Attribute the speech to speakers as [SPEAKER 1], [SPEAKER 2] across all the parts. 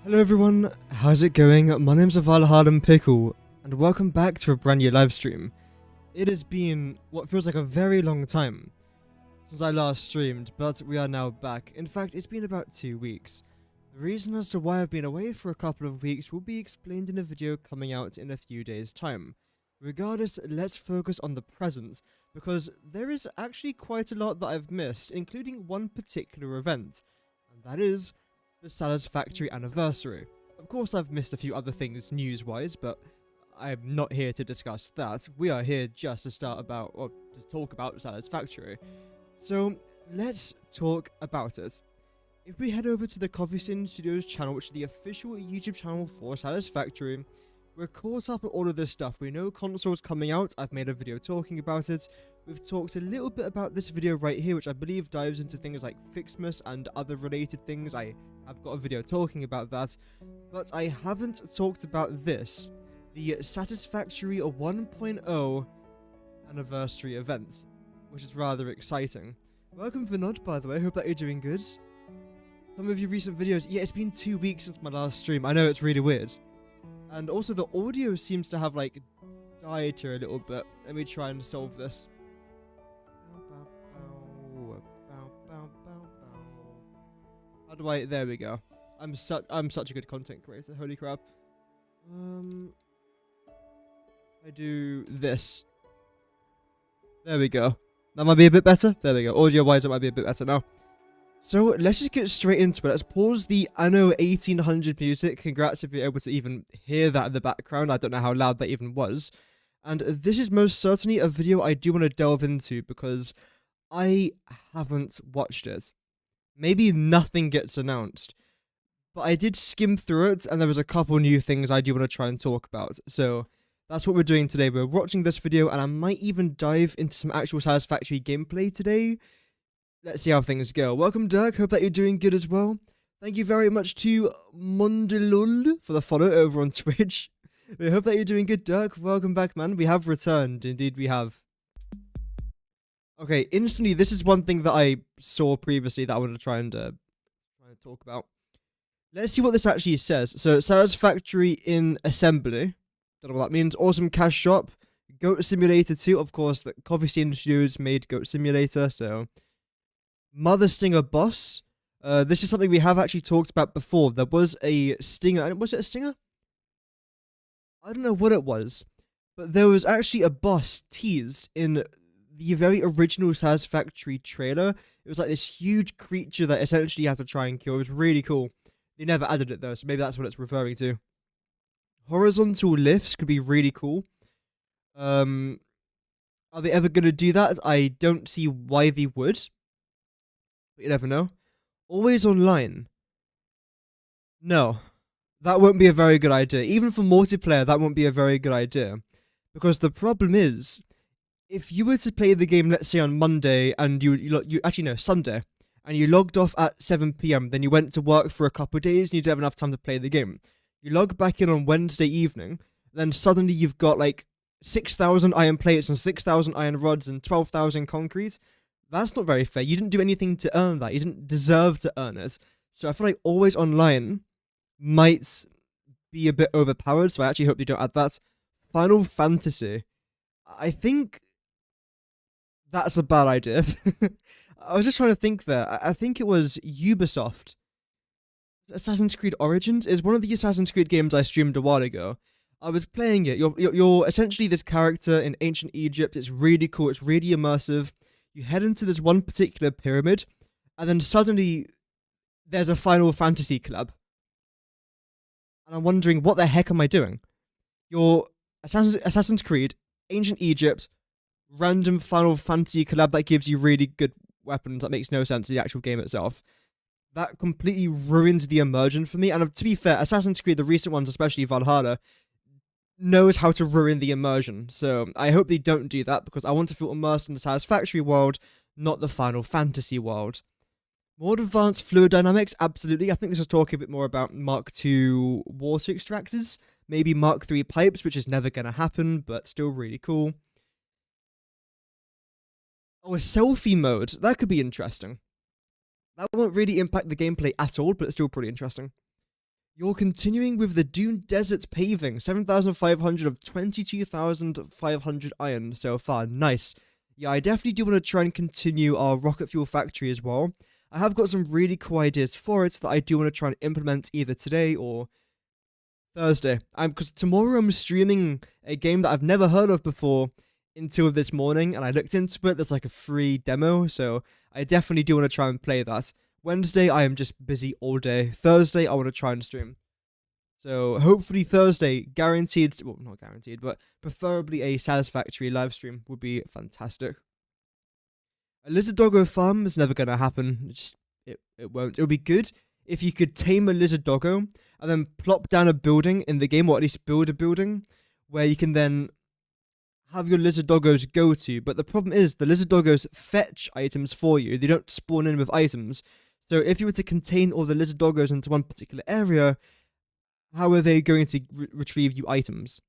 [SPEAKER 1] Hello everyone, how's it going? My name's Pickle, and welcome back to a brand new live stream. It has been what feels like a very long time since I last streamed, but we are now back. In fact, it's been about 2 weeks. The reason as to why I've been away for a couple of weeks will be explained in a video coming out in a few days' time. Regardless, let's focus on the present, because there is actually quite a lot that I've missed, including one particular event, and that is the Satisfactory anniversary. Of course, I've missed a few other things news-wise, but I'm not here to discuss that. We are here just to talk about Satisfactory. So, let's talk about it. If we head over to the Coffee Stain Studios channel, which is the official YouTube channel for Satisfactory, we're caught up with all of this stuff. We know consoles coming out. I've made a video talking about it. We've talked a little bit about this video right here, which I believe dives into things like Fixmas and other related things. I've got a video talking about that, but I haven't talked about this, the Satisfactory 1.0 anniversary event, which is rather exciting. Welcome Vinod, by the way, hope that you're doing good. Some of your recent videos, yeah, it's been 2 weeks since my last stream, I know it's really weird. And also the audio seems to have like died here a little bit. Let me try and solve this. How do I? There we go. I'm such a good content creator. Holy crap. I do this. There we go. That might be a bit better. There we go. Audio wise, it might be a bit better now. So let's just get straight into it. Let's pause the Anno 1800 music. Congrats if you're able to even hear that in the background. I don't know how loud that even was. And this is most certainly a video I do want to delve into because I haven't watched it. Maybe nothing gets announced, but I did skim through it and there was a couple new things I do want to try and talk about. So that's what we're doing today. We're watching this video and I might even dive into some actual Satisfactory gameplay today. Let's see how things go. Welcome Dirk, hope that you're doing good as well. Thank you very much to Mondilul for the follow over on Twitch. We hope that you're doing good, Dirk. Welcome back, man. We have returned. Indeed, we have. Okay, instantly, this is one thing that I saw previously that I wanted to try and talk about. Let's see what this actually says. So, Satisfactory in assembly. Don't know what that means. Awesome cash shop. Goat Simulator 2. Of course, the Coffee Stain Studios made Goat Simulator, so... Mother Stinger boss. This is something we have actually talked about before. There was a stinger. Was it a stinger? I don't know what it was. But there was actually a boss teased in the very original Satisfactory trailer. It was like this huge creature that essentially you have to try and kill. It was really cool. They never added it though, so maybe that's what it's referring to. Horizontal lifts could be really cool. Are they ever going to do that? I don't see why they would. But you never know. Always online. No. That won't be a very good idea. Even for multiplayer, that won't be a very good idea. Because the problem is, if you were to play the game, let's say on Monday, and Sunday, and you logged off at 7 PM, then you went to work for a couple of days, and you didn't have enough time to play the game. You log back in on Wednesday evening, then suddenly you've got like 6,000 iron plates and 6,000 iron rods and 12,000 concrete. That's not very fair. You didn't do anything to earn that. You didn't deserve to earn it. So I feel like always online might be a bit overpowered, so I actually hope they don't add that. Final Fantasy. I think that's a bad idea. I was just trying to think there. I think it was Ubisoft. Assassin's Creed Origins is one of the Assassin's Creed games I streamed a while ago. I was playing it. You're essentially this character in ancient Egypt. It's really cool. It's really immersive. You head into this one particular pyramid, and then suddenly there's a Final Fantasy collab. And I'm wondering, what the heck am I doing? Your Assassin's Creed, Ancient Egypt, random Final Fantasy collab that gives you really good weapons that makes no sense in the actual game itself. That completely ruins the immersion for me. And to be fair, Assassin's Creed, the recent ones, especially Valhalla, knows how to ruin the immersion. So I hope they don't do that because I want to feel immersed in the Satisfactory world, not the Final Fantasy world. More advanced fluid dynamics, absolutely. I think this is talking a bit more about Mark II water extractors, maybe Mark III pipes, which is never going to happen, but still really cool. Oh, a selfie mode. That could be interesting. That won't really impact the gameplay at all, but it's still pretty interesting. You're continuing with the Dune Desert paving, 7,500 of 22,500 iron so far. Nice. Yeah, I definitely do want to try and continue our rocket fuel factory as well. I have got some really cool ideas for it that I do want to try and implement either today or Thursday. Because tomorrow I'm streaming a game that I've never heard of before until this morning, and I looked into it. There's like a free demo, so I definitely do want to try and play that. Wednesday, I am just busy all day. Thursday, I want to try and stream. So hopefully Thursday, guaranteed, well, not guaranteed, but preferably a Satisfactory live stream would be fantastic. A lizard doggo farm is never going to happen. It won't. It would be good if you could tame a lizard doggo and then plop down a building in the game, or at least build a building where you can then have your lizard doggos go to. But the problem is the lizard doggos fetch items for you. They don't spawn in with items. So if you were to contain all the lizard doggos into one particular area, how are they going to retrieve you items?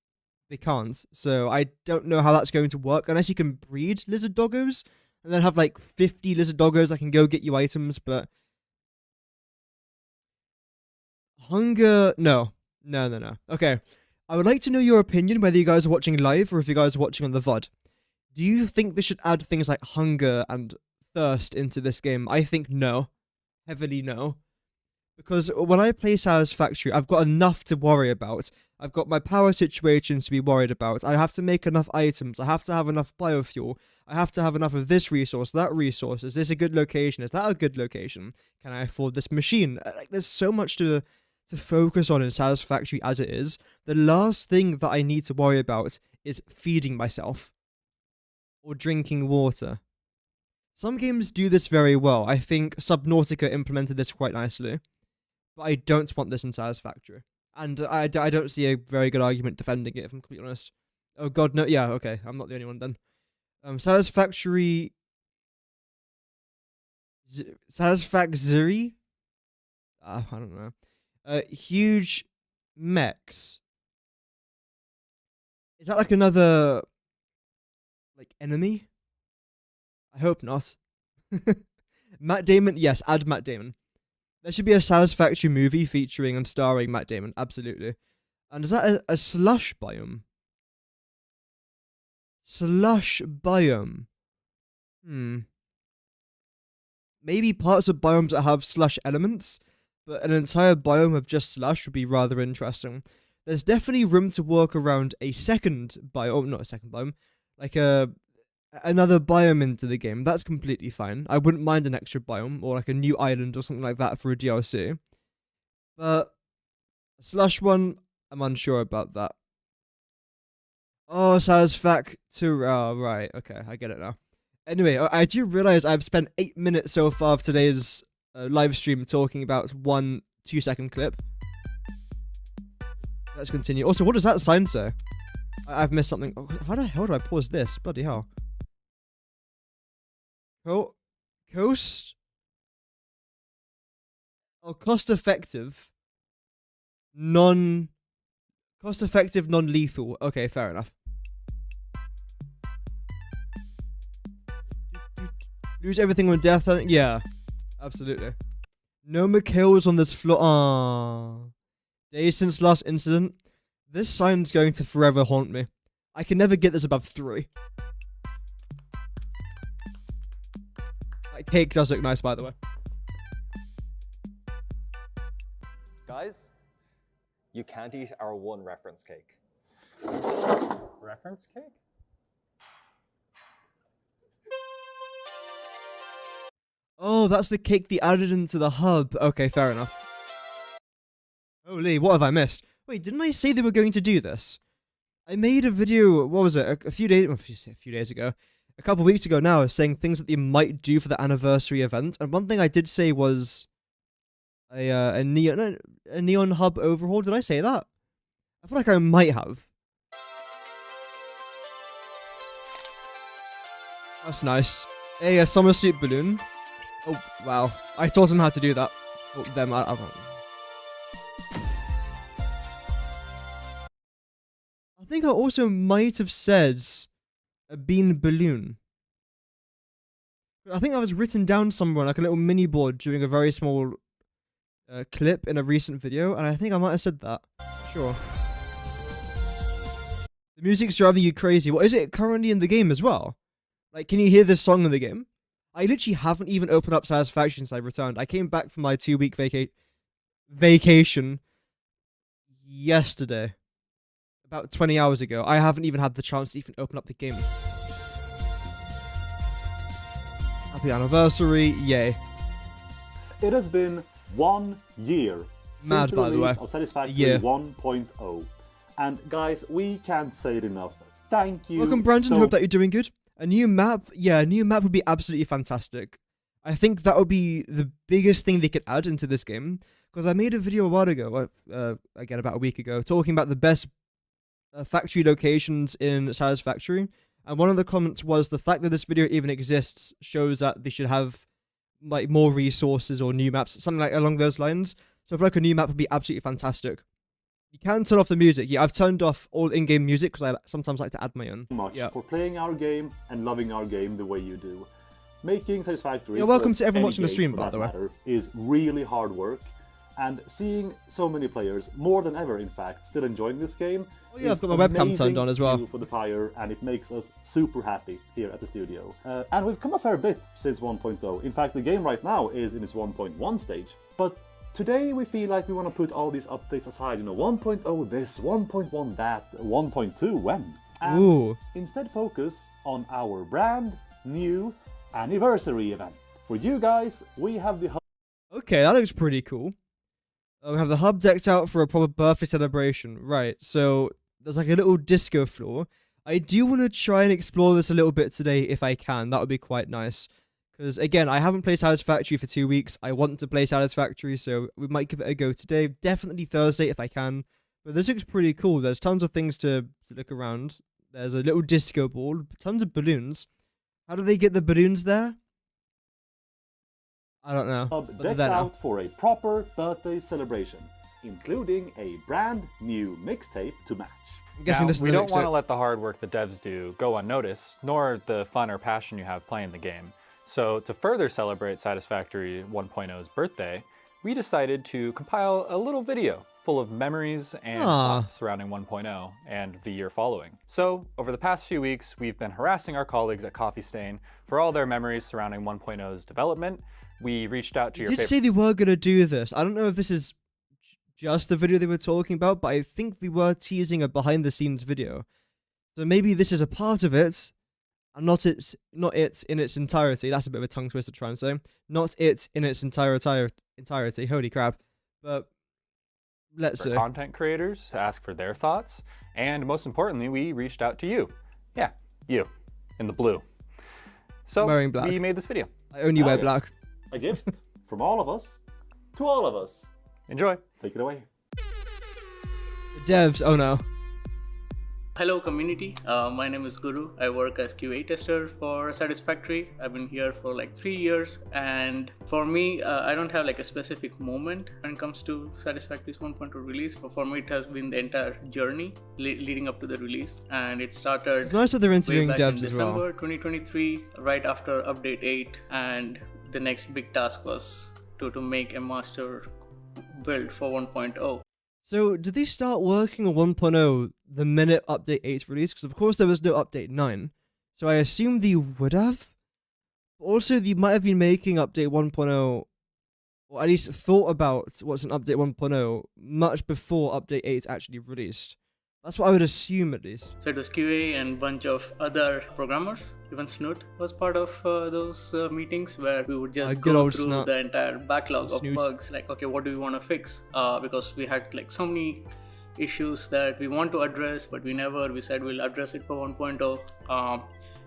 [SPEAKER 1] They can't. So I don't know how that's going to work unless you can breed lizard doggos and then have like 50 lizard doggos that can go get you items. But hunger, no. Okay, I would like to know your opinion, whether you guys are watching live or if you guys are watching on the VOD. Do you think they should add things like hunger and thirst into this game? I think no. Heavily no. Because when I play Satisfactory, I've got enough to worry about. I've got my power situation to be worried about. I have to make enough items. I have to have enough biofuel. I have to have enough of this resource, that resource. Is this a good location? Is that a good location? Can I afford this machine? Like, there's so much to focus on in Satisfactory as it is. The last thing that I need to worry about is feeding myself or drinking water. Some games do this very well. I think Subnautica implemented this quite nicely. But I don't want this in Satisfactory. And I don't see a very good argument defending it, if I'm completely honest. Oh god, no. Yeah, okay. I'm not the only one then. Satisfactory... Satisfactory? I don't know. Huge mechs. Is that like another... like, enemy? I hope not. Matt Damon? Yes, add Matt Damon. There should be a Satisfactory movie featuring and starring Matt Damon. Absolutely. And is that a slush biome? Slush biome. Maybe parts of biomes that have slush elements, but an entire biome of just slush would be rather interesting. There's definitely room to work around a second biome. Oh, not a second biome. Like another biome into the game. That's completely fine. I wouldn't mind an extra biome or like a new island or something like that for a DLC. But a slush one, I'm unsure about that. Oh, Satisfactory. Oh, right. Okay, I get it now. Anyway, I do realize I've spent 8 minutes so far of today's live stream talking about 1 2-second clip. Let's continue. Also, what does that sign say? I've missed something. Oh, how the hell do I pause this? Bloody hell. Cost? Oh, cost-effective. Cost-effective, non-lethal. Okay, fair enough. Lose everything on death? Yeah, absolutely. No more kills on this floor. Aww. Days since last incident. This sign's going to forever haunt me. I can never get this above 3. That cake does look nice, by the way.
[SPEAKER 2] Guys, you can't eat our one reference cake.
[SPEAKER 3] Reference cake?
[SPEAKER 1] Oh, that's the cake they added into the hub. Okay, fair enough. Holy, what have I missed? Wait, didn't I say they were going to do this? I made a video, what was it, a few days ago, a couple weeks ago now, saying things that they might do for the anniversary event, and one thing I did say was a neon hub overhaul. Did I say that? I feel like I might have. That's nice. A summer suit balloon. Oh, wow. I taught him how to do that. Oh, them, I don't know. I think I also might have said a bean balloon. I think that was written down somewhere, like a little mini board during a very small clip in a recent video, and I think I might have said that. Sure. The music's driving you crazy. What is it currently in the game as well? Like, can you hear this song in the game? I literally haven't even opened up Satisfactory since I returned. I came back from my 2-week vacation yesterday. About 20 hours ago. I haven't even had the chance to even open up the game. Happy anniversary, yay.
[SPEAKER 3] It has been 1 year
[SPEAKER 1] Mad,
[SPEAKER 3] since
[SPEAKER 1] by the way.
[SPEAKER 3] of Satisfactory
[SPEAKER 1] Yeah.
[SPEAKER 3] 1.0. And guys, we can't say it enough. Thank you.
[SPEAKER 1] Welcome, Brandon. Hope that you're doing good. A new map, yeah, a new map would be absolutely fantastic. I think that would be the biggest thing they could add into this game. Because I made a video a while ago, again about a week ago, talking about the best factory locations in Satisfactory. And one of the comments was the fact that this video even exists shows that they should have like more resources or new maps, something like along those lines. So I feel like a new map would be absolutely fantastic. You can turn off the music. Yeah, I've turned off all in-game music because I sometimes like to add my own.
[SPEAKER 3] Much
[SPEAKER 1] Yeah.
[SPEAKER 3] for playing our game and loving our game the way you do. Making Satisfactory,
[SPEAKER 1] Yeah, welcome
[SPEAKER 3] or
[SPEAKER 1] to everyone
[SPEAKER 3] any
[SPEAKER 1] watching the
[SPEAKER 3] game
[SPEAKER 1] stream,
[SPEAKER 3] for
[SPEAKER 1] by
[SPEAKER 3] that
[SPEAKER 1] the way.
[SPEAKER 3] matter, is really hard work. And seeing so many players, more than ever in fact, still enjoying this game.
[SPEAKER 1] Oh yeah, I've
[SPEAKER 3] is
[SPEAKER 1] got my webcam
[SPEAKER 3] amazing
[SPEAKER 1] turned on as well.
[SPEAKER 3] fuel for the fire, and it makes us super happy here at the studio. And we've come a fair bit since 1.0. In fact, the game right now is in its 1.1 stage. But today we feel like we want to put all these updates aside. 1.0 this, 1.1 that, 1.2 when. And
[SPEAKER 1] Ooh.
[SPEAKER 3] instead focus on our brand new anniversary event. For you guys, we have the
[SPEAKER 1] Okay, that looks pretty cool. We have the hub decked out for a proper birthday celebration. Right, so there's like a little disco floor. I do want to try and explore this a little bit today if I can. That would be quite nice. Because, again, I haven't played Satisfactory for 2 weeks. I want to play Satisfactory, so we might give it a go today. Definitely Thursday if I can. But this looks pretty cool. There's tons of things to look around. There's a little disco ball. Tons of balloons. How do they get the balloons there? I don't know.
[SPEAKER 3] hub
[SPEAKER 1] But they're
[SPEAKER 3] decked
[SPEAKER 1] there now.
[SPEAKER 3] out for a proper birthday celebration, including a brand new mixtape to match.
[SPEAKER 1] I'm guessing
[SPEAKER 4] Now,
[SPEAKER 1] this is
[SPEAKER 4] we
[SPEAKER 1] the
[SPEAKER 4] don't
[SPEAKER 1] next
[SPEAKER 4] want to
[SPEAKER 1] step.
[SPEAKER 4] let the hard work the devs do go unnoticed, nor the fun or passion you have playing the game. So to further celebrate Satisfactory 1.0's birthday, we decided to compile a little video full of memories and thoughts surrounding 1.0 and the year following. So over the past few weeks, we've been harassing our colleagues at Coffee Stain for all their memories surrounding 1.0's development. We reached out to
[SPEAKER 1] They
[SPEAKER 4] your
[SPEAKER 1] did
[SPEAKER 4] favorite
[SPEAKER 1] say they were going to do this. I don't know if this is just the video they were talking about, but I think they were teasing a behind-the-scenes video. So maybe this is a part of it, and not it in its entirety. That's a bit of a tongue twister to try and say. Not it in its entirety. Holy crap. But let's see.
[SPEAKER 4] content creators to ask for their thoughts, and most importantly, we reached out to you. Yeah, you, in the blue. So
[SPEAKER 1] Wearing black.
[SPEAKER 4] we made this video.
[SPEAKER 1] I only wear
[SPEAKER 3] yeah.
[SPEAKER 1] black.
[SPEAKER 3] A gift from all of us to all of us.
[SPEAKER 4] Enjoy.
[SPEAKER 3] Take it away.
[SPEAKER 1] The devs, oh no.
[SPEAKER 5] Hello community, my name is Guru. I work as QA tester for Satisfactory. I've been here for like 3 years, and for me, I don't have like a specific moment when it comes to Satisfactory's 1.2 release. For me, it has been the entire journey leading up to the release, and it started
[SPEAKER 1] It's nice that they're
[SPEAKER 5] way
[SPEAKER 1] interviewing
[SPEAKER 5] back in
[SPEAKER 1] devs as well.
[SPEAKER 5] December 2023, right after update 8, and the next big task was to make a master build for 1.0.
[SPEAKER 1] So, did they start working on 1.0 the minute Update 8 released? Because of course there was no Update 9. So I assume they would have. Also, they might have been making Update 1.0, or at least thought about what's an Update 1.0 much before Update 8 actually released. That's what I would assume at least.
[SPEAKER 5] So it was QA and bunch of other programmers. Even Snoot was part of those meetings where we would just
[SPEAKER 1] good
[SPEAKER 5] go
[SPEAKER 1] old
[SPEAKER 5] through
[SPEAKER 1] Snoot.
[SPEAKER 5] the entire backlog
[SPEAKER 1] Snoot.
[SPEAKER 5] of bugs. Like, okay, what do we want to fix? Because we had like so many issues that we want to address, but we said we'll address it for 1.0.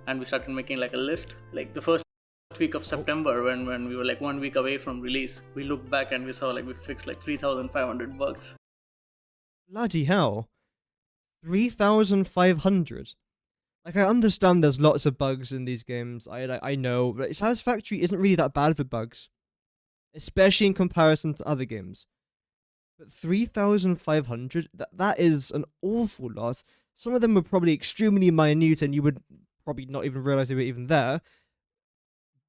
[SPEAKER 5] And we started making like a list. Like the first week of September, when we were like 1 week away from release, we looked back and we saw like we fixed like 3,500 bugs.
[SPEAKER 1] Bloody hell. 3,500. Like, I understand there's lots of bugs in these games. I know, but Satisfactory isn't really that bad for bugs, especially in comparison to other games. But 3,500, that is an awful lot. Some of them were probably extremely minute and you would probably not even realize they were even there.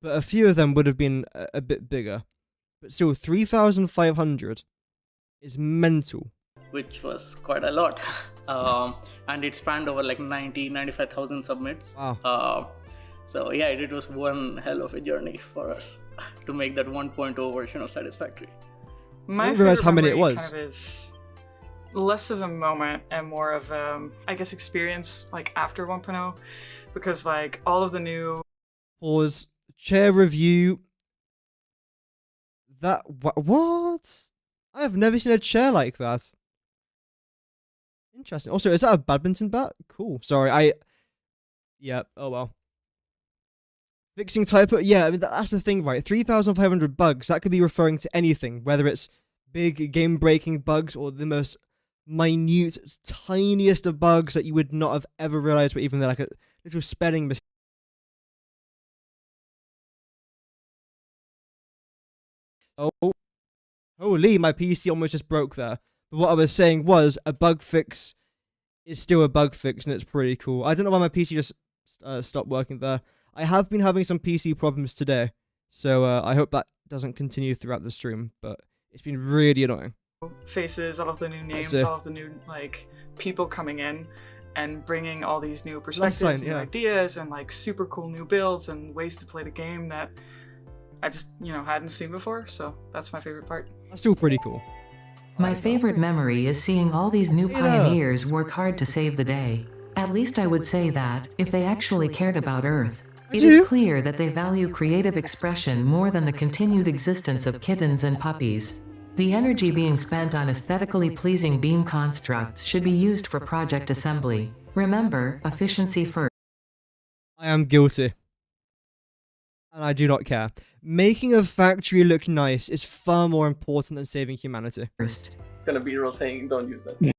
[SPEAKER 1] But a few of them would have been a bit bigger. but still 3,500 is mental.
[SPEAKER 5] which was quite a lot. And it spanned over like 95,000 submits.
[SPEAKER 1] Wow.
[SPEAKER 5] So yeah, it was one hell of a journey for us to make that 1.0 version of Satisfactory.
[SPEAKER 6] My
[SPEAKER 1] didn't realize
[SPEAKER 6] favorite
[SPEAKER 1] how many it
[SPEAKER 6] memory
[SPEAKER 1] was.
[SPEAKER 6] kind of is less of a moment and more of I guess experience like after 1.0, because like all of the new
[SPEAKER 1] Pause. Chair review. That what? I have never seen a chair like that. Interesting. Also, is that a badminton bat? Cool. Sorry, yeah. Oh well. Fixing typo. Yeah, I mean that's the thing, right? 3,500 bugs. That could be referring to anything, whether it's big game-breaking bugs or the most minute, tiniest of bugs that you would not have ever realized were even there, like a little spelling mistake. Oh, holy, my PC almost just broke there. But what I was saying was, a bug fix is still a bug fix, and it's pretty cool. I don't know why my PC just stopped working there. I have been having some PC problems today, so I hope that doesn't continue throughout the stream, but it's been really annoying.
[SPEAKER 6] faces, all of the new names,
[SPEAKER 1] see.
[SPEAKER 6] all of the new like people coming in and bringing all these new perspectives,
[SPEAKER 1] sign,
[SPEAKER 6] new
[SPEAKER 1] yeah.
[SPEAKER 6] ideas, and like super cool new builds and ways to play the game that I just, hadn't seen before. So that's my favorite part.
[SPEAKER 1] That's still pretty cool.
[SPEAKER 7] My favorite memory is seeing all these new pioneers work hard to save the day. At least I would say that, if they actually cared about Earth. It
[SPEAKER 1] do.
[SPEAKER 7] is clear that they value creative expression more than the continued existence of kittens and puppies. The energy being spent on aesthetically pleasing beam constructs should be used for project assembly. Remember, efficiency first.
[SPEAKER 1] I am guilty. And I do not care. Making a factory look nice is far more important than saving humanity.
[SPEAKER 5] Gonna be real saying don't use that.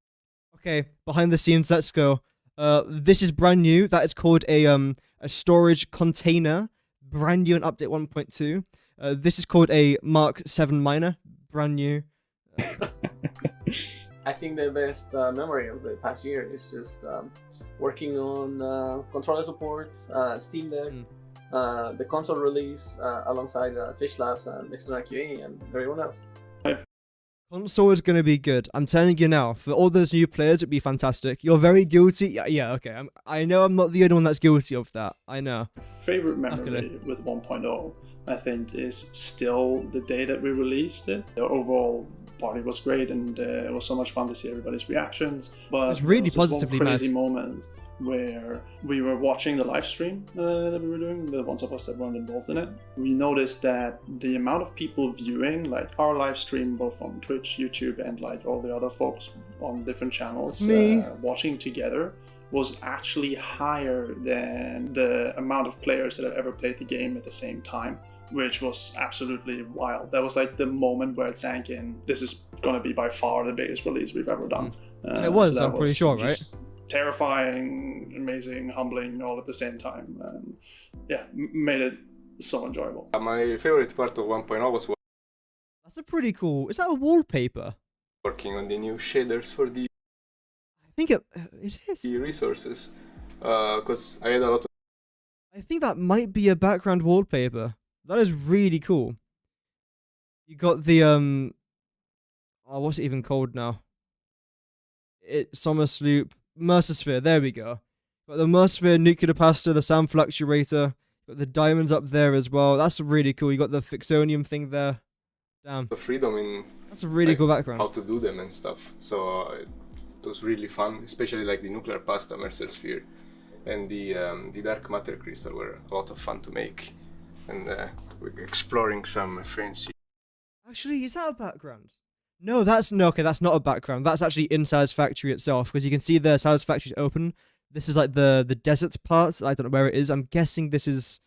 [SPEAKER 1] Okay, behind the scenes, let's go. This is brand new. That is called a storage container. Brand new in update 1.2. This is called a Mark 7 miner. Brand new.
[SPEAKER 8] I think the best memory of the past year is just working on controller support, Steam Deck, the console release alongside Fish Labs and external QA and everyone else.
[SPEAKER 1] Console is going to be good. I'm telling you now. For all those new players, it'd be fantastic. You're very guilty. Yeah, okay. I know I'm not the only one that's guilty of that. I know.
[SPEAKER 9] Favorite memory
[SPEAKER 1] Luckily.
[SPEAKER 9] with 1.0, I think, is still the day that we released it. The overall party was great, and it was so much fun to see everybody's reactions. But
[SPEAKER 1] It's really
[SPEAKER 9] there was this
[SPEAKER 1] positively
[SPEAKER 9] one crazy
[SPEAKER 1] nice.
[SPEAKER 9] moment where we were watching the live stream that we were doing, the ones of us that weren't involved in it. We noticed that the amount of people viewing like our live stream, both on Twitch, YouTube, and like all the other folks on different channels watching together, was actually higher than the amount of players that have ever played the game at the same time, which was absolutely wild. That was like the moment where it sank in. This is gonna be by far the biggest release we've ever done.
[SPEAKER 1] And it was,
[SPEAKER 9] that
[SPEAKER 1] I'm pretty sure, right?
[SPEAKER 9] just terrifying, amazing, humbling, all at the same time, and yeah, made it so enjoyable.
[SPEAKER 10] My favorite part of 1.0 was
[SPEAKER 1] That's a pretty cool. Is that a wallpaper?
[SPEAKER 10] working on the new shaders for the
[SPEAKER 1] I think it is. This?
[SPEAKER 10] resources, because I had a lot of
[SPEAKER 1] I think that might be a background wallpaper. That is really cool. You got the oh, what's it even called now? Summer Sloop Mercersphere. There we go. Got the Mercersphere nuclear pasta, the sound fluctuator. Got the diamonds up there as well. That's really cool. You got the Fixonium thing there. Damn.
[SPEAKER 10] freedom in
[SPEAKER 1] That's a really
[SPEAKER 10] like,
[SPEAKER 1] cool background.
[SPEAKER 10] how to do them and stuff. So it was really fun, especially like the nuclear pasta Mercer sphere and the dark matter crystal were a lot of fun to make, and we're exploring some fancy.
[SPEAKER 1] Actually, is that a background? No, that's no. Okay, that's not a background. That's actually in Satisfactory itself, because you can see the Satisfactory's open. This is like the desert part. I don't know where it is. I'm guessing this is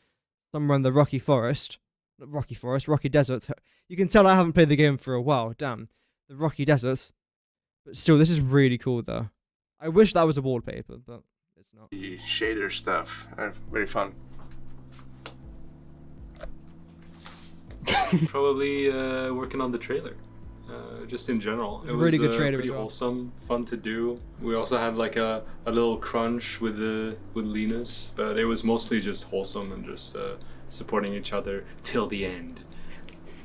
[SPEAKER 1] somewhere in the Rocky Forest. Not Rocky Forest, Rocky Desert. You can tell I haven't played the game for a while. Damn, the Rocky Desert. But still, this is really cool though. I wish that was a wallpaper, but it's not.
[SPEAKER 10] The shader stuff are very fun.
[SPEAKER 11] Probably working on the trailer. Just in general, it
[SPEAKER 1] Really
[SPEAKER 11] was
[SPEAKER 1] good trailer
[SPEAKER 11] pretty
[SPEAKER 1] as well.
[SPEAKER 11] wholesome, fun to do. We also had like a little crunch with Linus, but it was mostly just wholesome and just supporting each other till the end.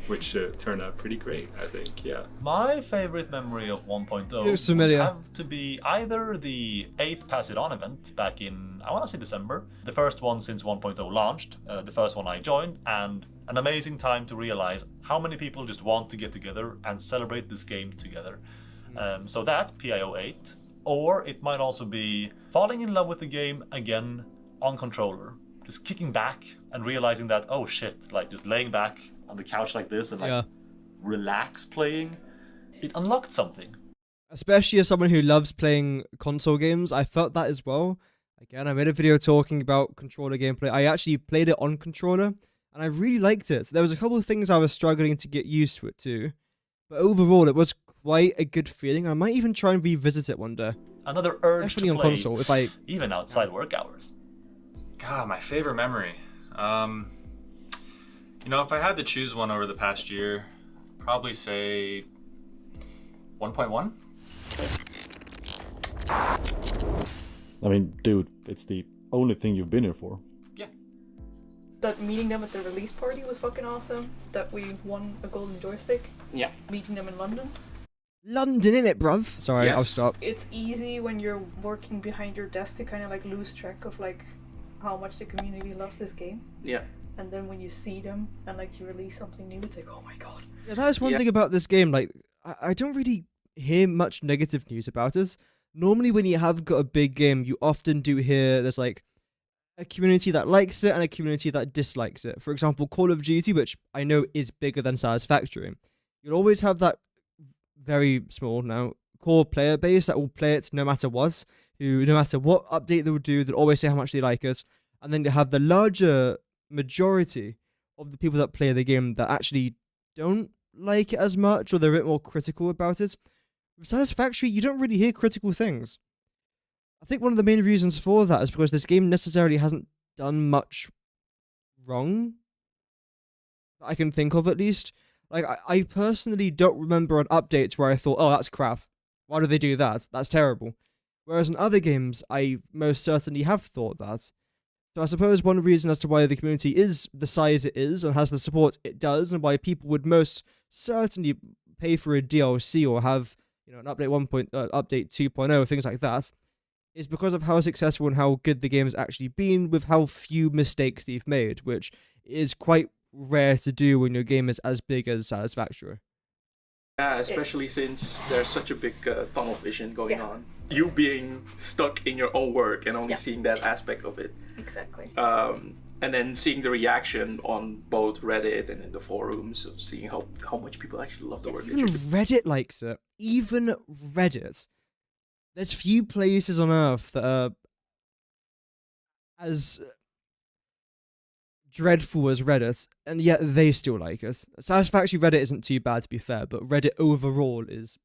[SPEAKER 11] which turned out pretty great, I think. Yeah.
[SPEAKER 3] My favorite memory of 1.0
[SPEAKER 1] Looks
[SPEAKER 3] would
[SPEAKER 1] familiar.
[SPEAKER 3] have to be either the 8th Pass It On event back in, I want to say December, the first one since 1.0 launched, the first one I joined, and an amazing time to realize how many people just want to get together and celebrate this game together. So that, PIO 8, or it might also be falling in love with the game again on controller. Just kicking back and realizing that, oh shit, like just laying back on the couch like this and like relax playing, it unlocked something.
[SPEAKER 1] Especially as someone who loves playing console games, I felt that as well. Again, I made a video talking about controller gameplay. I actually played it on controller, and I really liked it. So there was a couple of things I was struggling to get used to it too. But overall, it was quite a good feeling. I might even try and revisit it one day.
[SPEAKER 3] Another urge
[SPEAKER 1] Definitely
[SPEAKER 3] to
[SPEAKER 1] on
[SPEAKER 3] play,
[SPEAKER 1] console, if I...
[SPEAKER 3] even outside work hours.
[SPEAKER 4] God, my favorite memory. You know, if I had to choose one over the past year, probably say 1.1.
[SPEAKER 3] I mean, dude, it's the only thing you've been here for.
[SPEAKER 4] Yeah.
[SPEAKER 12] That meeting them at the release party was fucking awesome. That we won a golden joystick.
[SPEAKER 8] Yeah.
[SPEAKER 12] Meeting them in London.
[SPEAKER 1] London, innit, bruv? Sorry, I'll stop.
[SPEAKER 12] It's easy when you're working behind your desk to kind of like lose track of like how much the community loves this game.
[SPEAKER 8] Yeah.
[SPEAKER 12] And then when you see them and like you release something new, it's like, oh my god.
[SPEAKER 1] Yeah, that is one thing about this game. Like, I don't really hear much negative news about it. Normally, when you have got a big game, you often do hear there's like a community that likes it and a community that dislikes it. For example, Call of Duty, which I know is bigger than Satisfactory. You'll always have that very small now core player base that will play it no matter what, who no matter what update they will do, they'll always say how much they like it. And then you have the larger majority of the people that play the game that actually don't like it as much, or they're a bit more critical about it. With Satisfactory, you don't really hear critical things. I think one of the main reasons for that is because this game necessarily hasn't done much wrong, that I can think of at least. Like, I personally don't remember an update where I thought, oh, that's crap. Why do they do that? That's terrible. Whereas in other games, I most certainly have thought that. So I suppose one reason as to why the community is the size it is and has the support it does, and why people would most certainly pay for a DLC or have, you know, an update update 2.0, things like that, is because of how successful and how good the game has actually been, with how few mistakes they've made, which is quite rare to do when your game is as big as Satisfactory.
[SPEAKER 13] Yeah, especially since there's such a big tunnel vision going on. You being stuck in your own work and only seeing that aspect of it.
[SPEAKER 12] Exactly.
[SPEAKER 13] And then seeing the reaction on both Reddit and in the forums of seeing how much people actually love the work.
[SPEAKER 1] Even Reddit likes it. Even Reddit. There's few places on Earth that are as dreadful as Reddit, and yet they still like us. Satisfactory Reddit isn't too bad, to be fair, but Reddit overall is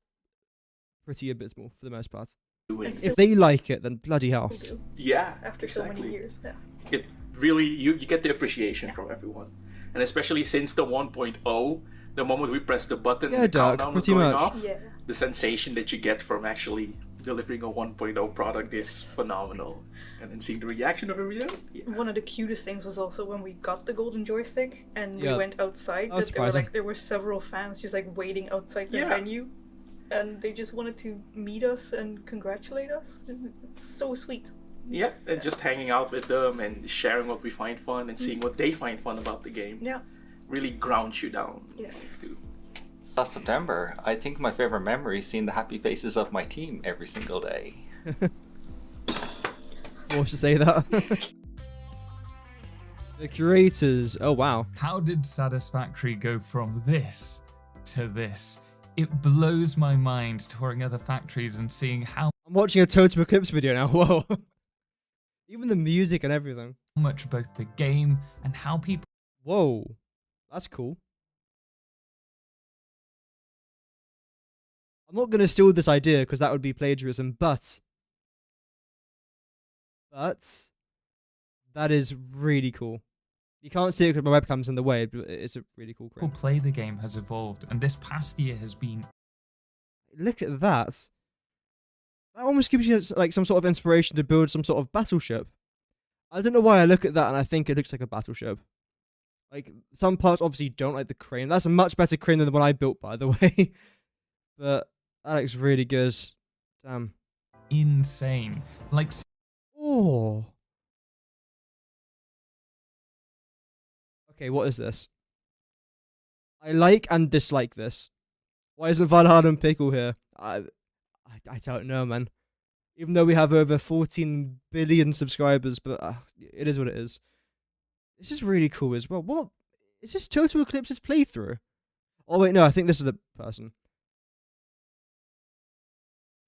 [SPEAKER 1] pretty abysmal for the most part. If they like it, then bloody hell.
[SPEAKER 13] Yeah,
[SPEAKER 12] after so many years. Yeah.
[SPEAKER 13] It really, you get the appreciation from everyone, and especially since the 1.0, the moment we press the button, the countdown is going off, the sensation that you get from actually delivering a 1.0 product is phenomenal. And then seeing the reaction of everyone.
[SPEAKER 12] One of the cutest things was also when we got the golden joystick and we
[SPEAKER 1] Yeah.
[SPEAKER 12] went outside.
[SPEAKER 1] That was
[SPEAKER 12] That there were
[SPEAKER 1] surprising.
[SPEAKER 12] there were several fans just like waiting outside the venue, and they just wanted to meet us and congratulate us. And it's so sweet.
[SPEAKER 13] Yeah, and just hanging out with them and sharing what we find fun and seeing what they find fun about the game.
[SPEAKER 12] Yeah.
[SPEAKER 13] Really grounds you down.
[SPEAKER 12] Yes.
[SPEAKER 2] Last September, I think my favorite memory is seeing the happy faces of my team every single day.
[SPEAKER 1] Forced to say that. The creators, oh wow.
[SPEAKER 14] How did Satisfactory go from this to this? It blows my mind touring other factories and seeing how
[SPEAKER 1] I'm watching a Total Eclipse video now, whoa. Even the music and everything.
[SPEAKER 14] much both the game and how people...
[SPEAKER 1] Whoa, that's cool. I'm not going to steal this idea because that would be plagiarism, but that is really cool. You can't see it because my webcam's in the way, but it's a really cool
[SPEAKER 14] people play the game has evolved, and this past year has been...
[SPEAKER 1] Look at that. That almost gives you like some sort of inspiration to build some sort of battleship. I don't know why I look at that and I think it looks like a battleship. Like, some parts obviously don't, like the crane. That's a much better crane than the one I built, by the way. But that looks really good. Damn.
[SPEAKER 14] Insane. Like...
[SPEAKER 1] Oh. Okay, what is this? I like and dislike this. Why isn't Valhalla and Pickle here? I don't know, man. Even though we have over 14 billion subscribers, but it is what it is. This is really cool as well. What? Is this Total Eclipse's playthrough? Oh wait, no, I think this is the person.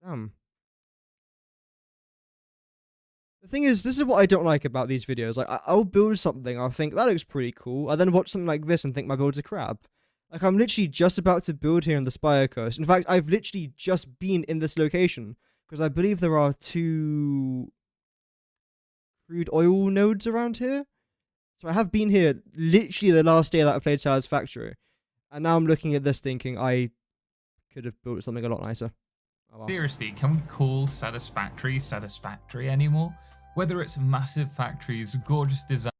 [SPEAKER 1] Damn. The thing is, this is what I don't like about these videos. Like, I'll build something, I'll think, that looks pretty cool. I then watch something like this and think my build's a crap. Like, I'm literally just about to build here on the Spire Coast. In fact, I've literally just been in this location. Because I believe there are 2 crude oil nodes around here. So I have been here literally the last day that I played Satisfactory. And now I'm looking at this thinking I could have built something a lot nicer. Oh, well.
[SPEAKER 14] Seriously, can we call Satisfactory anymore? Whether it's massive factories, gorgeous design...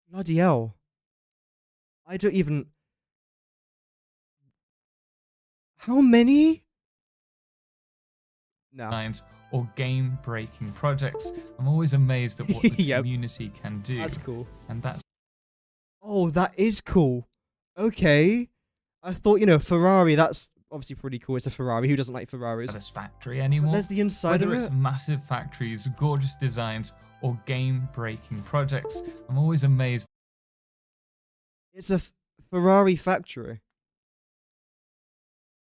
[SPEAKER 1] Bloody hell. I don't even... How many? No.
[SPEAKER 14] Or game-breaking projects. I'm always amazed at what the community can do.
[SPEAKER 1] That's cool.
[SPEAKER 14] And that's...
[SPEAKER 1] Oh, that is cool. Okay. I thought, you know, Ferrari, that's obviously pretty cool. It's a Ferrari. Who doesn't like Ferraris?
[SPEAKER 14] Satisfactory anymore.
[SPEAKER 1] But there's the inside
[SPEAKER 14] Whether
[SPEAKER 1] of it.
[SPEAKER 14] it's massive factories, gorgeous designs, or game-breaking projects, I'm always amazed.
[SPEAKER 1] It's a Ferrari factory.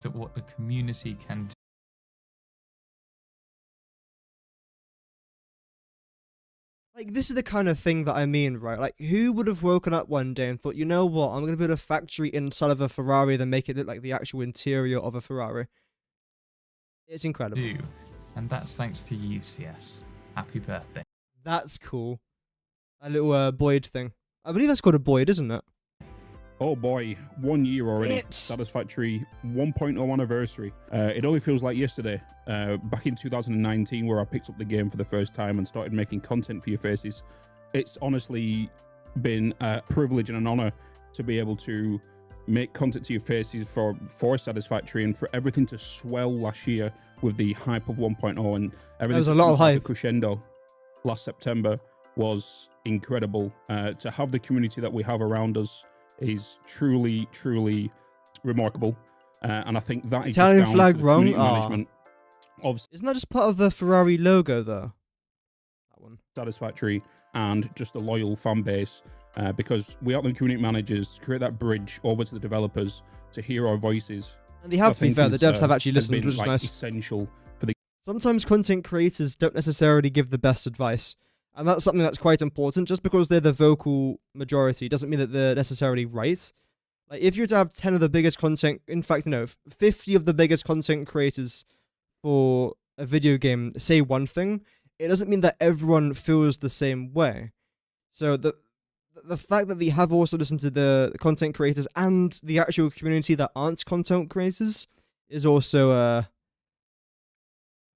[SPEAKER 14] At what the community can do.
[SPEAKER 1] Like, this is the kind of thing that I mean, right? Like, who would have woken up one day and thought, you know what, I'm going to build a factory inside of a Ferrari, then make it look like the actual interior of a Ferrari. It's incredible.
[SPEAKER 14] And that's thanks to you, CS. Happy birthday.
[SPEAKER 1] That's cool. A little Boyd thing. I believe that's called a Boyd, isn't it?
[SPEAKER 15] Oh boy, 1 year already.
[SPEAKER 1] It's...
[SPEAKER 15] Satisfactory 1.0 anniversary. It only feels like yesterday. Back in 2019, where I picked up the game for the first time and started making content for your faces. It's honestly been a privilege and an honor to be able to make content to your faces for Satisfactory, and for everything to swell last year with the hype of 1.0 and everything.
[SPEAKER 1] There was a lot of hype.
[SPEAKER 15] Crescendo last September was incredible. To have the community that we have around us is truly, truly remarkable. And I think that is
[SPEAKER 1] Italian
[SPEAKER 15] just down
[SPEAKER 1] flag
[SPEAKER 15] to the
[SPEAKER 1] wrong.
[SPEAKER 15] community management of
[SPEAKER 1] Isn't that just part of the Ferrari logo, though? That one.
[SPEAKER 15] Satisfactory, and just a loyal fan base, because we help the community managers create that bridge over to the developers to hear our voices.
[SPEAKER 1] And they have, to be fair, the devs have actually listened, which is
[SPEAKER 15] like
[SPEAKER 1] nice.
[SPEAKER 15] Essential for the...
[SPEAKER 1] Sometimes content creators don't necessarily give the best advice. And that's something that's quite important. Just because they're the vocal majority doesn't mean that they're necessarily right. Like, if you were to have 10 of the biggest content, in fact, 50 of the biggest content creators for a video game say one thing, it doesn't mean that everyone feels the same way. So the fact that they have also listened to the content creators and the actual community that aren't content creators is also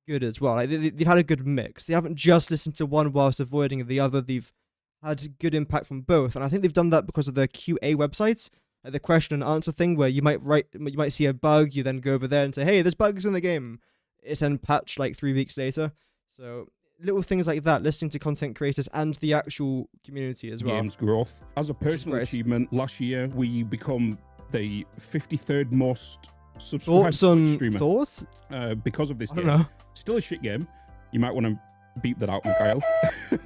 [SPEAKER 1] good as well. Like, they've had a good mix. They haven't just listened to one whilst avoiding the other. They've had good impact from both, and I think they've done that because of their QA websites, like the question and answer thing, where you might see a bug, you then go over there and say, "Hey, this bug's in the game." It's then patched like 3 weeks later. So little things like that, listening to content creators and the actual community as well.
[SPEAKER 15] Game's growth. As a personal achievement, last year we become the 53rd most subscribed streamer.
[SPEAKER 1] Thoughts?
[SPEAKER 15] Because of this
[SPEAKER 1] I
[SPEAKER 15] game.
[SPEAKER 1] don't know.
[SPEAKER 15] Still a shit game. You might want to beep that out, Mikhail.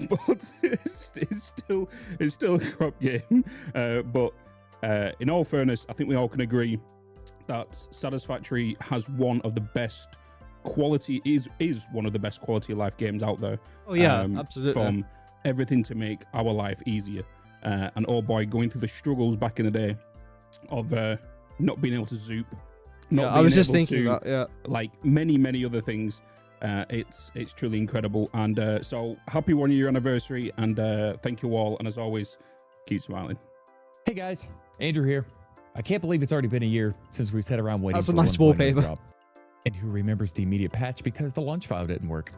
[SPEAKER 15] But it's still a crap game. But in all fairness, I think we all can agree that Satisfactory has one of the best quality, is one of the best quality of life games out there.
[SPEAKER 1] Oh yeah, absolutely.
[SPEAKER 15] From everything to make our life easier. And oh boy, going through the struggles back in the day of not being able to zoop.
[SPEAKER 1] I was just thinking that, yeah.
[SPEAKER 15] Like many other things. It's truly incredible. And so happy 1 year anniversary, and thank you all. And as always, keep smiling.
[SPEAKER 16] Hey guys, Andrew here. I can't believe it's already been a year since we sat around waiting
[SPEAKER 1] for
[SPEAKER 16] a nice
[SPEAKER 1] 1.0
[SPEAKER 16] wallpaper. And who remembers the immediate patch because the launch file didn't work?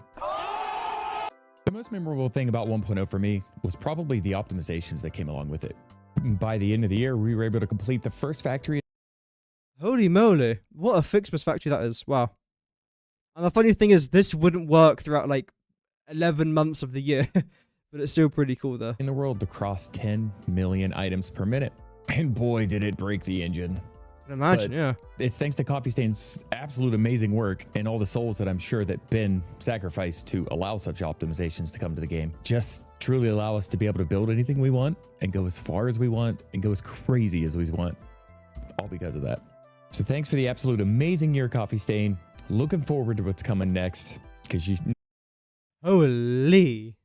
[SPEAKER 16] The most memorable thing about 1.0 for me was probably the optimizations that came along with it. By the end of the year, we were able to complete the first factory.
[SPEAKER 1] Holy moly. What a Fixmas factory that is. Wow. And the funny thing is, this wouldn't work throughout like 11 months of the year. But it's still pretty cool though.
[SPEAKER 16] In the world to cross 10 million items per minute. And boy, did it break the engine.
[SPEAKER 1] I can imagine,
[SPEAKER 16] But
[SPEAKER 1] yeah.
[SPEAKER 16] it's thanks to Coffee Stain's absolute amazing work and all the souls that I'm sure that Ben sacrificed to allow such optimizations to come to the game. Just truly allow us to be able to build anything we want and go as far as we want and go as crazy as we want. All because of that. So thanks for the absolute amazing year, Coffee Stain. Looking forward to what's coming next. Because you...
[SPEAKER 1] Holy.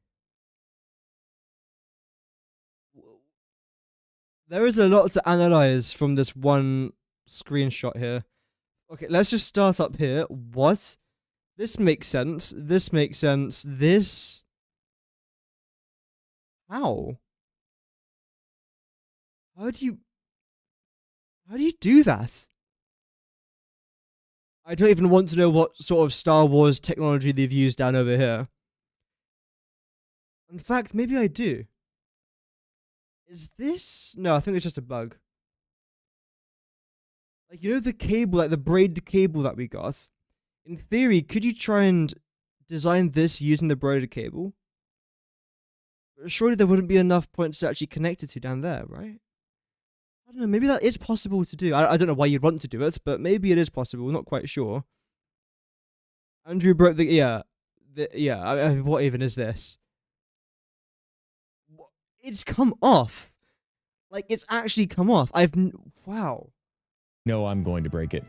[SPEAKER 1] There is a lot to analyze from this one screenshot here. Okay, let's just start up here. What? This makes sense. This makes sense. This... How? How do you do that? I don't even want to know what sort of Star Wars technology they've used down over here. In fact, maybe I do. Is this... No, I think it's just a bug. Like, you know the cable, like the braided cable that we got? In theory, could you try and design this using the braided cable? But surely there wouldn't be enough points to actually connect it to down there, right? I don't know, maybe that is possible to do. I don't know why you'd want to do it, but maybe it is possible, not quite sure. Andrew broke the... Yeah, what even is this? It's come off. Like, it's actually come off. Wow.
[SPEAKER 16] No, I'm going to break it.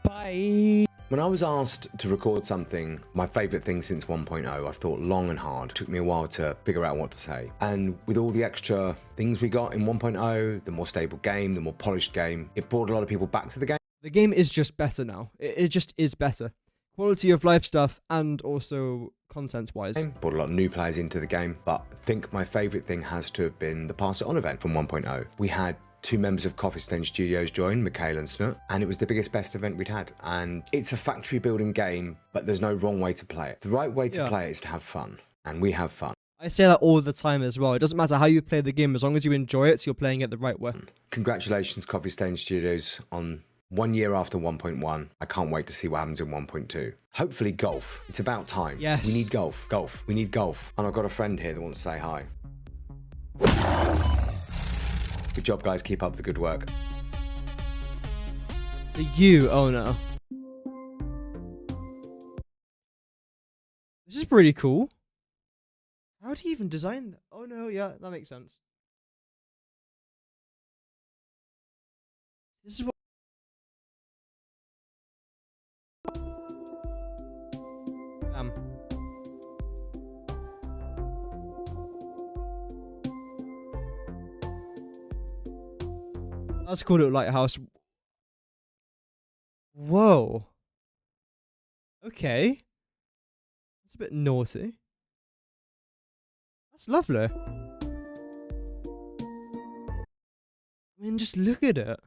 [SPEAKER 16] Bye.
[SPEAKER 17] When I was asked to record something, my favourite thing since 1.0, I've thought long and hard. It took me a while to figure out what to say. And with all the extra things we got in 1.0, the more stable game, the more polished game, it brought a lot of people back to the game.
[SPEAKER 1] The game is just better now. It just is better. Quality of life stuff and also content-wise.
[SPEAKER 17] Brought a lot of new players into the game, but I think my favourite thing has to have been the Pass It On event from 1.0. We had 2 members of Coffee Stain Studios join, Mikhail and Snut, and it was the biggest, best event we'd had. And it's a factory building game, but there's no wrong way to play it. The right way to play it is to have fun, and we have fun.
[SPEAKER 1] I say that all the time as well. It doesn't matter how you play the game, as long as you enjoy it, so you're playing it the right way.
[SPEAKER 17] Congratulations, Coffee Stain Studios, on 1 year after 1.1. I can't wait to see what happens in 1.2. Hopefully golf. It's about time.
[SPEAKER 1] Yes.
[SPEAKER 17] We need golf. Golf. We need golf. And I've got a friend here that wants to say hi. Good job, guys. Keep up the good work.
[SPEAKER 1] Oh no. This is pretty cool. How do you even design that? Oh no, yeah, that makes sense. This is what... That's a cool little lighthouse. Whoa. Okay. That's a bit naughty. That's lovely. I mean, just look at it.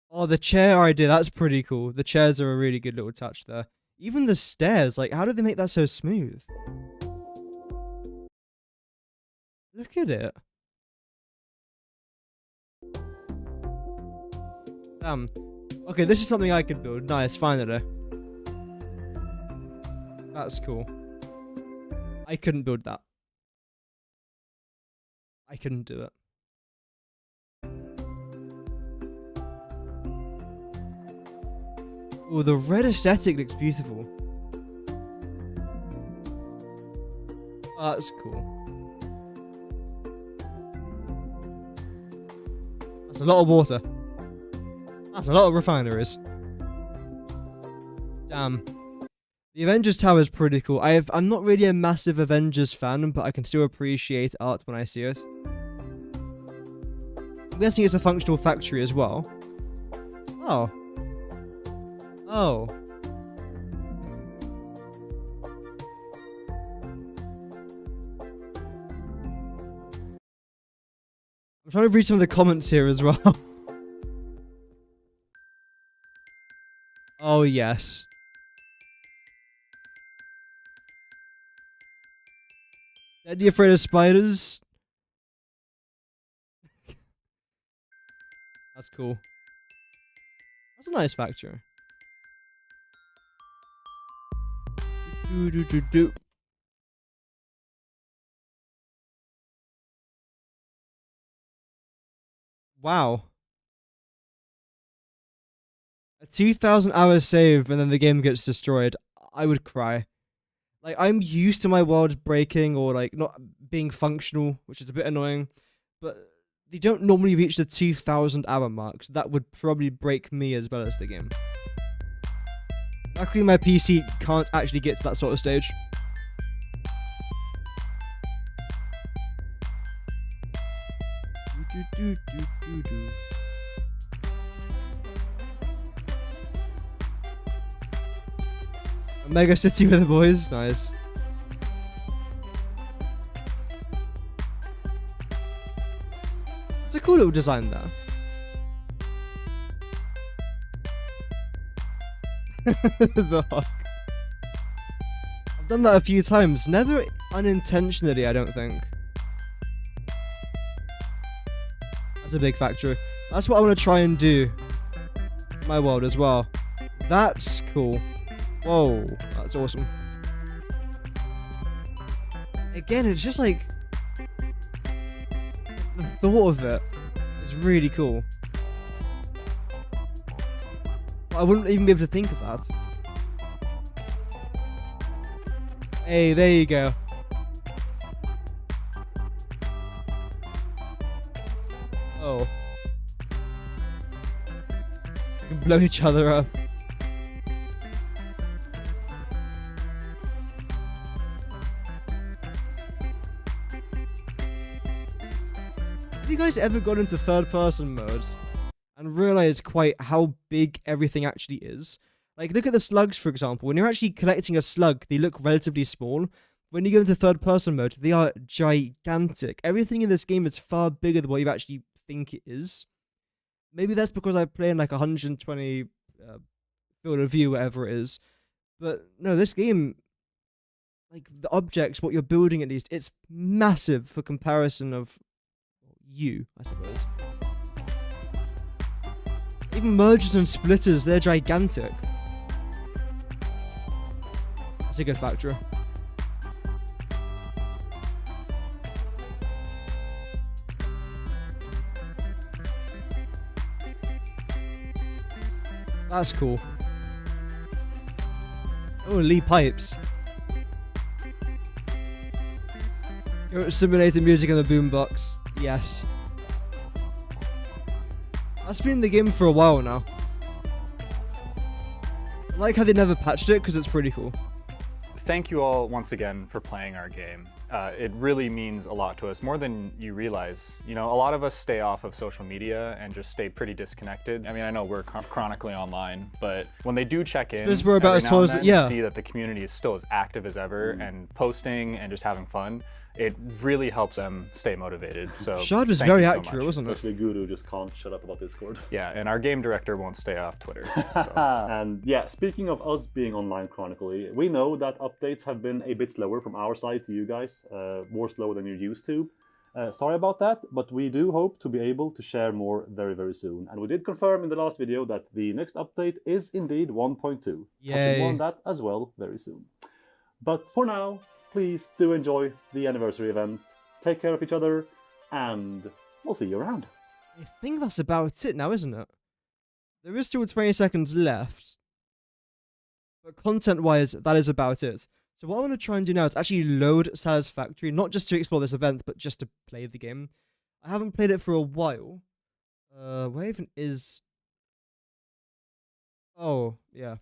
[SPEAKER 1] Oh, the chair idea, that's pretty cool. The chairs are a really good little touch there. Even the stairs, like, how did they make that so smooth? Look at it. Damn. Okay, this is something I could build. Nice, finally. That's cool. I couldn't build that. I couldn't do it. Oh, the red aesthetic looks beautiful. Oh, that's cool. That's a lot of water. That's a lot of refineries. Damn. The Avengers Tower is pretty cool. I'm not really a massive Avengers fan, but I can still appreciate art when I see it. I'm guessing it's a functional factory as well. Oh. Oh. I'm trying to read some of the comments here as well. Oh, yes. Are you afraid of spiders? That's cool. That's a nice factory. Do. Wow. A 2,000 hours save and then the game gets destroyed. I would cry. Like, I'm used to my world breaking or, like, not being functional, which is a bit annoying. But they don't normally reach the 2,000 hour mark, so that would probably break me as well as the game. Luckily, my PC can't actually get to that sort of stage. Mega City with the boys, nice. It's a cool little design there. The hawk. I've done that a few times, never unintentionally, I don't think. That's a big factory. That's what I want to try and do in my world as well. That's cool. Whoa, that's awesome. Again, it's just like the thought of it is really cool. I wouldn't even be able to think of that. Hey, there you go. Oh. We can blow each other up. Have you guys ever got into third-person mode and realized quite how big everything actually is? Like, look at the slugs, for example. When you're actually collecting a slug, they look relatively small. When you go into third-person mode, they are gigantic. Everything in this game is far bigger than what you actually think it is. Maybe that's because I play in like 120 field of view, whatever it is. But no, this game, like the objects, what you're building at least, it's massive for comparison of you, I suppose. Even mergers and splitters, they're gigantic. That's a good factory. That's cool. Oh, Lee pipes. You're simulating music on the boombox. Yes. That's been in the game for a while now. I like how they never patched it because it's pretty cool.
[SPEAKER 4] Thank you all once again for playing our game. It really means a lot to us, more than you realize. You know, a lot of us stay off of social media and just stay pretty disconnected. I mean, I know we're chronically online, but when they do check in,
[SPEAKER 1] we're about as
[SPEAKER 4] every now and then,
[SPEAKER 1] yeah.
[SPEAKER 4] you see that the community is still as active as ever and posting and just having fun. It really helps them stay motivated. So
[SPEAKER 1] Shard was
[SPEAKER 4] thank
[SPEAKER 1] very
[SPEAKER 4] you so
[SPEAKER 1] accurate,
[SPEAKER 4] much.
[SPEAKER 1] wasn't it?
[SPEAKER 3] Especially Guru just can't shut up about Discord.
[SPEAKER 4] Yeah, and our game director won't stay off Twitter. So.
[SPEAKER 3] And yeah, speaking of us being online chronically, we know that updates have been a bit slower from our side to you guys, more slow than you're used to. Sorry about that, but we do hope to be able to share more very, very soon. And we did confirm in the last video that the next update is indeed 1.2.
[SPEAKER 1] Yay.
[SPEAKER 3] More on that as well very soon. But for now, please do enjoy the anniversary event. Take care of each other, and we'll see you around.
[SPEAKER 1] I think that's about it now, isn't it? There is still 20 seconds left. But content-wise, that is about it. So what I want to try and do now is actually load Satisfactory, not just to explore this event, but just to play the game. I haven't played it for a while. Where even is... Oh, yeah.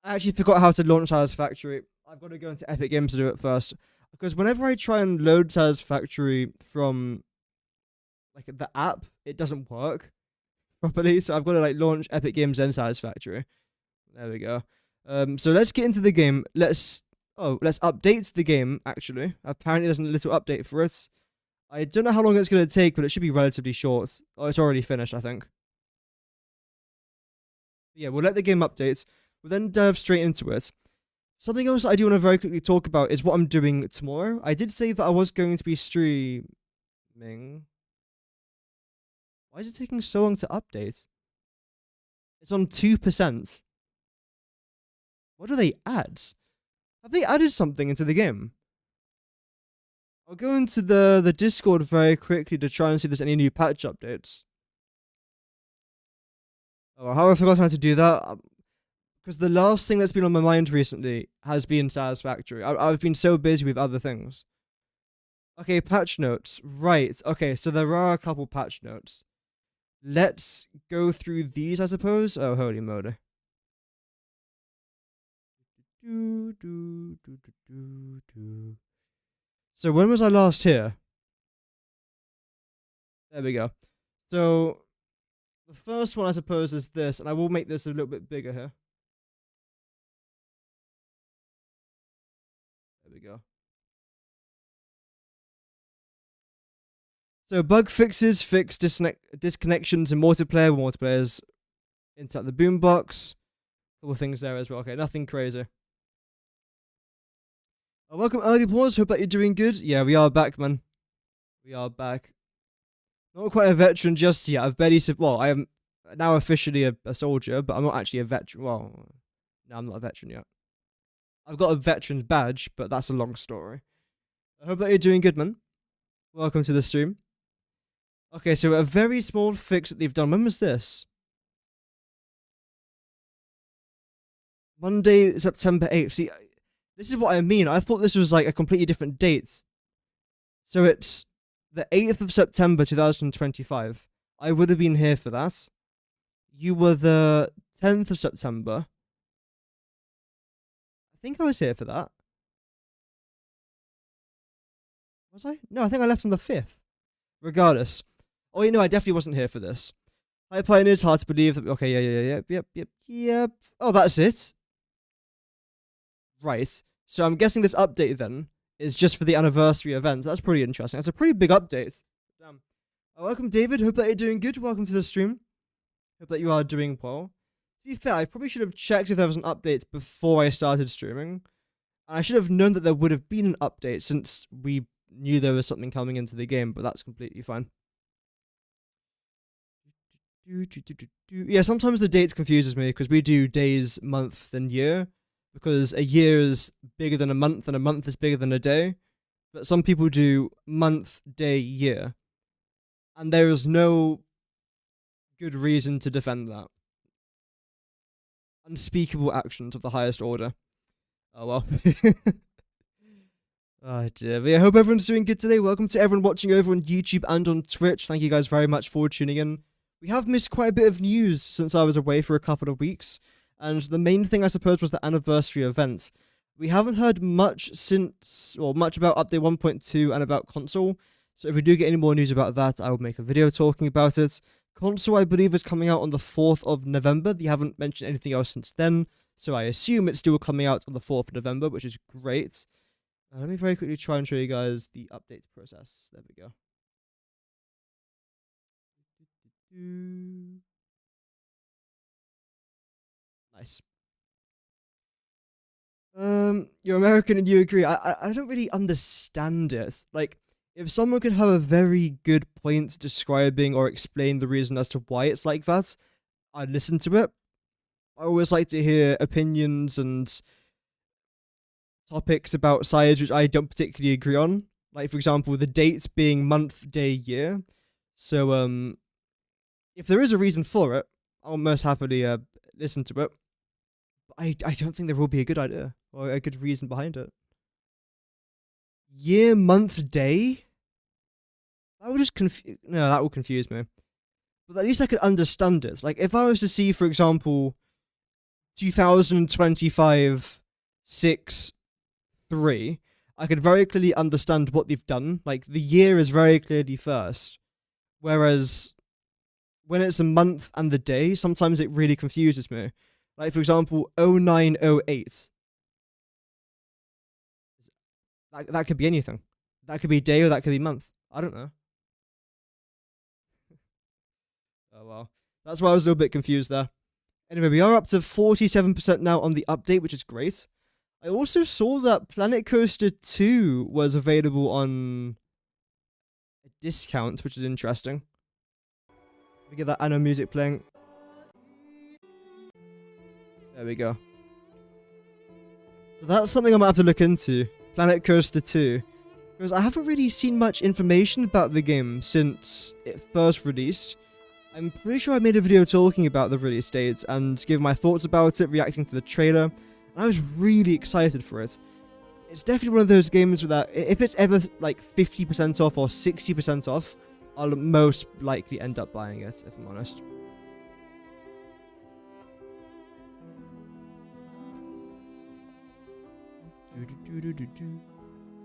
[SPEAKER 1] I actually forgot how to launch Satisfactory. I've got to go into Epic Games to do it first. Because whenever I try and load Satisfactory from like the app, it doesn't work properly. So I've got to like launch Epic Games and Satisfactory. There we go. So let's get into the game. Let's update the game, actually. Apparently there's a little update for us. I don't know how long it's going to take, but it should be relatively short. Oh, it's already finished, I think. Yeah, we'll let the game update. We'll then dive straight into it. Something else I do want to very quickly talk about is what I'm doing tomorrow. I did say that I was going to be streaming. Why is it taking so long to update? It's on 2%. What do they add? Have they added something into the game? I'll go into the Discord very quickly to try and see if there's any new patch updates. Oh, how I forgot how to do that? Because the last thing that's been on my mind recently has been Satisfactory. I've been so busy with other things. Okay, patch notes. Right, okay, so there are a couple patch notes. Let's go through these, I suppose. Oh, holy moly. So when was I last here? There we go. So the first one, I suppose, is this, and I will make this a little bit bigger here. There we go. So bug fixes, fix disconnections in multiplayer, multiplayers into the boombox. Couple things there as well. Okay, nothing crazy. Welcome, early pause. Hope that you're doing good. Yeah, we are back, man. We are back. Not quite a veteran just yet. I've barely... Well, I am now officially a soldier, but I'm not actually a veteran. Well, no, I'm not a veteran yet. I've got a veteran's badge, but that's a long story. I hope that you're doing good, man. Welcome to the stream. Okay, so a very small fix that they've done. When was this? Monday, September 8th. See, this is what I mean. I thought this was like a completely different date. So it's the 8th of September 2025. I would have been here for that. You were the 10th of September. I think I was here for that. Was I? No, I think I left on the 5th. Regardless. Oh, you know, I definitely wasn't here for this. Hi, Pioneers. Hard to believe that. Okay, yep. Oh, that's it. Right. So I'm guessing this update then is just for the anniversary event. That's pretty interesting. That's a pretty big update. Damn. Welcome, David. Hope that you're doing good. Welcome to the stream. Hope that you are doing well. To be fair, I probably should have checked if there was an update before I started streaming. I should have known that there would have been an update since we knew there was something coming into the game, but that's completely fine. Yeah, sometimes the dates confuses me because we do days, month, and year. Because a year is bigger than a month, and a month is bigger than a day. But some people do month, day, year. And there is no good reason to defend that. Unspeakable actions of the highest order. Oh well. Oh dear. But yeah, I hope everyone's doing good today. Welcome to everyone watching over on YouTube and on Twitch. Thank you guys very much for tuning in. We have missed quite a bit of news since I was away for a couple of weeks. And the main thing, I suppose, was the anniversary event. We haven't heard much much about update 1.2 and about console. So if we do get any more news about that, I will make a video talking about it. Console, I believe, is coming out on the 4th of November. They haven't mentioned anything else since then. So I assume it's still coming out on the 4th of November, which is great. Let me very quickly try and show you guys the update process. There we go. Nice. You're American and you agree. I don't really understand it. Like, if someone could have a very good point describing or explain the reason as to why it's like that, I'd listen to it. I always like to hear opinions and topics about sides which I don't particularly agree on. Like, for example, the dates being month, day, year. So, if there is a reason for it, I'll most happily listen to it. I don't think there will be a good idea or a good reason behind it. Year, month, day? That would just that will confuse me. But at least I could understand it. Like, if I was to see, for example, 2025 6-3, I could very clearly understand what they've done. Like, the year is very clearly first. Whereas, when it's a month and the day, sometimes it really confuses me. Like, for example, 0908. That could be anything. That could be day or that could be month. I don't know. Oh, well. That's why I was a little bit confused there. Anyway, we are up to 47% now on the update, which is great. I also saw that Planet Coaster 2 was available on a discount, which is interesting. Let me get that Anno music playing. There we go. So that's something I might have to look into. Planet Coaster 2. Because I haven't really seen much information about the game since it first released. I'm pretty sure I made a video talking about the release date and giving my thoughts about it, reacting to the trailer. And I was really excited for it. It's definitely one of those games that, if it's ever like 50% off or 60% off, I'll most likely end up buying it, if I'm honest.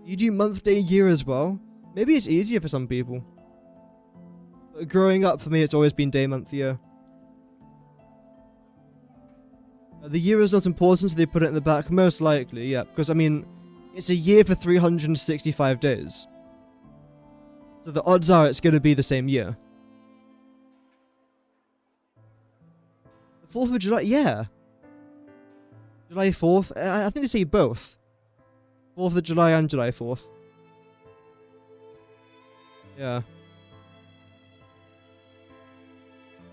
[SPEAKER 1] You do month, day, year as well? Maybe it's easier for some people. But growing up, for me, it's always been day, month, year. The year is not important, so they put it in the back. Most likely, yeah. Because, I mean, it's a year for 365 days. So the odds are it's going to be the same year. The 4th of July, yeah. July 4th? I think they say both. 4th of July and July 4th. Yeah.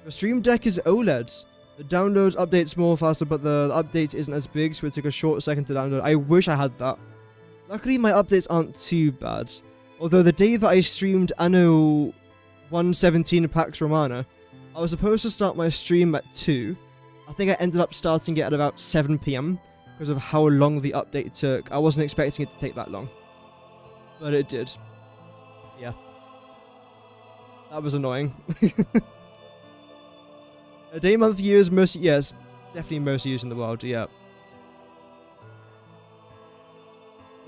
[SPEAKER 1] Your Stream Deck is OLED. The download update's more faster, but the update isn't as big, so it took a short second to download. I wish I had that. Luckily, my updates aren't too bad. Although the day that I streamed Anno 117 Pax Romana, I was supposed to start my stream at 2. I think I ended up starting it at about 7 PM. Because of how long the update took. I wasn't expecting it to take that long. But it did. Yeah. That was annoying. A day, month, year is most... Yes, definitely most used in the world, yeah.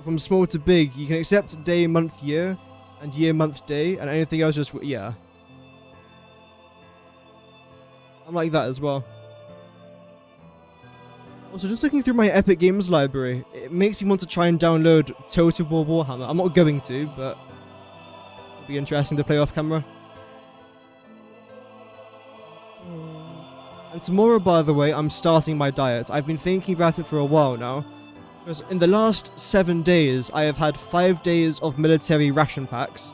[SPEAKER 1] From small to big, you can accept day, month, year, and year, month, day, and anything else just... Yeah. I'm like that as well. Also, just looking through my Epic Games library, it makes me want to try and download Total War Warhammer. I'm not going to, but it'll be interesting to play off camera. And tomorrow, by the way, I'm starting my diet. I've been thinking about it for a while now. Because in the last 7 days, I have had 5 days of military ration packs,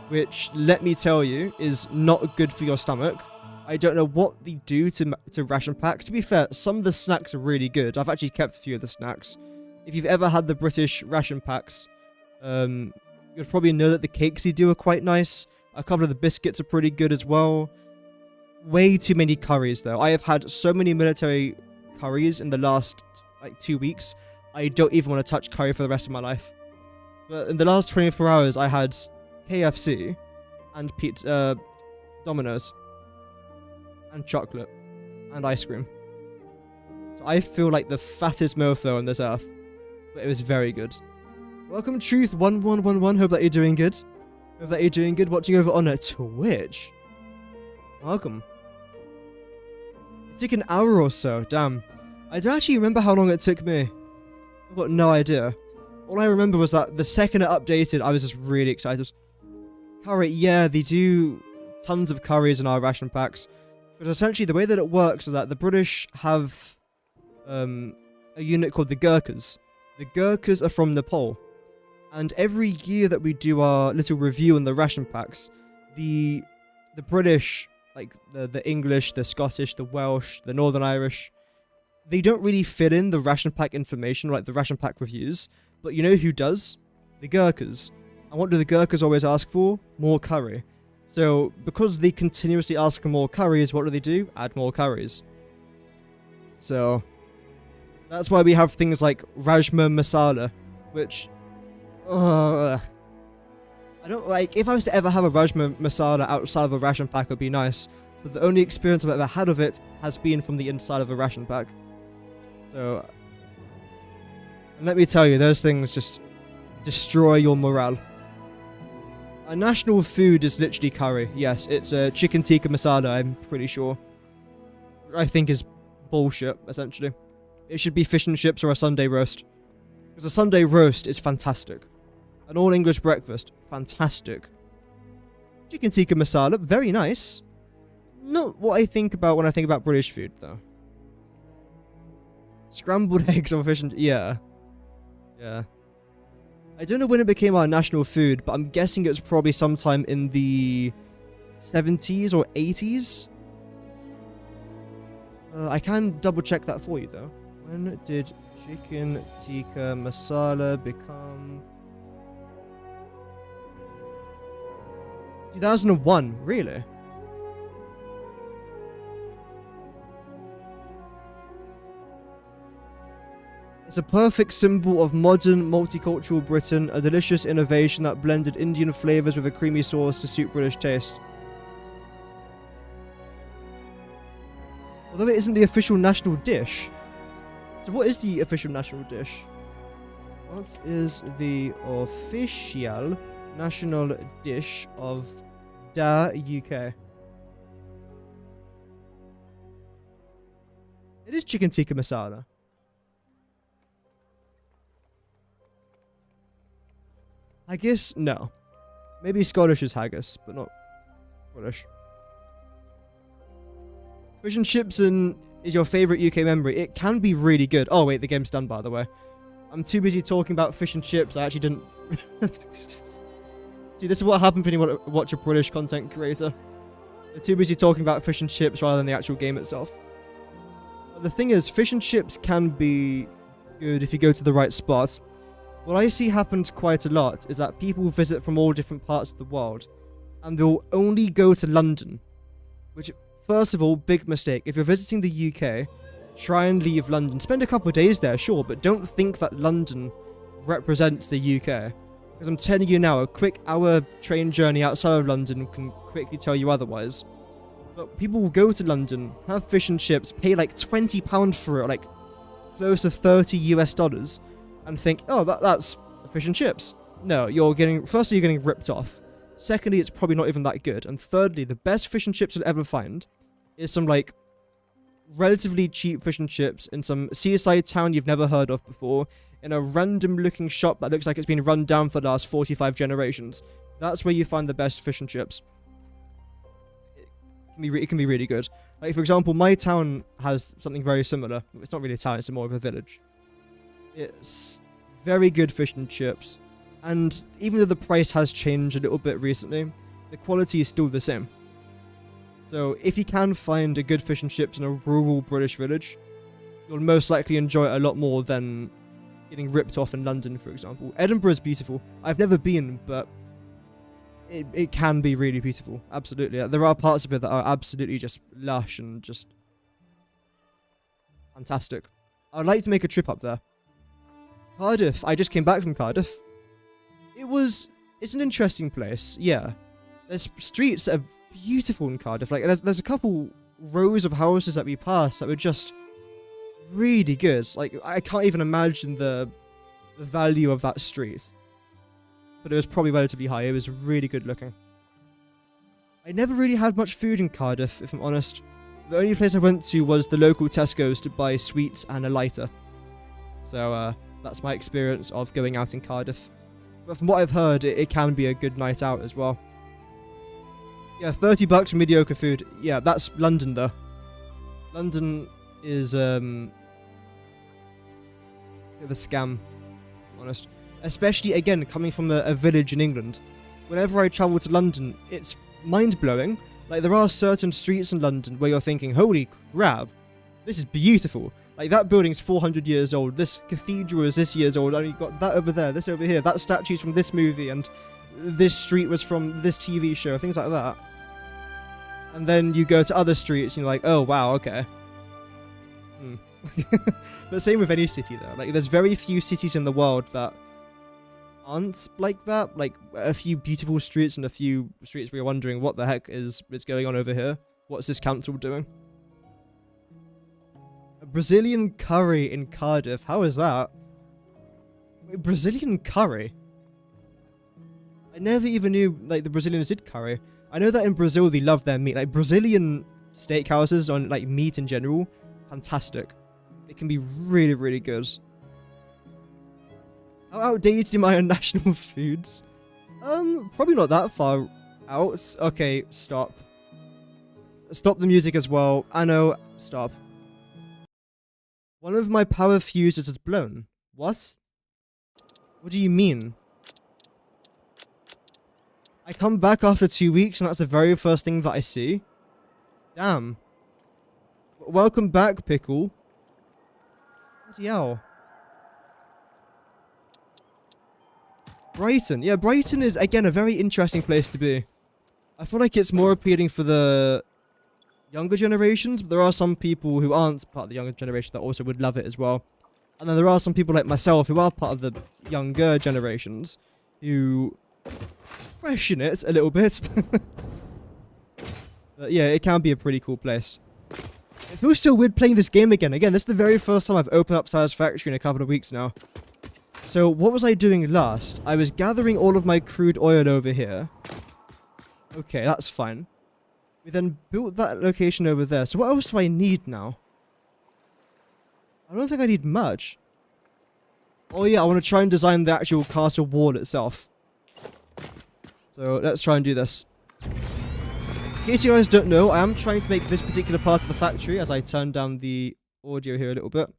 [SPEAKER 1] which, let me tell you, is not good for your stomach. I don't know what they do to ration packs. To be fair, some of the snacks are really good. I've actually kept a few of the snacks. If you've ever had the British ration packs, you'll probably know that the cakes they do are quite nice. A couple of the biscuits are pretty good as well. Way too many curries, though. I have had so many military curries in the last, 2 weeks. I don't even want to touch curry for the rest of my life. But in the last 24 hours, I had KFC and pizza, Domino's. And chocolate. And ice cream. So I feel like the fattest mofo on this earth. But it was very good. Welcome Truth1111. Hope that you're doing good. Hope that you're doing good watching over on Twitch. Welcome. It took an hour or so. Damn. I don't actually remember how long it took me. I've got no idea. All I remember was that the second it updated, I was just really excited. Curry, yeah, they do tons of curries in our ration packs. But essentially, the way that it works is that the British have a unit called the Gurkhas. The Gurkhas are from Nepal. And every year that we do our little review on the ration packs, the British, like the English, the Scottish, the Welsh, the Northern Irish, they don't really fill in the ration pack information, like the ration pack reviews. But you know who does? The Gurkhas. And what do the Gurkhas always ask for? More curry. So, because they continuously ask for more curries, what do? Add more curries. So, that's why we have things like Rajma Masala, which... I don't like... If I was to ever have a Rajma Masala outside of a ration pack, it would be nice. But the only experience I've ever had of it has been from the inside of a ration pack. So... And let me tell you, those things just destroy your morale. Our national food is literally curry. Yes, it's a chicken tikka masala, I'm pretty sure. Which I think is bullshit, essentially. It should be fish and chips or a Sunday roast. Because a Sunday roast is fantastic. An all-English breakfast, fantastic. Chicken tikka masala, very nice. Not what I think about when I think about British food, though. Scrambled eggs or fish and... Yeah. Yeah. I don't know when it became our national food, but I'm guessing it was probably sometime in the 70s or 80s. I can double check that for you though. When did chicken tikka masala become... 2001, really? It's a perfect symbol of modern, multicultural Britain, a delicious innovation that blended Indian flavours with a creamy sauce to suit British taste. Although it isn't the official national dish. So what is the official national dish? What is the official national dish of the UK? It is chicken tikka masala. I guess no. Maybe Scottish is haggis, but not British. Fish and chips is your favourite UK memory. It can be really good. Oh wait, the game's done by the way. I'm too busy talking about fish and chips. I actually didn't... See, this is what happens when you want to watch a British content creator. They're too busy talking about fish and chips rather than the actual game itself. But the thing is, fish and chips can be good if you go to the right spots. What I see happens quite a lot is that people visit from all different parts of the world, and they'll only go to London. Which, first of all, big mistake. If you're visiting the UK, try and leave London. Spend a couple of days there, sure, but don't think that London represents the UK. Because I'm telling you now, a quick hour train journey outside of London can quickly tell you otherwise. But people will go to London, have fish and chips, pay like £20 for it, like close to $30 US, and think, oh, that's fish and chips. No, firstly, you're getting ripped off. Secondly, it's probably not even that good. And thirdly, the best fish and chips you'll ever find is some like relatively cheap fish and chips in some seaside town you've never heard of before, in a random looking shop that looks like it's been run down for the last 45 generations. That's where you find the best fish and chips. It can be really good. Like, for example, my town has something very similar. It's not really a town, it's more of a village. It's very good fish and chips. And even though the price has changed a little bit recently, the quality is still the same. So if you can find a good fish and chips in a rural British village, you'll most likely enjoy it a lot more than getting ripped off in London, for example. Edinburgh is beautiful. I've never been, but it can be really beautiful. Absolutely. There are parts of it that are absolutely just lush and just fantastic. I'd like to make a trip up there. Cardiff. I just came back from Cardiff. It's an interesting place, yeah. There's streets that are beautiful in Cardiff. Like, there's a couple rows of houses that we passed that were just really good. Like, I can't even imagine the value of that street. But it was probably relatively high. It was really good looking. I never really had much food in Cardiff, if I'm honest. The only place I went to was the local Tesco's to buy sweets and a lighter. So, that's my experience of going out in Cardiff. But from what I've heard, it can be a good night out as well. Yeah, $30 for mediocre food. Yeah, that's London though. London is bit of a scam, if I'm honest. Especially, again, coming from a village in England. Whenever I travel to London, it's mind-blowing. Like, there are certain streets in London where you're thinking, holy crap, this is beautiful. Like, that building's 400 years old, this cathedral is this years old, and you've got that over there, this over here, that statue's from this movie, and this street was from this TV show, things like that. And then you go to other streets, and you're like, oh, wow, okay. But same with any city, though. Like, there's very few cities in the world that aren't like that. Like, a few beautiful streets and a few streets where you're wondering, what the heck is going on over here? What's this council doing? A Brazilian curry in Cardiff. How is that? Wait, Brazilian curry? I never even knew, like, the Brazilians did curry. I know that in Brazil they love their meat. Like, Brazilian steakhouses on, like, meat in general, fantastic. It can be really, really good. How outdated am I on national foods? Probably not that far out. Okay, stop. Stop the music as well. I know, stop. One of my power fuses is blown. What? What do you mean? I come back after 2 weeks and that's the very first thing that I see? Damn. Welcome back, Pickle. Bloody hell. Brighton. Yeah, Brighton is, again, a very interesting place to be. I feel like it's more appealing for the younger generations, but there are some people who aren't part of the younger generation that also would love it as well. And then there are some people like myself who are part of the younger generations who question it a little bit. But yeah, it can be a pretty cool place. It feels so weird playing this game again. Again, this is the very first time I've opened up Satisfactory in a couple of weeks now. So what was I doing last? I was gathering all of my crude oil over here. Okay, that's fine. We then built that location over there. So what else do I need now? I don't think I need much. Oh yeah, I want to try and design the actual castle wall itself. So let's try and do this. In case you guys don't know, I am trying to make this particular part of the factory, as I turn down the audio here a little bit.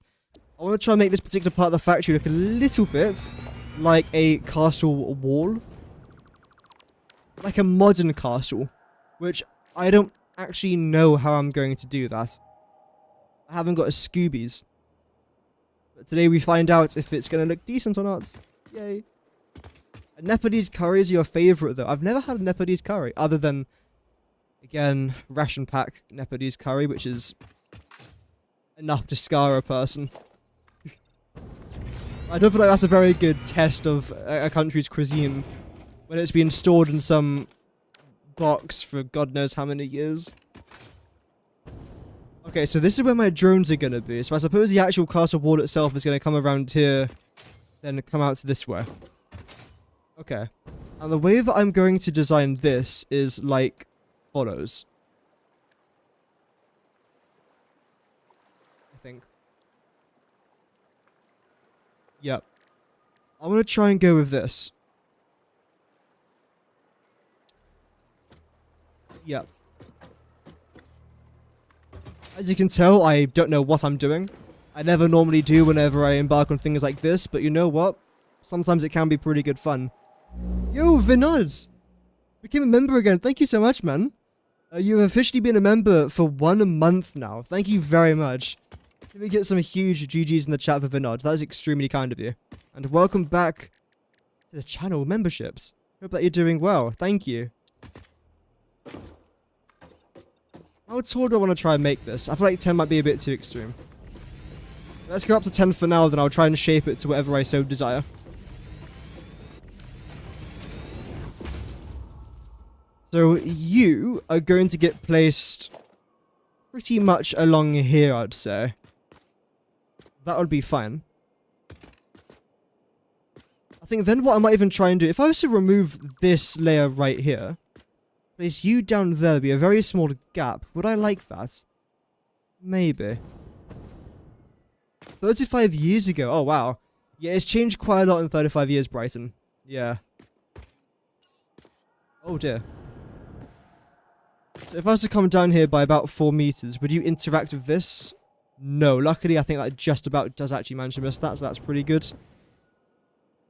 [SPEAKER 1] I want to try and make this particular part of the factory look a little bit like a castle wall. Like a modern castle. Which I don't actually know how I'm going to do that. I haven't got a Scoobies. But today we find out if it's going to look decent or not. Yay. A Nepalese curry is your favourite though. I've never had a Nepalese curry other than, again, ration pack Nepalese curry, which is enough to scar a person. I don't feel like that's a very good test of a country's cuisine when it's been stored in some box for God knows how many years. Okay, so this is where my drones are going to be. So I suppose the actual castle wall itself is going to come around here, then come out to this way. Okay. And the way that I'm going to design this is like follows. I think. Yep. I'm going to try and go with this. Yep. As you can tell, I don't know what I'm doing. I never normally do whenever I embark on things like this, but you know what? Sometimes it can be pretty good fun. Yo, Vinod! Became a member again. Thank you so much, man. You've officially been a member for 1 month now. Thank you very much. Let me get some huge GGs in the chat for Vinod. That is extremely kind of you. And welcome back to the channel memberships. Hope that you're doing well. Thank you. How tall do I want to try and make this? I feel like 10 might be a bit too extreme. Let's go up to 10 for now, then I'll try and shape it to whatever I so desire. So you are going to get placed pretty much along here, I'd say. That would be fine. I think then what I might even try and do, if I was to remove this layer right here, place you down there, there'd be a very small gap. Would I like that? Maybe. 35 years ago. Oh, wow. Yeah, it's changed quite a lot in 35 years, Brighton. Yeah. Oh, dear. So if I was to come down here by about 4 meters, would you interact with this? No. Luckily, I think that just about does actually manage to miss that, so that's pretty good.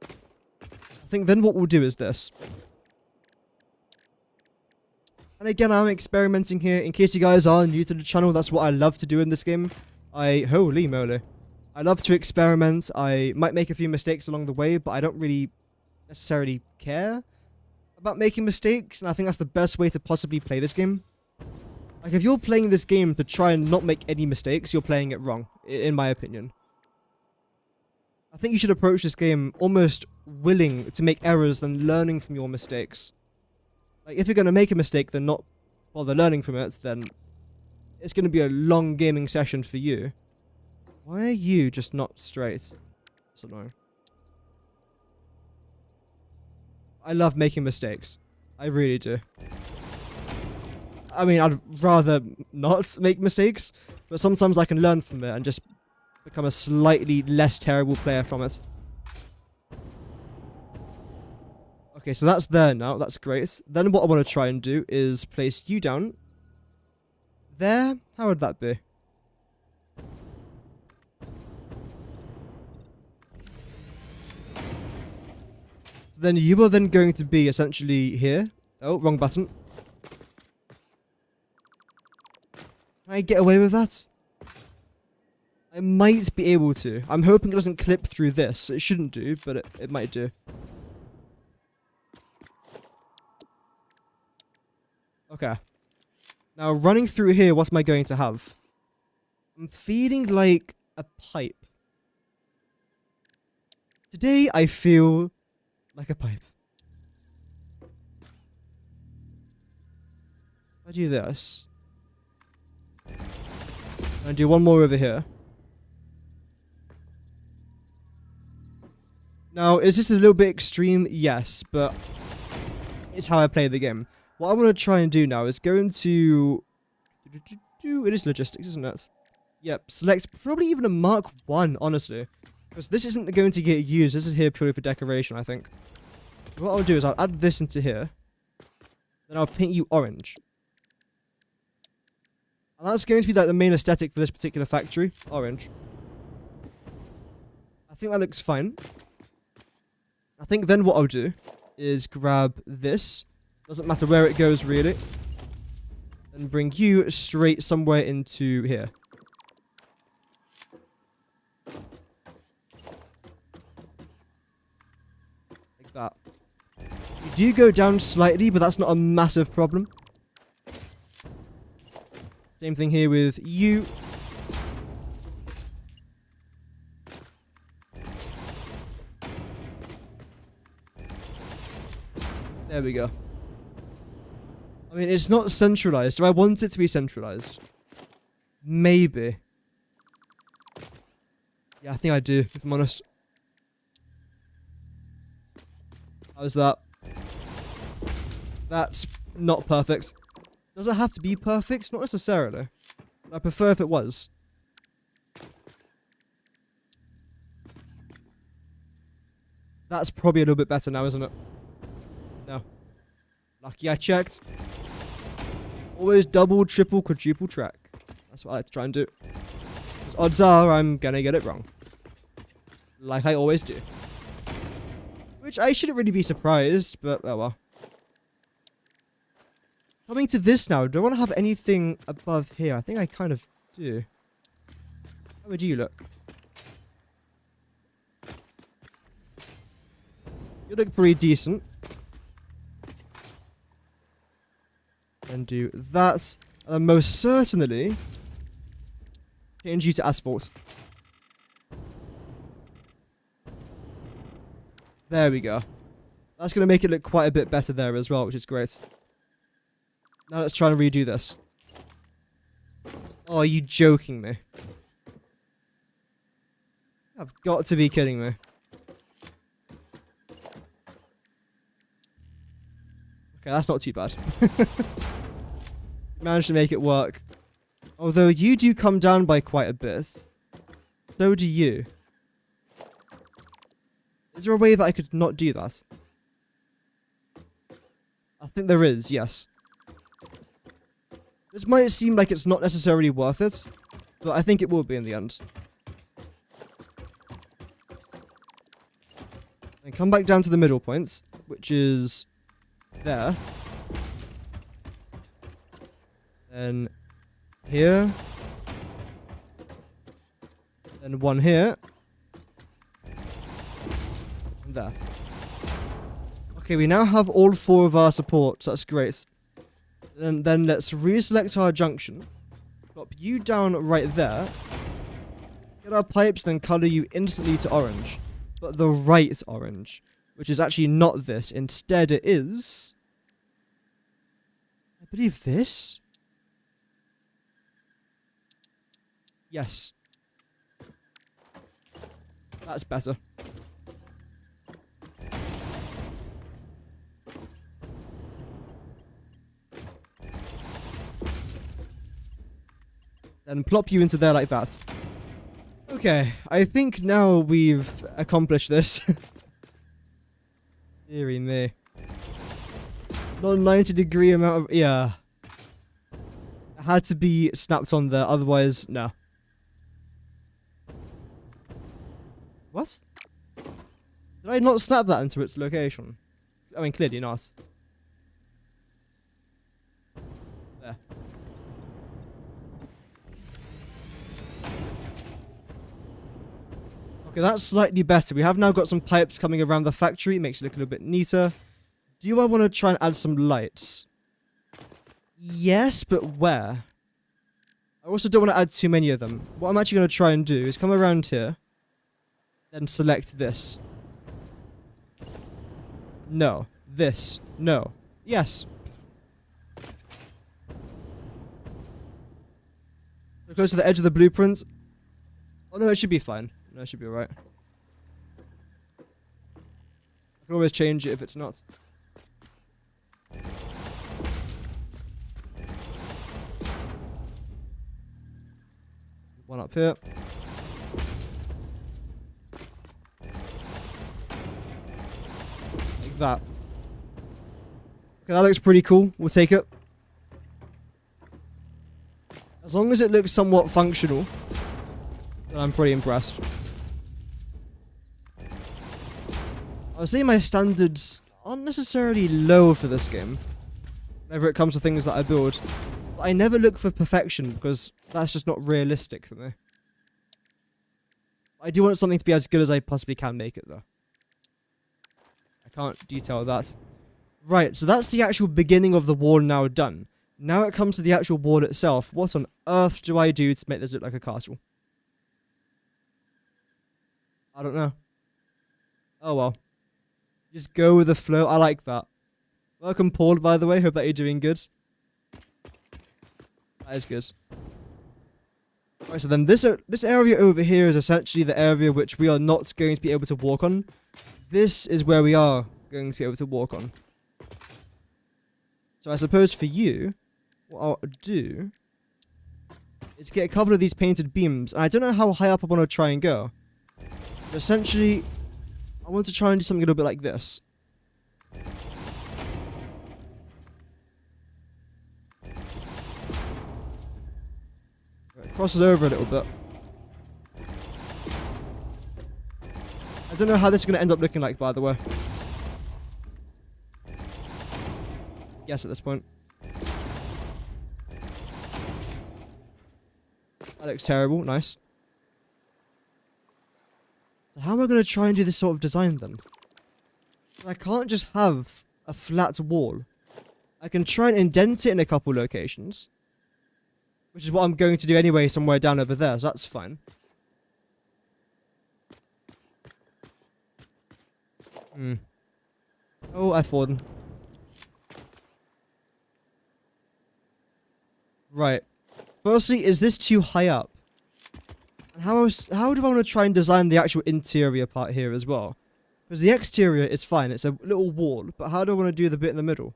[SPEAKER 1] I think then what we'll do is this. And again, I'm experimenting here. In case you guys are new to the channel, that's what I love to do in this game. Holy moly. I love to experiment. I might make a few mistakes along the way, but I don't really necessarily care about making mistakes. And I think that's the best way to possibly play this game. Like, if you're playing this game to try and not make any mistakes, you're playing it wrong, in my opinion. I think you should approach this game almost willing to make errors and learning from your mistakes. Like, if you're going to make a mistake, then not bother learning from it, then it's going to be a long gaming session for you. Why are you just not straight? That's annoying. I love making mistakes. I really do. I mean, I'd rather not make mistakes, but sometimes I can learn from it and just become a slightly less terrible player from it. Okay, so that's there now. That's great. Then what I want to try and do is place you down there. How would that be? So then you are then going to be essentially here. Oh, wrong button. Can I get away with that? I might be able to. I'm hoping it doesn't clip through this. It shouldn't do, but it might do. Okay. Now, running through here, what am I going to have? I'm feeling like a pipe. Today, I feel like a pipe. If I do this. And do one more over here. Now, is this a little bit extreme? Yes, but it's how I play the game. What I want to try and do now is go into... It is logistics, isn't it? Yep, select probably even a Mark 1, honestly. Because this isn't going to get used. This is here purely for decoration, I think. What I'll do is I'll add this into here. Then I'll paint you orange. And that's going to be like the main aesthetic for this particular factory. Orange. I think that looks fine. I think then what I'll do is grab this. Doesn't matter where it goes, really. And bring you straight somewhere into here. Like that. You do go down slightly, but that's not a massive problem. Same thing here with you. There we go. I mean, it's not centralized. Do I want it to be centralized? Maybe. Yeah, I think I do, if I'm honest. How's that? That's not perfect. Does it have to be perfect? Not necessarily. I prefer if it was. That's probably a little bit better now, isn't it? No. Lucky I checked. Always double, triple, quadruple track. That's what I like to try and do. 'Cause odds are I'm gonna get it wrong. Like I always do. Which I shouldn't really be surprised, but oh well. Coming to this now, do I want to have anything above here? I think I kind of do. How would you look? You look pretty decent. And do that. And most certainly, change you to asphalt. There we go. That's going to make it look quite a bit better there as well, which is great. Now let's try and redo this. Oh, are you joking me? I've got to be kidding me. Okay, that's not too bad. Managed to make it work. Although you do come down by quite a bit. So do you. Is there a way that I could not do that? I think there is, yes. This might seem like it's not necessarily worth it, but I think it will be in the end. And come back down to the middle points, which is there. Then here. Then one here. And there. Okay, we now have all four of our supports. That's great. And then let's reselect our junction. Drop you down right there. Get our pipes, then color you instantly to orange. But the right orange. Which is actually not this. Instead it is... I believe this? Yes. That's better. Then plop you into there like that. Okay, I think now we've accomplished this. Deary me. Not a 90-degree amount of... Yeah. It had to be snapped on there, otherwise, no. What? Did Did I not snap that into its location? I mean, clearly not. There. Okay, that's slightly better. We have now got some pipes coming around the factory. It makes it look a little bit neater. Do I want to try and add some lights? Yes, but where? I also don't want to add too many of them. What I'm actually going to try and do is come around here. Then select this. No. This. No. Yes. So close to the edge of the blueprint. Oh no, it should be fine. No, it should be alright. I can always change it if it's not. One up here. Like that. Okay, that looks pretty cool. We'll take it. As long as it looks somewhat functional, then I'm pretty impressed. I would say my standards aren't necessarily low for this game, whenever it comes to things that I build. But I never look for perfection, because that's just not realistic for me. I do want something to be as good as I possibly can make it, though. I can't detail that. Right, so that's the actual beginning of the wall now done. Now it comes to the actual wall itself. What on earth do I do to make this look like a castle? I don't know. Oh well. Just go with the flow. I like that. Welcome, Paul, by the way. Hope that you're doing good. That is good. Right, so then this area over here is essentially the area which we are not going to be able to walk on. This is where we are going to be able to walk on. So I suppose for you, what I'll do is get a couple of these painted beams. And I don't know how high up I want to try and go. But essentially, I want to try and do something a little bit like this. Right, crosses over a little bit. I don't know how this is going to end up looking like, by the way. Guess at this point. That looks terrible. Nice. So how am I going to try and do this sort of design then? I can't just have a flat wall. I can try and indent it in a couple locations. Which is what I'm going to do anyway somewhere down over there, so that's fine. Oh, I've fallen. Right. Firstly, is this too high up? And how do I want to try and design the actual interior part here as well? Because the exterior is fine, it's a little wall, but how do I want to do the bit in the middle?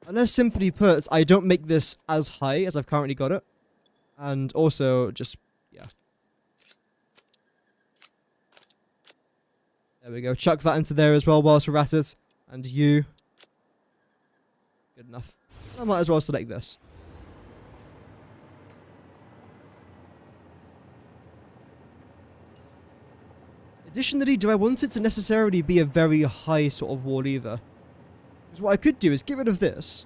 [SPEAKER 1] Unless simply put, I don't make this as high as I've currently got it. And also, just, yeah. There we go. Chuck that into there as well whilst we're at it. And you. Good enough. I might as well select this. Additionally, do I want it to necessarily be a very high sort of wall either? Because what I could do is get rid of this.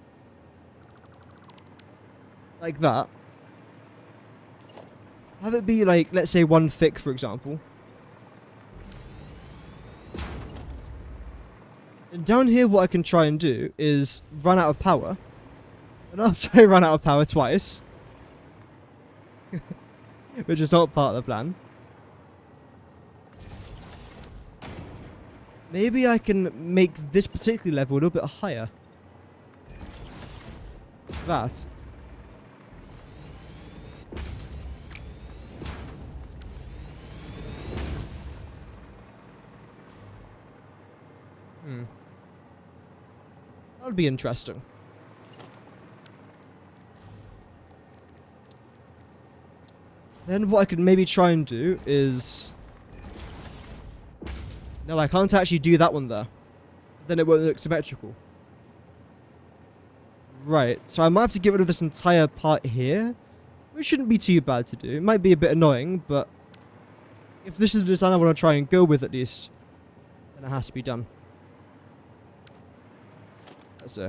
[SPEAKER 1] Like that. Have it be like, let's say 1 thick, for example. And down here, what I can try and do is run out of power. And after I run out of power twice, which is not part of the plan, maybe I can make this particular level a little bit higher. That. That would be interesting. Then what I could maybe try and do is... No, I can't actually do that one there. Then it won't look symmetrical. Right, so I might have to get rid of this entire part here. Which shouldn't be too bad to do. It might be a bit annoying, but if this is the design I want to try and go with at least, then it has to be done. Let's see.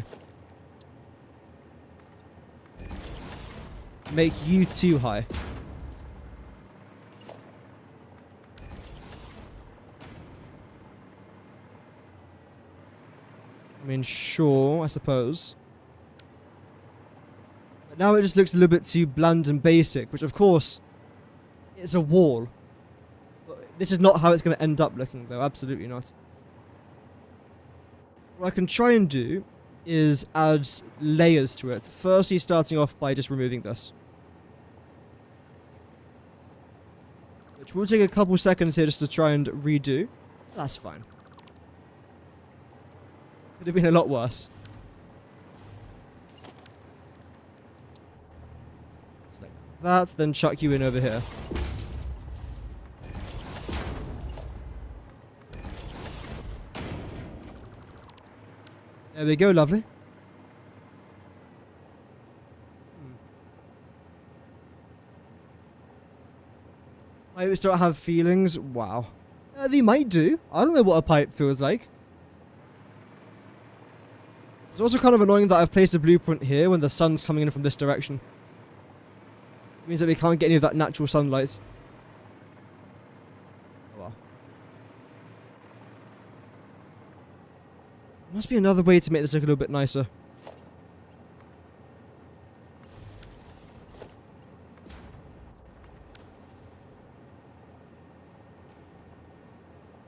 [SPEAKER 1] Make you too high. I mean, sure, I suppose. But now it just looks a little bit too bland and basic, which of course, it's a wall. But this is not how it's going to end up looking, though. Absolutely not. What I can try and do is add layers to it. Firstly, starting off by just removing this. Which will take a couple seconds here just to try and redo. That's fine. Could have been a lot worse. So like that, then chuck you in over here. There we go, lovely. Pipes don't have feelings? Wow. They might do. I don't know what a pipe feels like. It's also kind of annoying that I've placed a blueprint here when the sun's coming in from this direction. It means that we can't get any of that natural sunlight. Oh well. There must be another way to make this look a little bit nicer.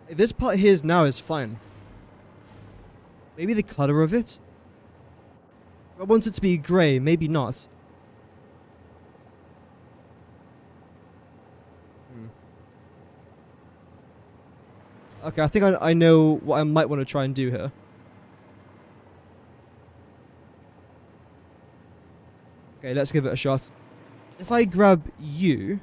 [SPEAKER 1] This part here now is fine. Maybe the color of it? I want it to be grey, maybe not. Okay, I think I know what I might want to try and do here. Okay, let's give it a shot. If I grab you...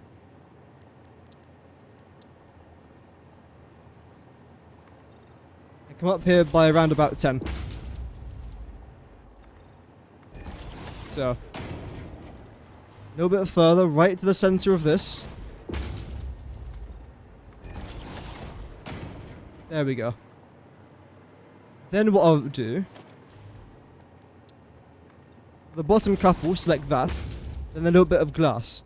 [SPEAKER 1] come up here by around about 10. So, a little bit further, right to the center of this. There we go. Then what I'll do, the bottom couple, select that, then a little bit of glass.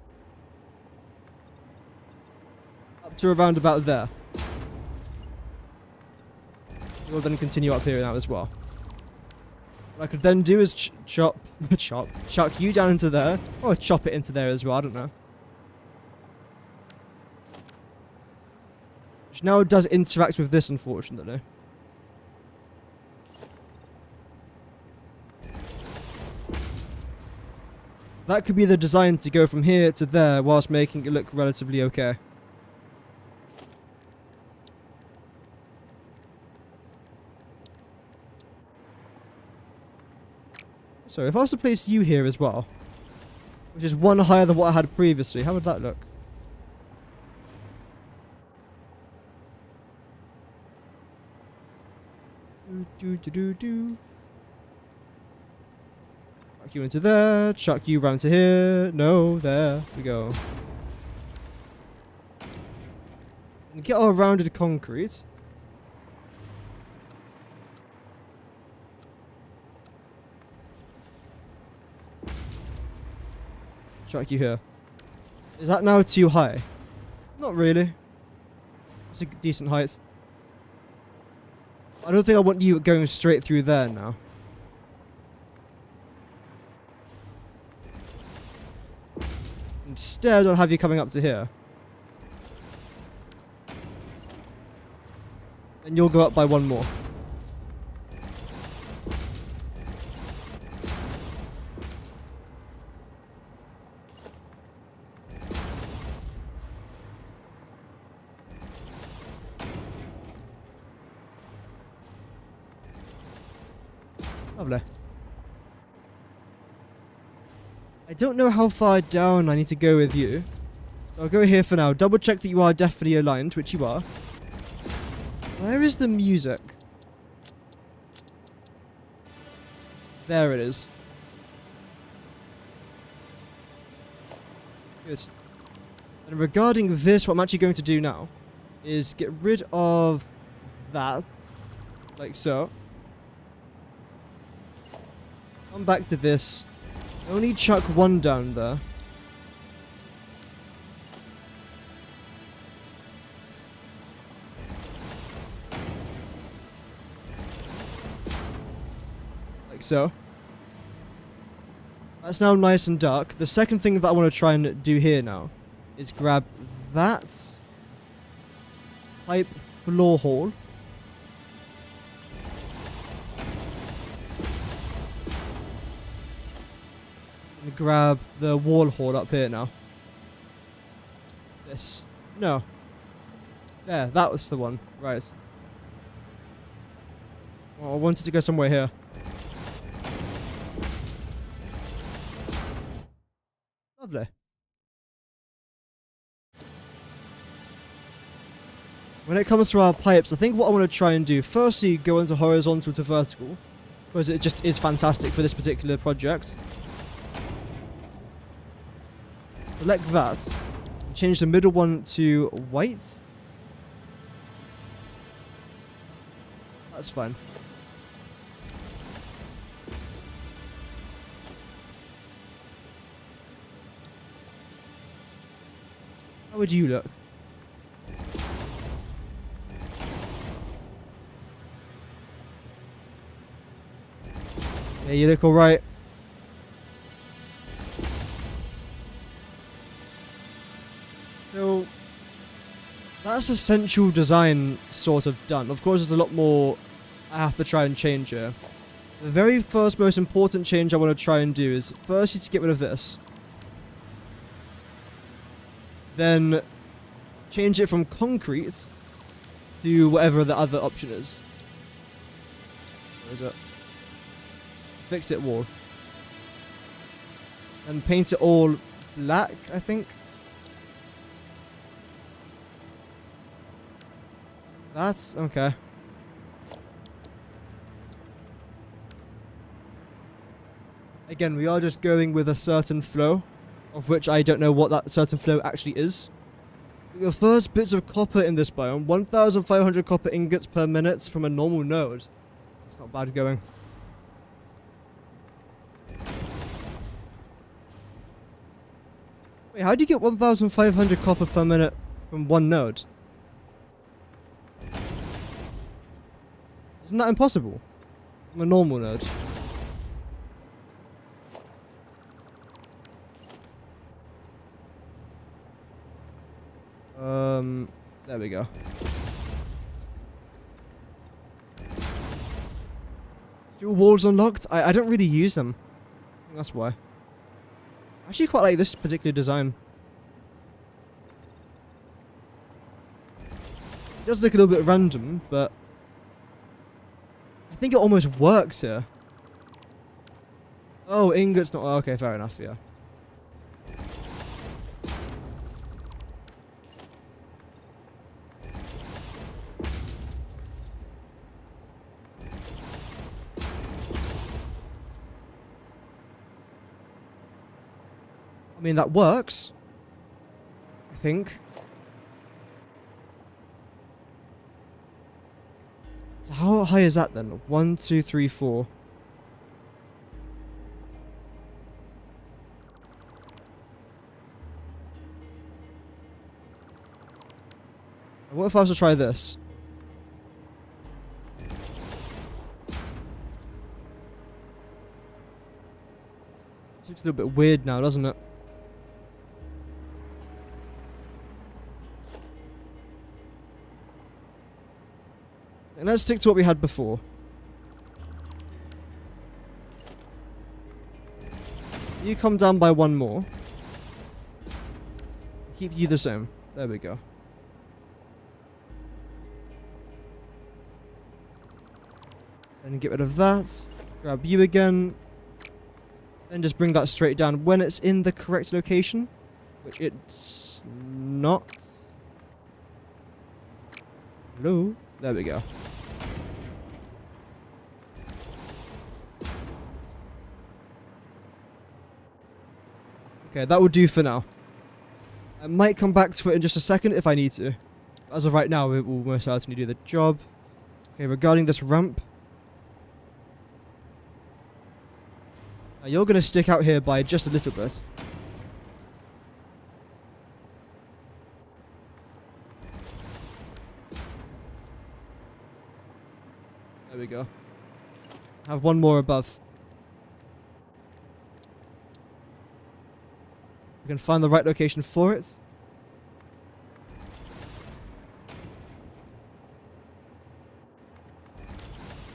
[SPEAKER 1] Up to around about there. We'll then continue up here now as well. What I could then do is chuck you down into there, or chop it into there as well, I don't know. Which now does interact with this, unfortunately. That could be the design to go from here to there whilst making it look relatively okay. So if I was to place you here as well, which is one higher than what I had previously, how would that look? Chuck you into there, chuck you round to here. No, there we go. And get our rounded concrete. Chuck you here. Is that now too high? Not really. It's a decent height. I don't think I want you going straight through there now. Instead, I'll have you coming up to here. And you'll go up by one more. Lovely. I don't know how far down I need to go with you. So I'll go here for now. Double check that you are definitely aligned, which you are. Where is the music? There it is. Good. And regarding this, what I'm actually going to do now is get rid of that, like so. Come back to this. Only chuck one down there. Like so. That's now nice and dark. The second thing that I want to try and do here now is grab that pipe floor hole. And grab the wall hole up here now. This. No. There, that was the one. Right. Oh, I wanted to go somewhere here. Lovely. When it comes to our pipes, I think what I want to try and do, firstly, go into horizontal to vertical, because it just is fantastic for this particular project. Select that. Change the middle one to white. That's fine. How would you look? Yeah, you look alright. So, that's essential design sort of done. Of course, there's a lot more I have to try and change here. The very first most important change I want to try and do is firstly to get rid of this. Then change it from concrete to whatever the other option is. Where is it? Fix it wall. And paint it all black, I think. That's okay. Again, we are just going with a certain flow, of which I don't know what that certain flow actually is. The first bits of copper in this biome, 1,500 copper ingots per minute from a normal node. It's not bad going. Wait, how do you get 1,500 copper per minute from one node? Isn't that impossible? From a normal node. There we go. Dual walls unlocked? I don't really use them. I think that's why. I actually quite like this particular design. It does look a little bit random, but I think it almost works here. Oh, ingots not... Okay, fair enough, yeah. I mean, that works. I think. So how high is that then? 1, 2, 3, 4. What if I was to try this? It looks a little bit weird now, doesn't it? And let's stick to what we had before. You come down by one more. Keep you the same. There we go. Then get rid of that. Grab you again. Then just bring that straight down when it's in the correct location. Which it's not. Hello? There we go. Okay, that will do for now. I might come back to it in just a second if I need to. As of right now, it will most certainly do the job. Okay, regarding this ramp. Now you're going to stick out here by just a little bit. There we go. Have one more above. We can find the right location for it.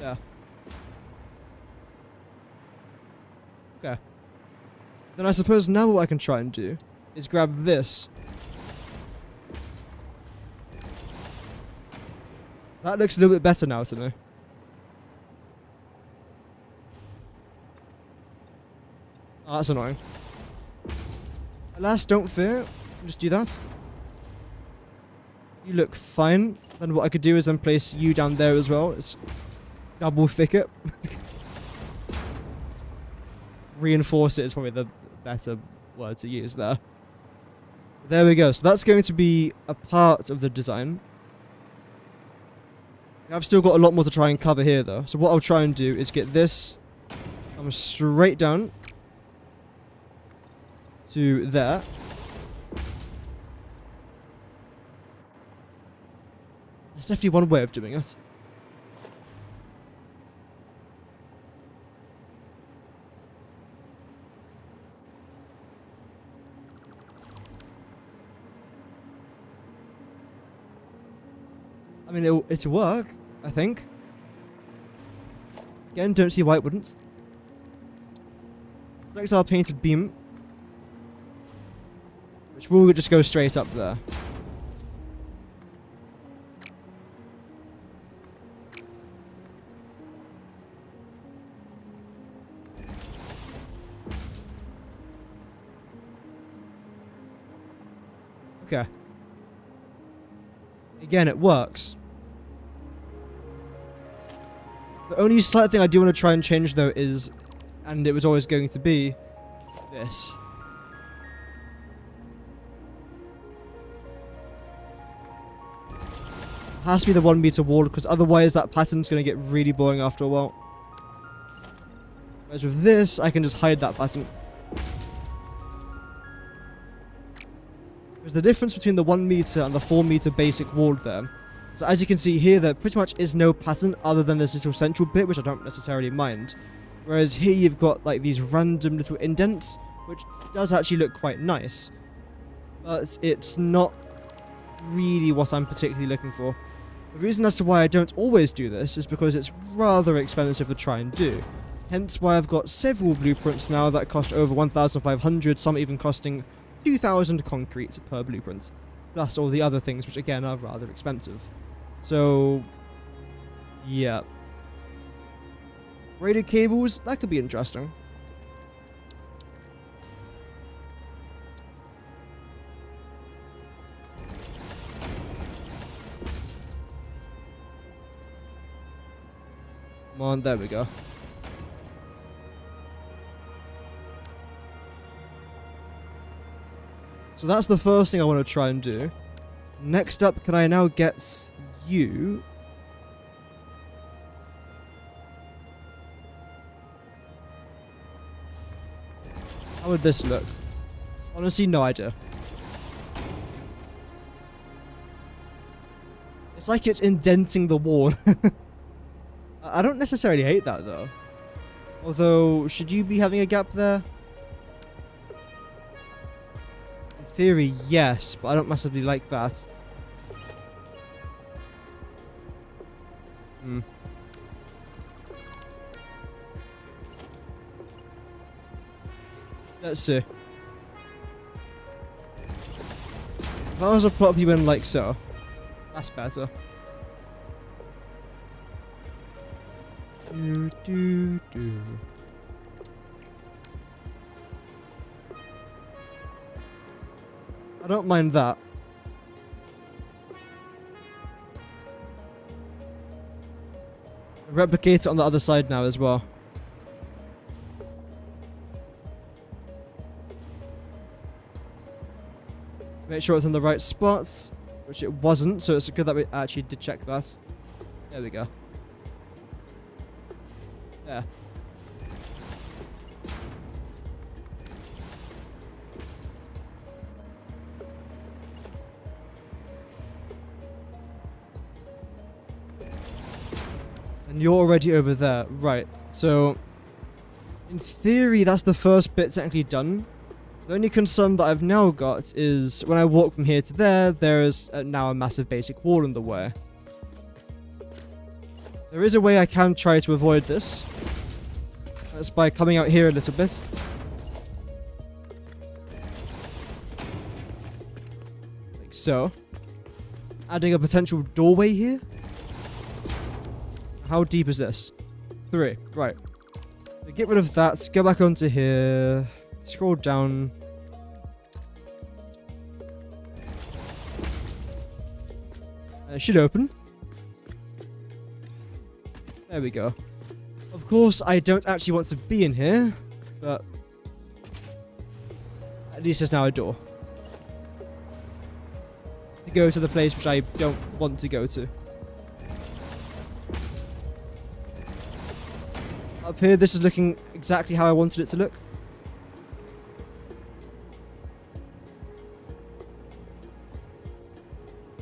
[SPEAKER 1] Yeah. Okay. Then I suppose now what I can try and do is grab this. That looks a little bit better now to me. Oh, that's annoying. Alas, don't fear. Just do that. You look fine. Then what I could do is then place you down there as well. It's double thicket. Reinforce it is probably the better word to use there. There we go. So that's going to be a part of the design. I've still got a lot more to try and cover here though. So what I'll try and do is get this straight down to there. There's definitely one way of doing it. I mean, it'll work, I think. Again, don't see why it wouldn't. Next, our painted beam, which will just go straight up there. Okay. Again, it works. The only slight thing I do want to try and change though is, and it was always going to be, this. It has to be the 1 meter wall because otherwise that pattern's going to get really boring after a while. Whereas with this, I can just hide that pattern. Because the difference between the 1 meter and the 4 meter basic wall there, so as you can see here, there pretty much is no pattern other than this little central bit, which I don't necessarily mind. Whereas here you've got like these random little indents, which does actually look quite nice. But it's not really what I'm particularly looking for. The reason as to why I don't always do this is because it's rather expensive to try and do. Hence why I've got several blueprints now that cost over 1,500, some even costing 2,000 concrete per blueprint. Plus all the other things, which again are rather expensive. So, yeah. Braided cables, that could be interesting. Come on, there we go. So that's the first thing I want to try and do. Next up, can I now get you? How would this look? Honestly, no idea. It's like it's indenting the wall. I don't necessarily hate that though. Although, should you be having a gap there? In theory, yes, but I don't massively like that. Hmm. Let's see. If I was to plot you in like so, that's better. Do, do, do. I don't mind that. Replicate it on the other side now as well. To Make sure it's in the right spots, which it wasn't, so it's good that we actually did check that. There we go. There. And you're already over there. Right, so in theory that's the first bit technically done. The only concern that I've now got is when I walk from here to there is now a massive basic wall in the way. There is a way I can try to avoid this. That's by coming out here a little bit. Like so. Adding a potential doorway here. How deep is this? 3. Right. So get rid of that. Go back onto here. Scroll down. It should open. There we go. Of course, I don't actually want to be in here, but at least there's now a door. To go to the place which I don't want to go to. Up here, this is looking exactly how I wanted it to look.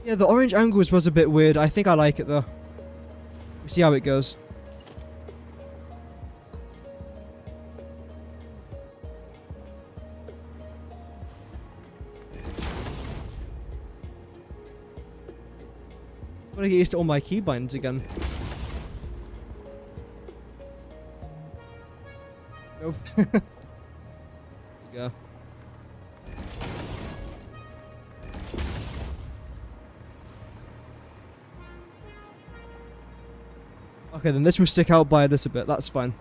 [SPEAKER 1] Yeah, the orange angles was a bit weird. I think I like it though. We'll see how it goes. I'm gonna get used to all my keybinds again. Nope. There you go. Okay, then this will stick out by a little bit. That's fine.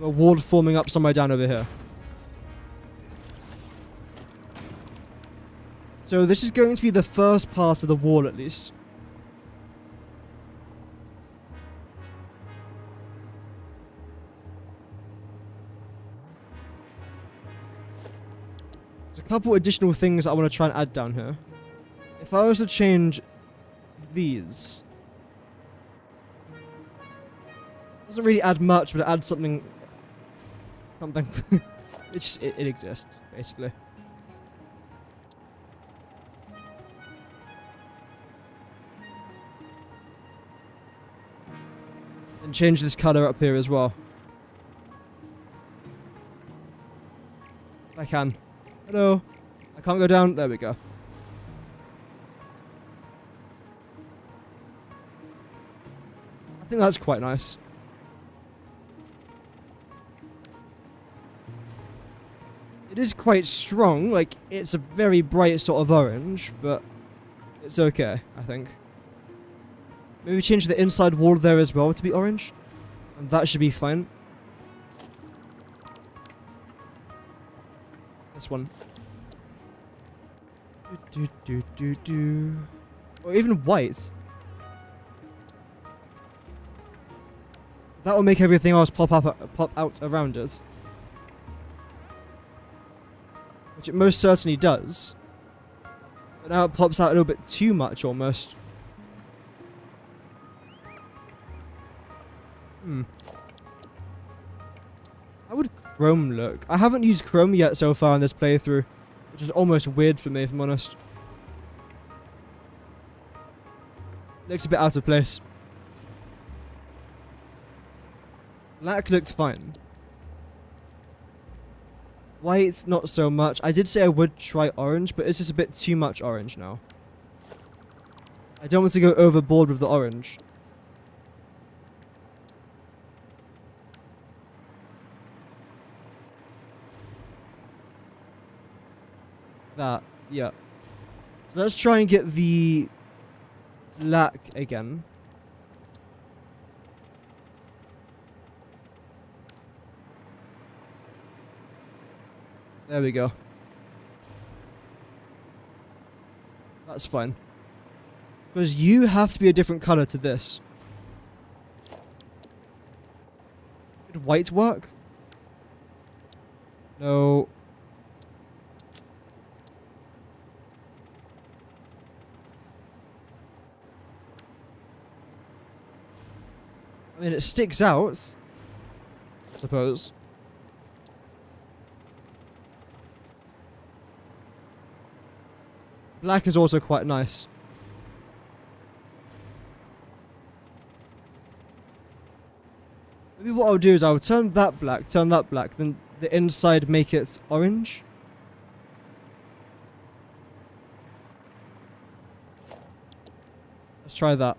[SPEAKER 1] A wall forming up somewhere down over here. So this is going to be the first part of the wall, at least. There's a couple additional things I want to try and add down here. If I was to change these, doesn't really add much, but it adds something. It exists basically. And change this color up here as well. I can. Hello. I can't go down. There we go. I think that's quite nice. It is quite strong, like it's a very bright sort of orange, but it's okay, I think. Maybe change the inside wall there as well to be orange, and that should be fine. This one. Or even white. That will make everything else pop out around us. Which it most certainly does. But now it pops out a little bit too much almost. How would Chrome look? I haven't used Chrome yet so far in this playthrough, which is almost weird for me if I'm honest. Looks a bit out of place. Black looked fine. White, not so much. I did say I would try orange, but it's just a bit too much orange now. I don't want to go overboard with the orange. That, yeah. So let's try and get the black again. There we go. That's fine. Because you have to be a different color to this. Did white work? No. I mean, it sticks out, I suppose. Black is also quite nice. Maybe what I'll do is I'll turn that black, then the inside make it orange. Let's try that.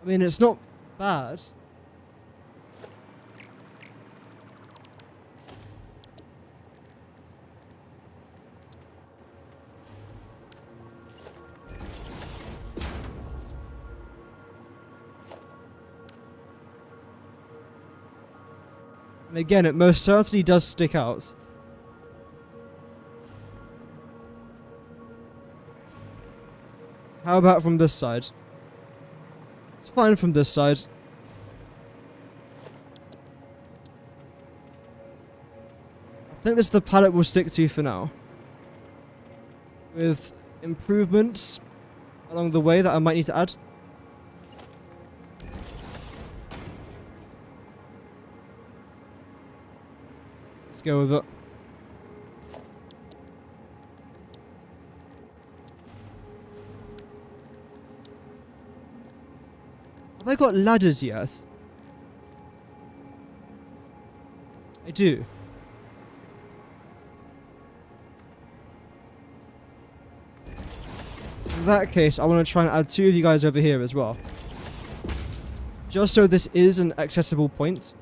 [SPEAKER 1] I mean, it's not bad. And again, it most certainly does stick out. How about from this side? It's fine from this side. I think this is the palette we'll stick to for now. With improvements along the way that I might need to add. Let's go with it. Have I got ladders yet? I do. In that case, I want to try and add 2 of you guys over here as well. Just so this is an accessible point.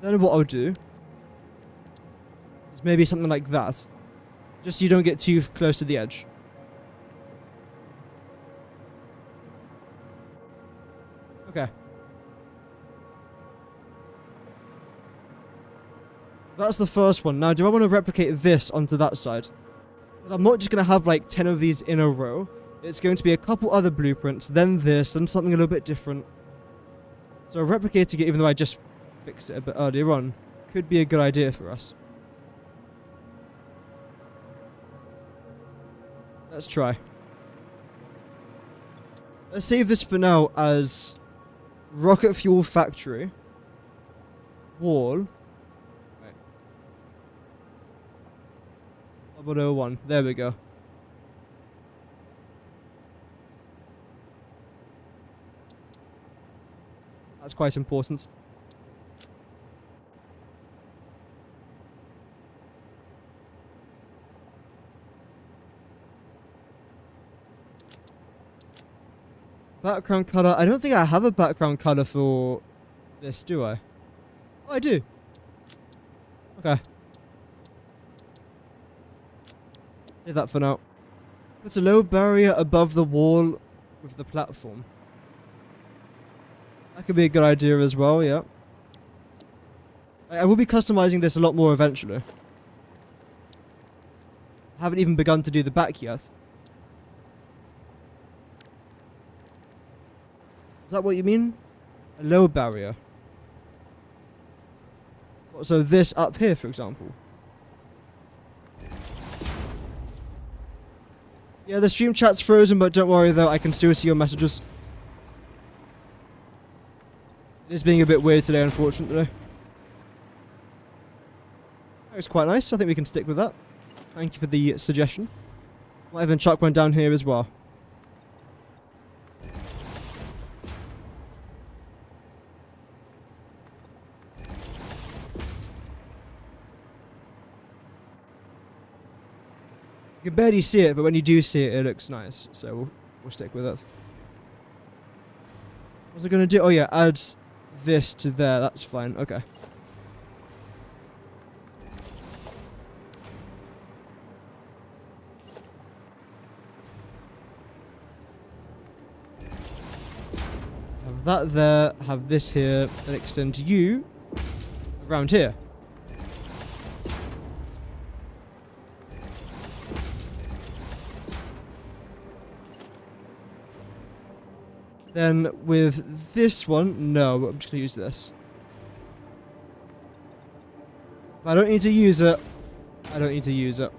[SPEAKER 1] Then what I'll do is maybe something like that. Just so you don't get too close to the edge. Okay. So that's the first one. Now, do I want to replicate this onto that side? Because I'm not just going to have like 10 of these in a row. It's going to be a couple other blueprints, then this, then something a little bit different. So replicating it, even though I just fixed it a bit earlier on, could be a good idea for us. Let's try. Let's save this for now as Rocket Fuel Factory. Wall. Right. 001. There we go. That's quite important. Background color. I don't think I have a background color for this, do I? Oh, I do. Okay. Save that for now. Put a low barrier above the wall with the platform. That could be a good idea as well, yeah. I will be customizing this a lot more eventually. I haven't even begun to do the back yet. Is that what you mean? A low barrier. So this up here, for example. Yeah, the stream chat's frozen, but don't worry though, I can still see your messages. It is being a bit weird today, unfortunately. That was quite nice, I think we can stick with that. Thank you for the suggestion. Might even chuck one down here as well. You can barely see it, but when you do see it, it looks nice. So we'll stick with it. What was I going to do? Oh yeah, add this to there. That's fine. Okay. Have that there, have this here, and extend you around here. Then with this one, no, I'm just going to use this. If I don't need to use it, I don't need to use it.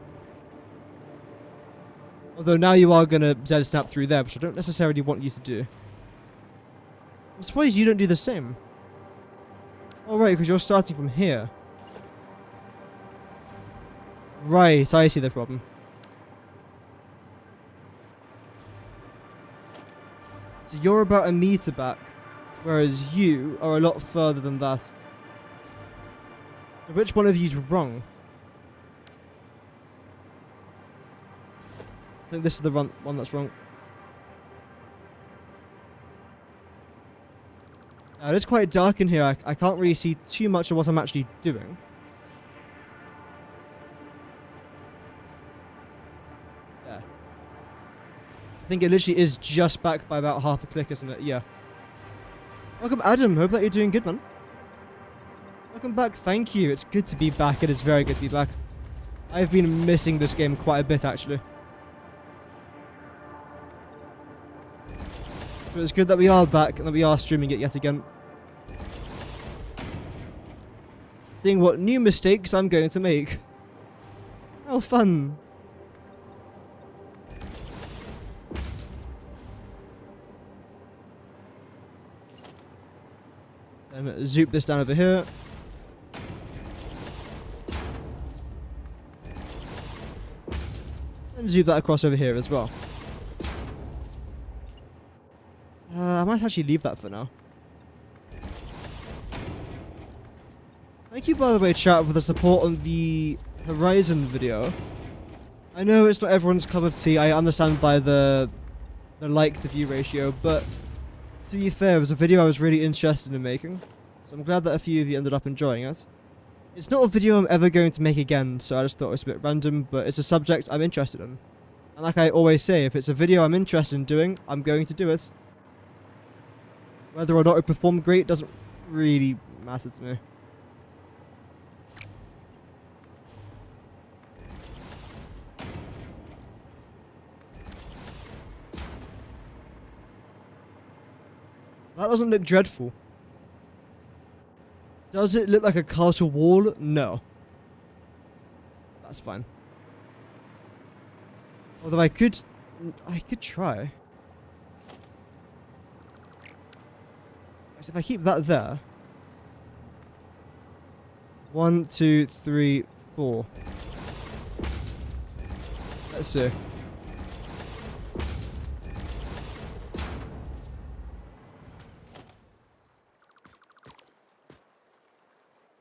[SPEAKER 1] Although now you are going to Z snap through there, which I don't necessarily want you to do. I'm surprised you don't do the same. Oh right, because you're starting from here. Right, I see the problem. So you're about a meter back, whereas you are a lot further than that. So which one of you's wrong? I think this is the one that's wrong. It is quite dark in here. I can't really see too much of what I'm actually doing. Yeah. I think it literally is just back by about half a click, isn't it? Yeah. Welcome, Adam. Hope that you're doing good, man. Welcome back. Thank you. It's good to be back. It is very good to be back. I've been missing this game quite a bit, actually. So it's good that we are back and that we are streaming it yet again. Seeing what new mistakes I'm going to make. How fun. Then zoop this down over here. And zoop that across over here as well. I might actually leave that for now. Thank you, by the way, chat, for the support on the Horizon video. I know it's not everyone's cup of tea. I understand by the like to view ratio, but to be fair, it was a video I was really interested in making, so I'm glad that a few of you ended up enjoying it. It's not a video I'm ever going to make again, so I just thought it was a bit random, but it's a subject I'm interested in. And like I always say, if it's a video I'm interested in doing, I'm going to do it. Whether or not it performed great doesn't really matter to me. That doesn't look dreadful. Does it look like a castle wall? No. That's fine. Although I could try. So if I keep that there. 1, 2, 3, 4. Let's see.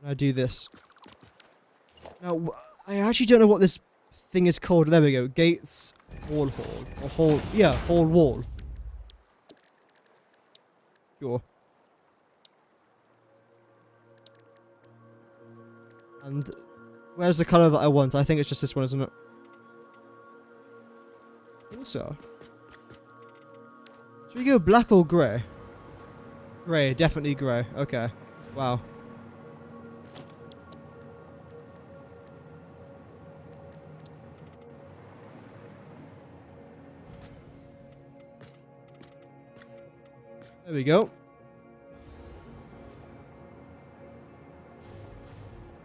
[SPEAKER 1] I do this. Now, I actually don't know what this thing is called. There we go. Gates Hall. Or Hall. Yeah, Hall Wall. Sure. And where's the colour that I want? I think it's just this one, isn't it? I think so. Should we go black or grey? Grey, definitely grey. Okay. Wow. There we go.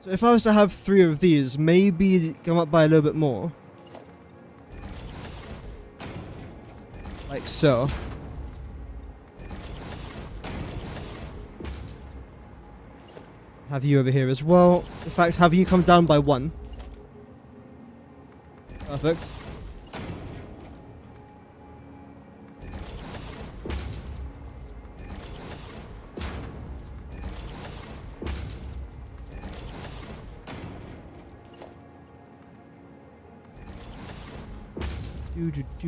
[SPEAKER 1] So if I was to have 3 of these, maybe come up by a little bit more. Like so. Have you over here as well. In fact, have you come down by 1. Perfect. I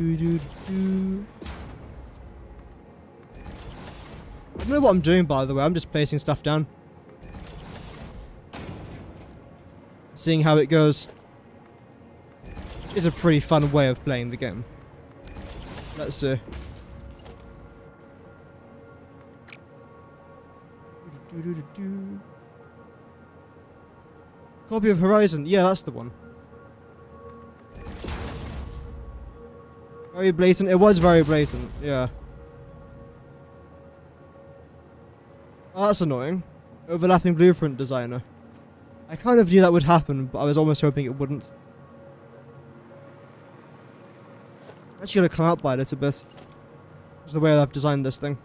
[SPEAKER 1] don't know what I'm doing, by the way. I'm just placing stuff down. Seeing how it goes. Which is a pretty fun way of playing the game. Let's see. Copy of Horizon. Yeah, that's the one. Very blatant. It was very blatant, yeah. Oh, that's annoying. Overlapping blueprint designer. I kind of knew that would happen, but I was almost hoping it wouldn't. I'm actually gonna come out by a little bit. That's the way I've designed this thing.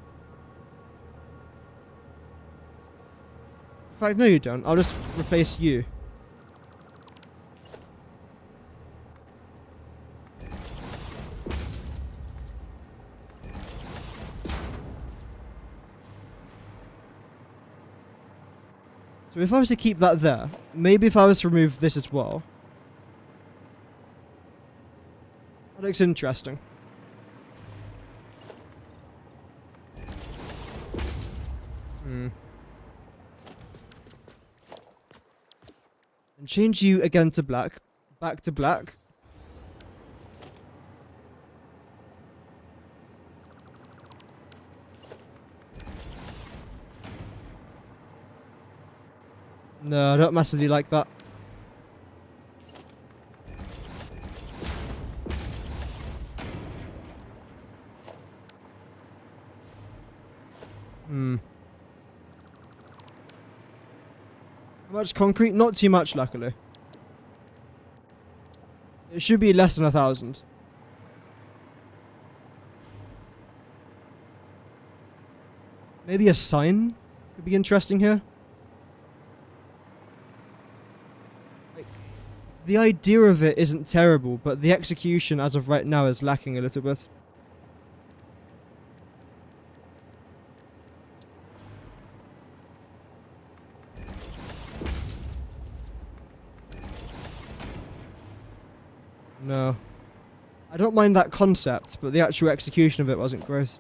[SPEAKER 1] In fact, no you don't. I'll just replace you. So if I was to keep that there, maybe if I was to remove this as well. That looks interesting. And change you again to black. Back to black. No, I don't massively like that. How much concrete? Not too much, luckily. It should be less than 1,000. Maybe a sign could be interesting here. Like, the idea of it isn't terrible, but the execution as of right now is lacking a little bit. No. I don't mind that concept, but the actual execution of it wasn't great.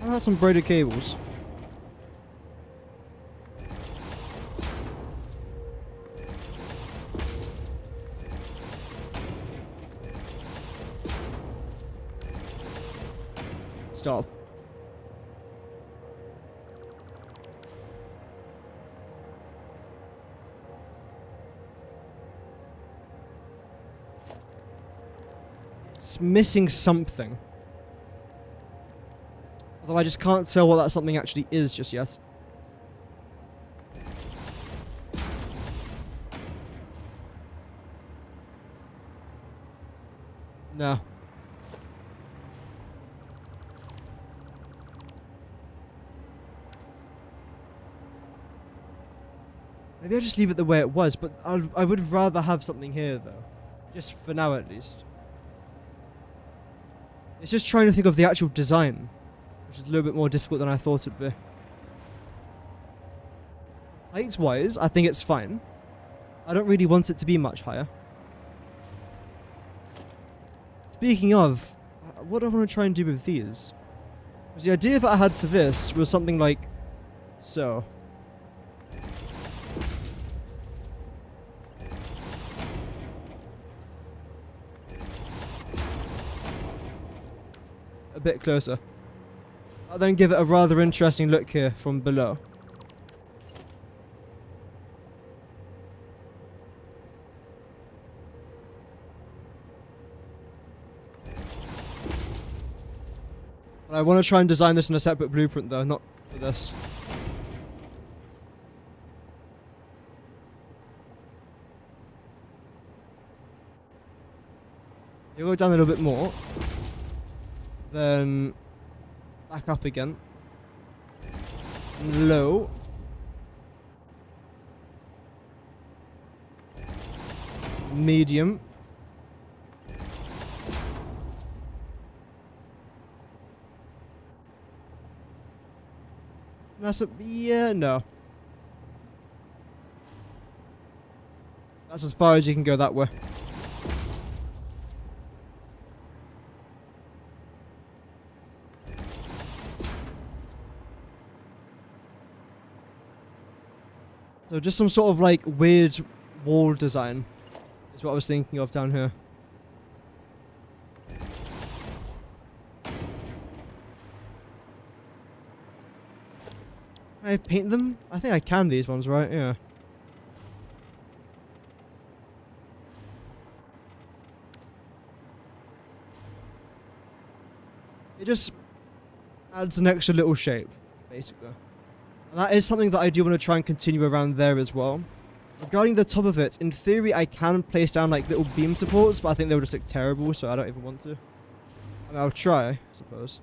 [SPEAKER 1] I have some braided cables. Stop. It's missing something. Although I just can't tell what that something actually is just yet. No. Maybe I'll just leave it the way it was, but I would rather have something here though. Just for now at least. It's just trying to think of the actual design, which is a little bit more difficult than I thought it'd be. Height-wise, I think it's fine. I don't really want it to be much higher. Speaking of, what do I want to try and do with these? Because the idea that I had for this was something like so. A bit closer. I'll then give it a rather interesting look here from below. I want to try and design this in a separate blueprint though, not for this. You go down a little bit more. Then back up again. Low. Medium. That's a, yeah, no. That's as far as you can go that way. So just some sort of like weird wall design is what I was thinking of down here. Can I paint them? I think I can these ones, right? Yeah. just adds an extra little shape, basically. And that is something that I do want to try and continue around there as well. Regarding the top of it, in theory I can place down like little beam supports, but I think they would just look terrible, so I don't even want to. I mean, I'll try, I suppose.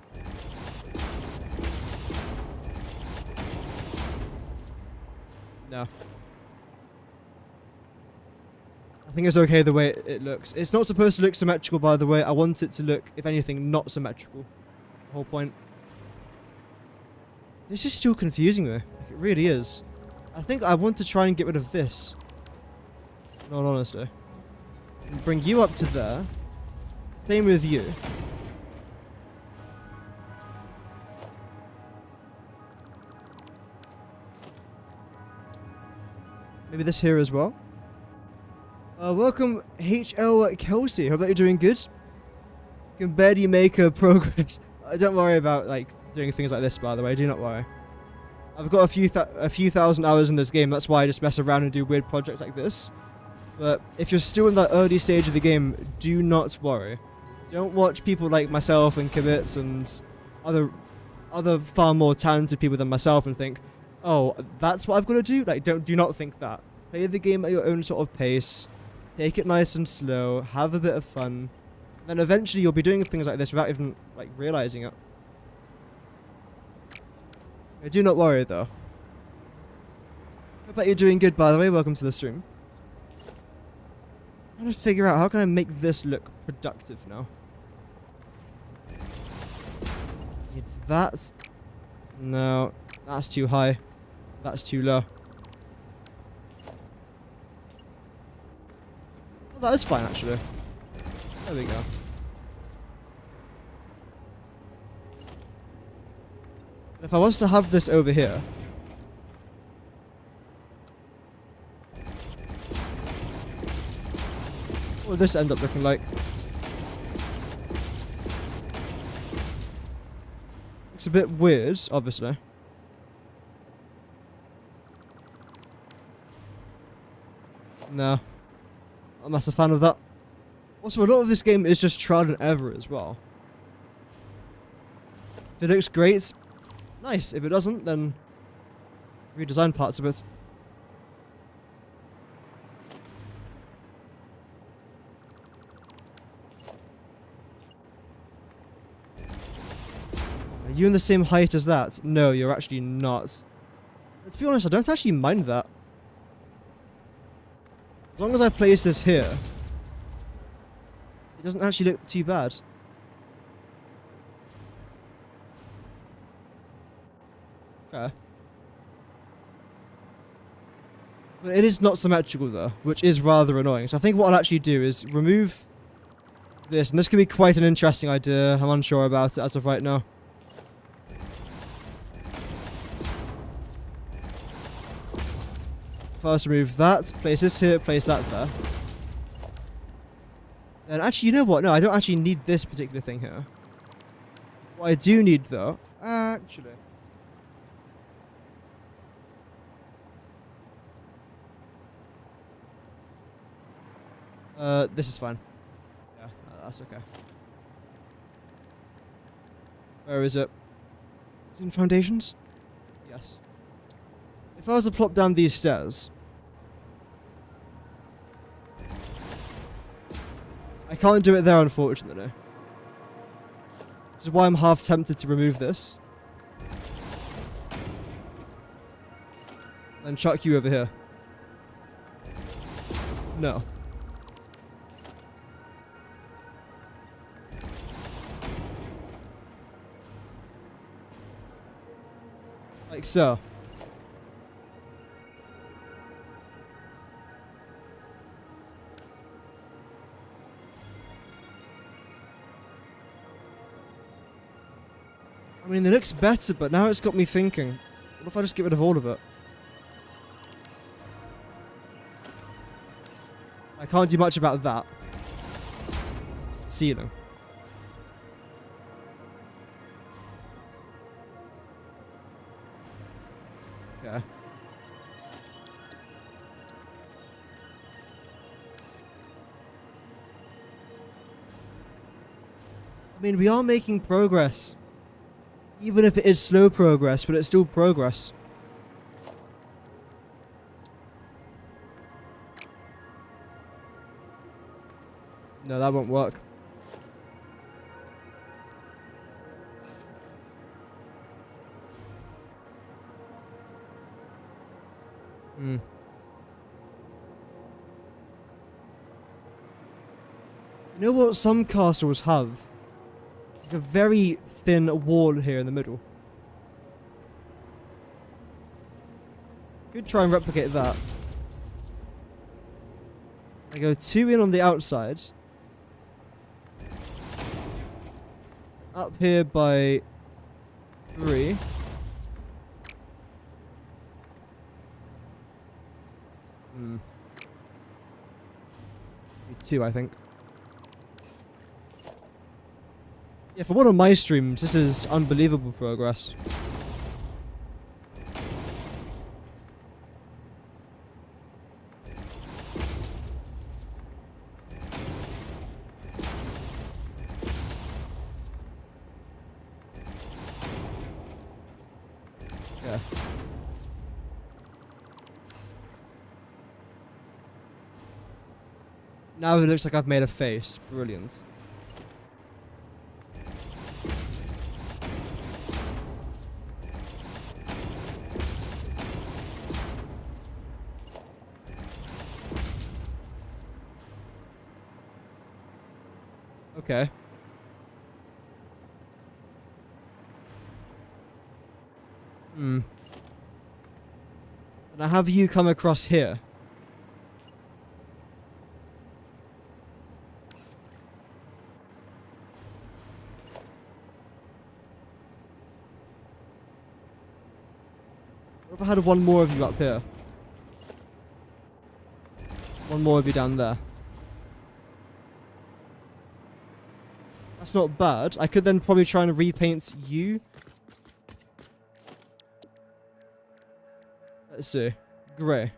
[SPEAKER 1] No. I think it's okay the way it looks. It's not supposed to look symmetrical, by the way. I want it to look, if anything, not symmetrical. The whole point. This is still confusing me. Like, it really is. I think I want to try and get rid of this. In all honesty. And bring you up to there. Same with you. Maybe this here as well. Welcome, HL Kelsey. Hope that you're doing good. Can barely make progress. Don't worry about like doing things like this, by the way. Do not worry. I've got a few thousand hours in this game. That's why I just mess around and do weird projects like this. But if you're still in that early stage of the game, do not worry. Don't watch people like myself and Kibitz and other far more talented people than myself and think, oh, that's what I've got to do? Like, do not think that. Play the game at your own sort of pace. Take it nice and slow. Have a bit of fun. Then eventually you'll be doing things like this without even like realizing it. Do not worry though. Hope that you're doing good, by the way. Welcome to the stream. I'm trying to figure out how can I make this look productive now. That's... No, that's too high. That's too low. Well, that is fine, actually. There we go. If I was to have this over here... what would this end up looking like? Looks a bit weird, obviously. No. I'm not a fan of that. Also, a lot of this game is just trial and error as well. If it looks great, nice. If it doesn't, then redesign parts of it. Are you in the same height as that? No, you're actually not. Let's be honest, I don't actually mind that. As long as I place this here, it doesn't actually look too bad. Okay. But it is not symmetrical though, which is rather annoying. So I think what I'll actually do is remove this, and this could be quite an interesting idea. I'm unsure about it as of right now. First remove that, place this here, place that there. And actually, you know what? No, I don't actually need this particular thing here. What I do need though, actually. This is fine. Yeah, that's okay. Where is it? Is it in foundations? Yes. If I was to plop down these stairs, I can't do it there, unfortunately. This is why I'm half tempted to remove this. Then chuck you over here. No. Like so. I mean, it looks better, but now it's got me thinking. What if I just get rid of all of it? I can't do much about that. Ceiling. Okay. I mean, we are making progress. Even if it is slow progress, but it's still progress. No, that won't work. Hmm. You know what some castles have? Like a very thin wall here in the middle. Could try and replicate that. I go 2 in on the outside. Up here by 3. Hmm. 2, I think. Yeah, for one of my streams, this is unbelievable progress. Yeah. Now it looks like I've made a face. Brilliant. Okay. Hmm. And I have you come across here. What if I had one more of you up here? One more of you down there. That's not bad. I could then probably try and repaint you. Let's see. Grey.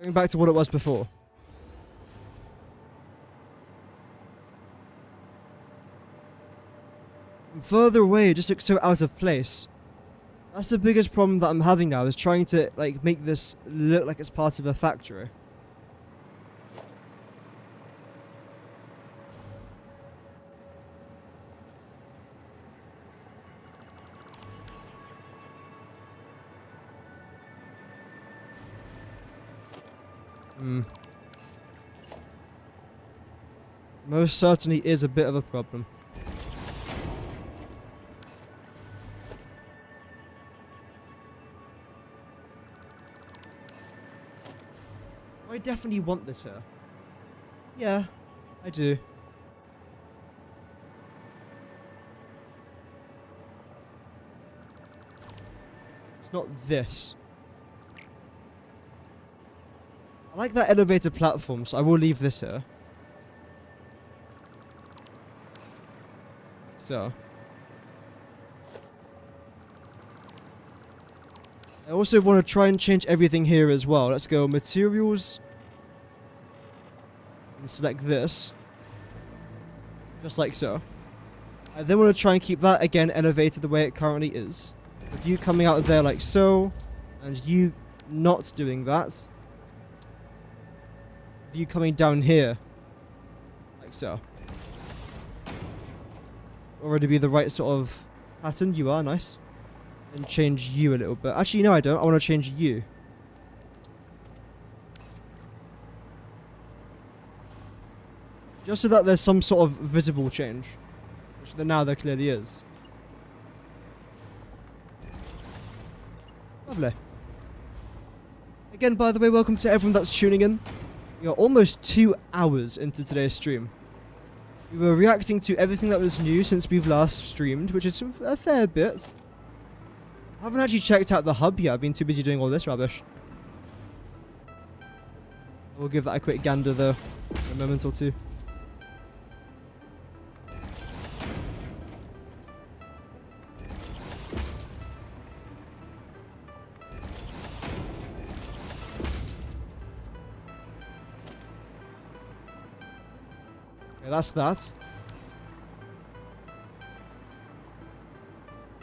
[SPEAKER 1] Going back to what it was before. And further away, it just looks so out of place. That's the biggest problem that I'm having now, is trying to like make this look like it's part of a factory. Hmm. Most certainly is a bit of a problem. I definitely want this here. Yeah, I do. It's not this. I like that elevator platform, so I will leave this here. So. I also want to try and change everything here as well. Let's go materials. And select this. Just like so. I then want to try and keep that again elevated the way it currently is. With you coming out of there like so. And you not doing that. You coming down here. Like so. Already be the right sort of pattern. You are, nice. And change you a little bit. Actually, no I don't. I want to change you. Just so that there's some sort of visible change. Which now there clearly is. Lovely. Again, by the way, welcome to everyone that's tuning in. We are almost 2 hours into today's stream. We were reacting to everything that was new since we've last streamed, which is a fair bit. I haven't actually checked out the hub yet. I've been too busy doing all this rubbish. We'll give that a quick gander though, in a moment or two. Okay, that's that.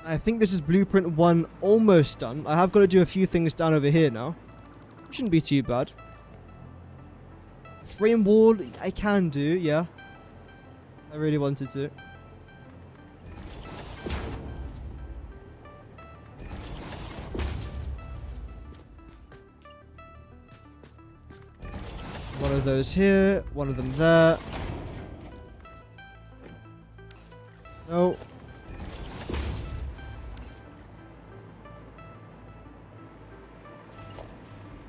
[SPEAKER 1] I think this is blueprint 1 almost done. I have got to do a few things down over here now. Shouldn't be too bad. Frame wall, I can do, yeah. I really wanted to. One of those here, one of them there. No.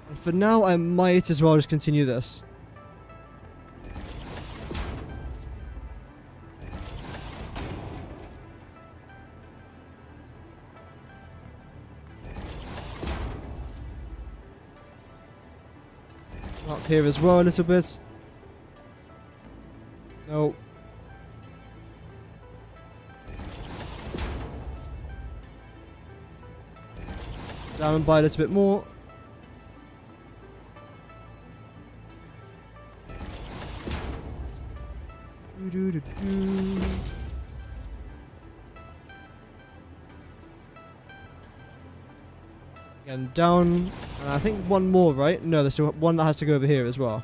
[SPEAKER 1] And for now, I might as well just continue this. Up here as well a little bit. No. Down by a little bit more. Again, down. And I think one more, right? No, there's still one that has to go over here as well.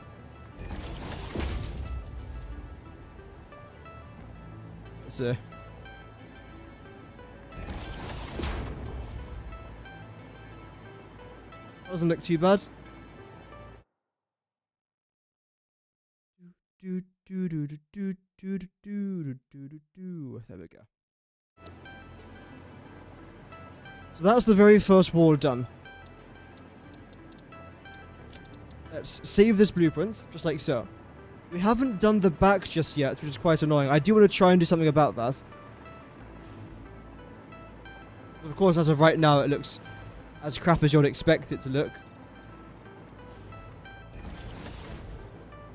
[SPEAKER 1] Let's see. Doesn't look too bad. There we go. So that's the very first wall done. Let's save this blueprint, just like so. We haven't done the back just yet, which is quite annoying. I do want to try and do something about that. Of course, as of right now, it looks as crap as you'd expect it to look.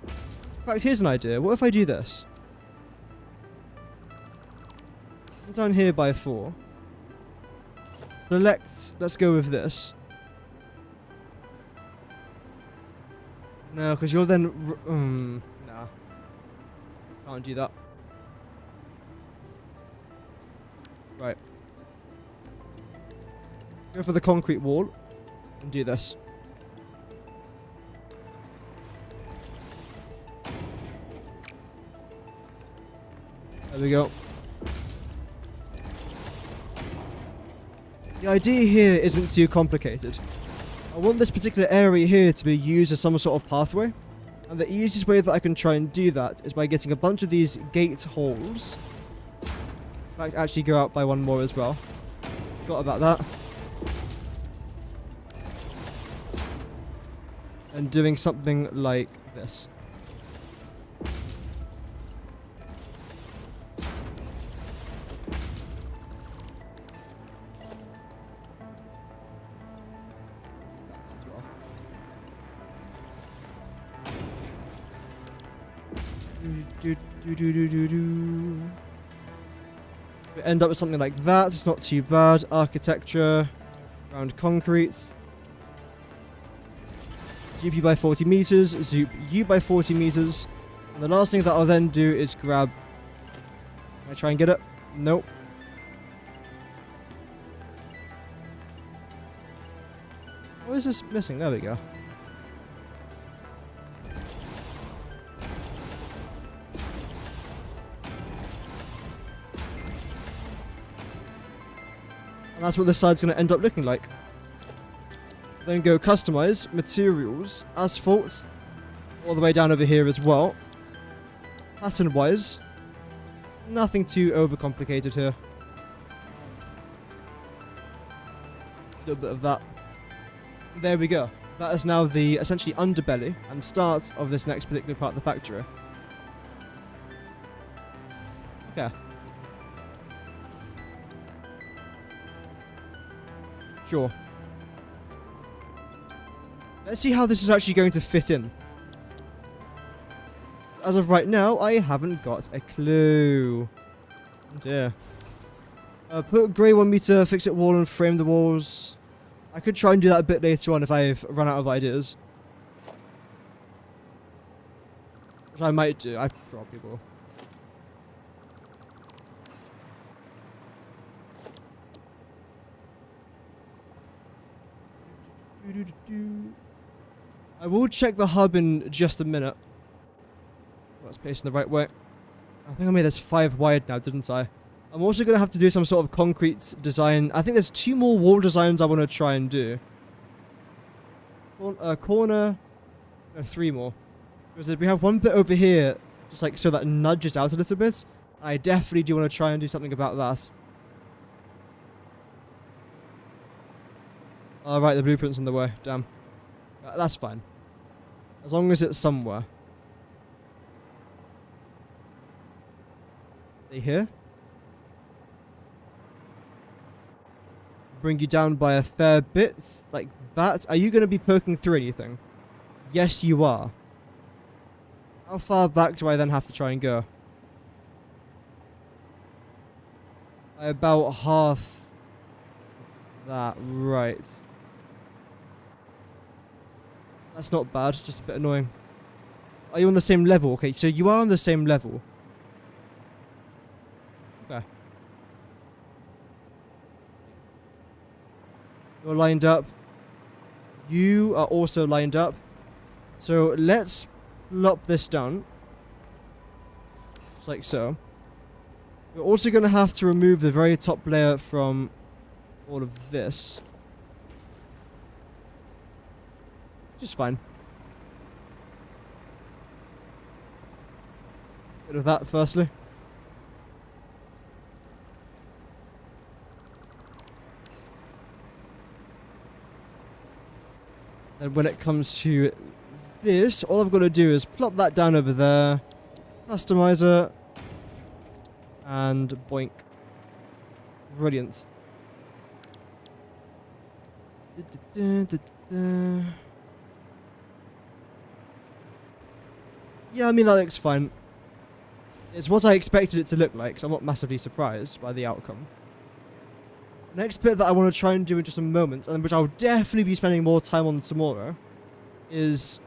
[SPEAKER 1] In fact, here's an idea. What if I do this? I'm down here by 4. Select, let's go with this. No, because you're then... nah. Can't do that. Right. Go for the concrete wall. And do this. There we go. The idea here isn't too complicated. I want this particular area here to be used as some sort of pathway. And the easiest way that I can try and do that is by getting a bunch of these gate holes. In fact, actually go out by one more as well. Forgot about that. And doing something like this. We end up with something like that. It's not too bad. Architecture, round concrete. Zoop you by 40 meters. Zoop you by 40 meters. And the last thing that I'll then do is grab. Can I try and get it? Nope. What is this missing? There we go. And that's what this side's going to end up looking like. Then go customize, materials, asphalt, all the way down over here as well. Pattern wise, nothing too overcomplicated here. A little bit of that. There we go. That is now the essentially underbelly and start of this next particular part of the factory. Okay. Sure. Let's see how this is actually going to fit in. As of right now, I haven't got a clue. Oh dear. Put grey 1 meter, fix it wall and frame the walls. I could try and do that a bit later on if I've run out of ideas. Which I might do, I probably will. I will check the hub in just a minute. Well, it's placed in the right way. I think I made this 5 wide now, didn't I? I'm also going to have to do some sort of concrete design. I think there's 2 more wall designs I want to try and do. Corner. No, 3 more. Because we have one bit over here, just like so that nudges out a little bit. I definitely do want to try and do something about that. Alright, the blueprint's in the way. Damn. That's fine. As long as it's somewhere. They here? Bring you down by a fair bit, like that. Are you going to be poking through anything? Yes, you are. How far back do I then have to try and go? By about half that, right. That's not bad, just a bit annoying. Are you on the same level? Okay, so you are on the same level. Okay. You're lined up. You are also lined up. So let's plop this down. Just like so. We're also going to have to remove the very top layer from all of this. Which is fine. Bit of that firstly. Then when it comes to this, all I've got to do is plop that down over there. Customizer. And boink. Brilliant. Yeah, I mean, that looks fine. It's what I expected it to look like, so I'm not massively surprised by the outcome. The next bit that I want to try and do in just a moment, and which I'll definitely be spending more time on tomorrow, is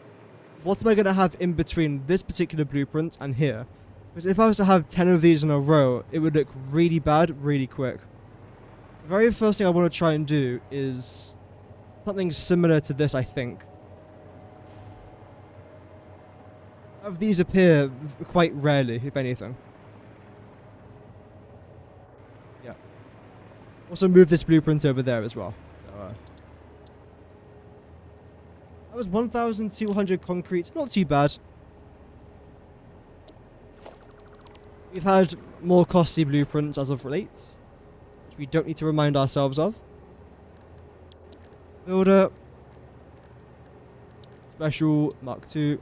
[SPEAKER 1] what am I going to have in between this particular blueprint and here? Because if I was to have 10 of these in a row, it would look really bad, really quick. The very first thing I want to try and do is something similar to this, I think. Have these appear quite rarely, if anything. Yeah. Also move this blueprint over there as well. So, that was 1,200 concrete. Not too bad. We've had more costly blueprints as of late, which we don't need to remind ourselves of. Builder. Special Mark II.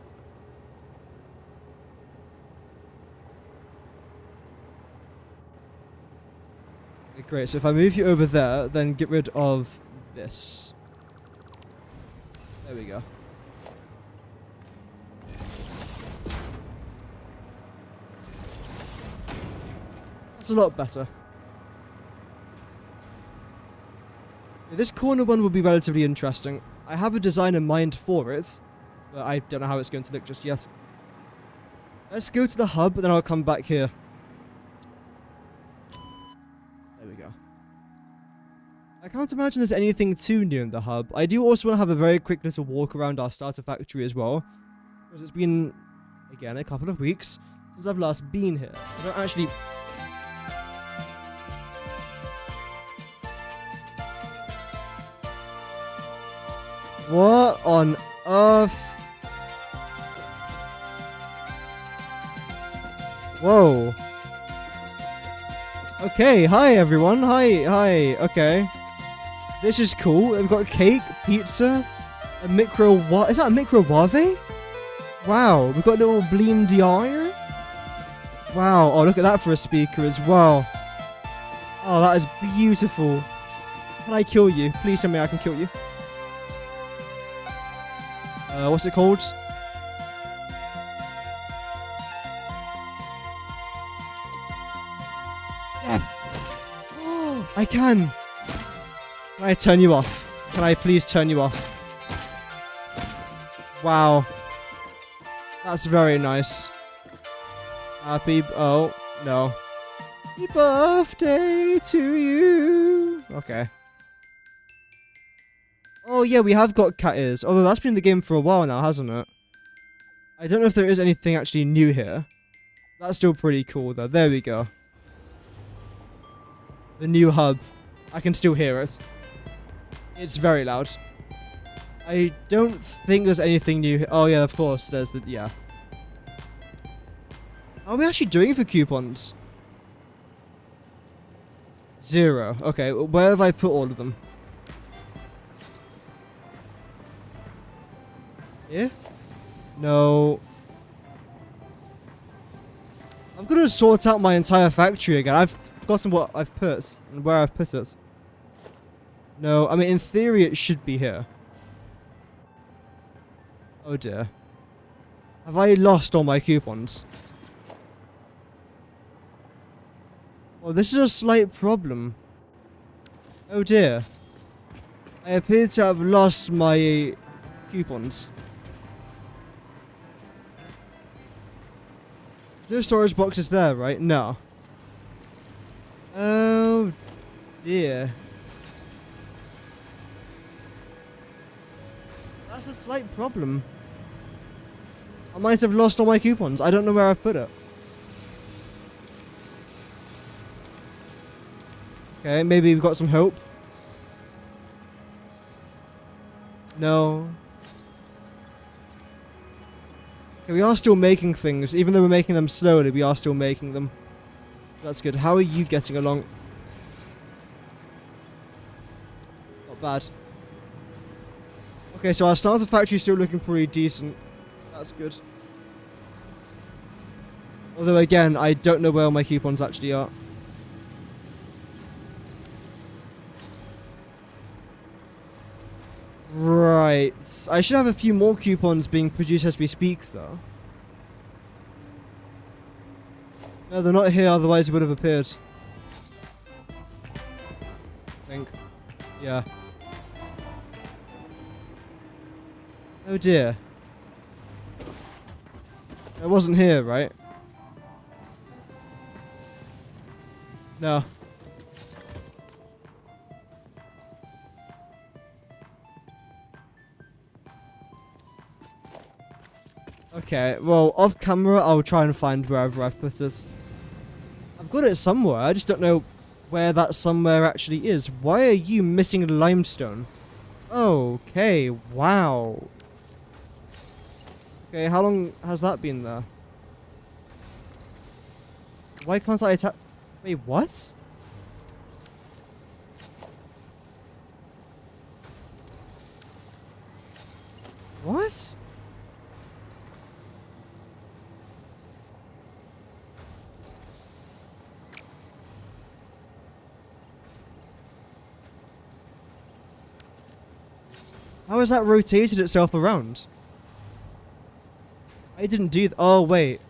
[SPEAKER 1] Okay, great, so if I move you over there, then get rid of this. There we go. That's a lot better. This corner one will be relatively interesting. I have a design in mind for it, but I don't know how it's going to look just yet. Let's go to the hub, and then I'll come back here. There we go. I can't imagine there's anything too new in the hub. I do also want to have a very quick little walk around our starter factory as well, because it's been, again, a couple of weeks since I've last been here. I don't actually... What on earth? Whoa. Okay, hi everyone. Hi, okay. This is cool. We've got cake, pizza, a microwave. Is that a microwave? Wow, we've got a little bleem d'ire. Wow, oh look at that for a speaker as well. Oh, that is beautiful. Can I kill you? Please tell me I can kill you. What's it called? Yeah. Oh, I can. Can I turn you off? Can I please turn you off? Wow. That's very nice. Happy... Oh, no. Happy birthday to you. Okay. Oh yeah, we have got cat ears. Although that's been in the game for a while now, hasn't it? I don't know if there is anything actually new here. That's still pretty cool though. There we go. The new hub. I can still hear it. It's very loud. I don't think there's anything new here. Oh yeah, of course. There's the... yeah. How are we actually doing for coupons? 0. Okay, where have I put all of them? Here? No. I'm gonna sort out my entire factory again. I've forgotten what I've put and where I've put it. No, I mean, in theory, it should be here. Oh dear. Have I lost all my coupons? Well, this is a slight problem. Oh dear. I appear to have lost my coupons. There's storage boxes there, right? No. Oh dear. That's a slight problem. I might have lost all my coupons. I don't know where I've put it. Okay, maybe we've got some hope. No. Okay, we are still making things. Even though we're making them slowly, we are still making them. That's good. How are you getting along? Not bad. Okay, so our starter factory is still looking pretty decent. That's good. Although, again, I don't know where all my coupons actually are. Right. I should have a few more coupons being produced as we speak, though. No, they're not here, otherwise it would have appeared. I think. Yeah. Oh dear. It wasn't here, right? No. Okay, well, off camera, I'll try and find wherever I've put it. I've got it somewhere, I just don't know where that somewhere actually is. Why are you missing limestone? Okay, wow. Okay, how long has that been there? Why can't I attack? Wait, what? What? How has that rotated itself around? I didn't do oh, wait.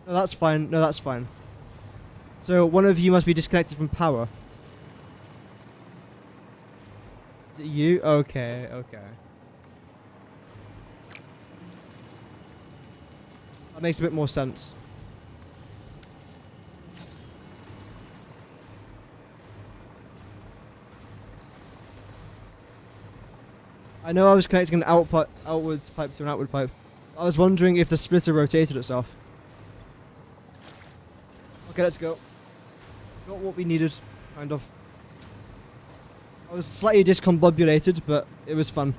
[SPEAKER 1] No, that's fine. No, that's fine. So, one of you must be disconnected from power. Is it you? Okay, okay. That makes a bit more sense. I know I was connecting an outwards pipe to an outward pipe. I was wondering if the splitter rotated itself. Okay, let's go. Got what we needed, kind of. I was slightly discombobulated, but it was fun.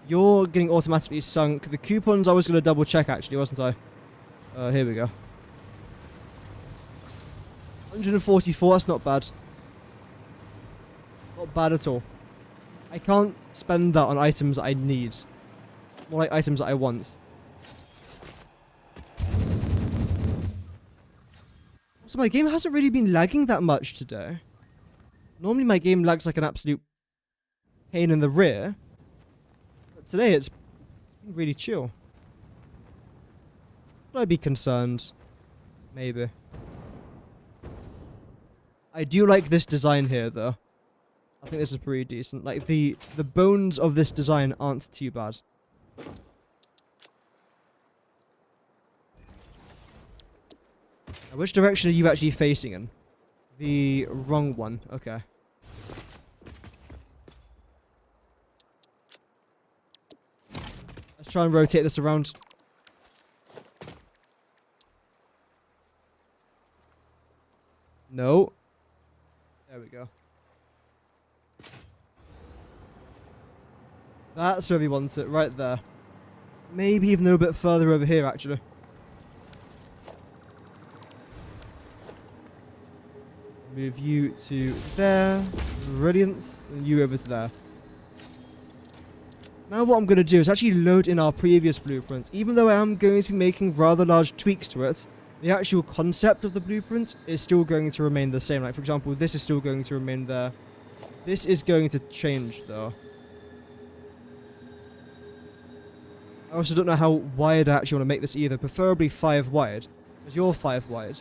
[SPEAKER 1] You're getting automatically sunk. The coupons I was going to double check, actually, wasn't I? Here we go. 144, that's not bad. Not bad at all. I can't spend that on items I need. More like items that I want. So my game hasn't really been lagging that much today. Normally my game lags like an absolute pain in the rear. But today it's been really chill. Should I be concerned? Maybe. I do like this design here though. I think this is pretty decent. Like the bones of this design aren't too bad. Now, which direction are you actually facing in? The wrong one. Okay. try and rotate this around. No. There we go. That's where we want it, right there. Maybe even a little bit further over here, actually. Move you to there. Brilliant. And you over to there. Now what I'm going to do is actually load in our previous blueprint. Even though I am going to be making rather large tweaks to it, the actual concept of the blueprint is still going to remain the same. Like, for example, this is still going to remain there. This is going to change, though. I also don't know how wide I actually want to make this either. Preferably 5 wide. Because you're 5 wide.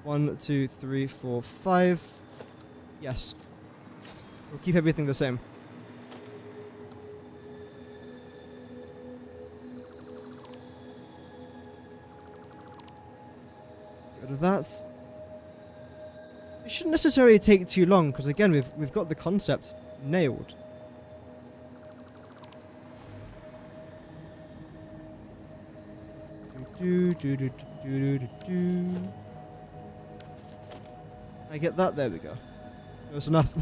[SPEAKER 1] 1, 2, 3, 4, 5. Yes. We'll keep everything the same. Get rid of that. It shouldn't necessarily take too long, because again, we've got the concept nailed. I get that? There we go. That's enough.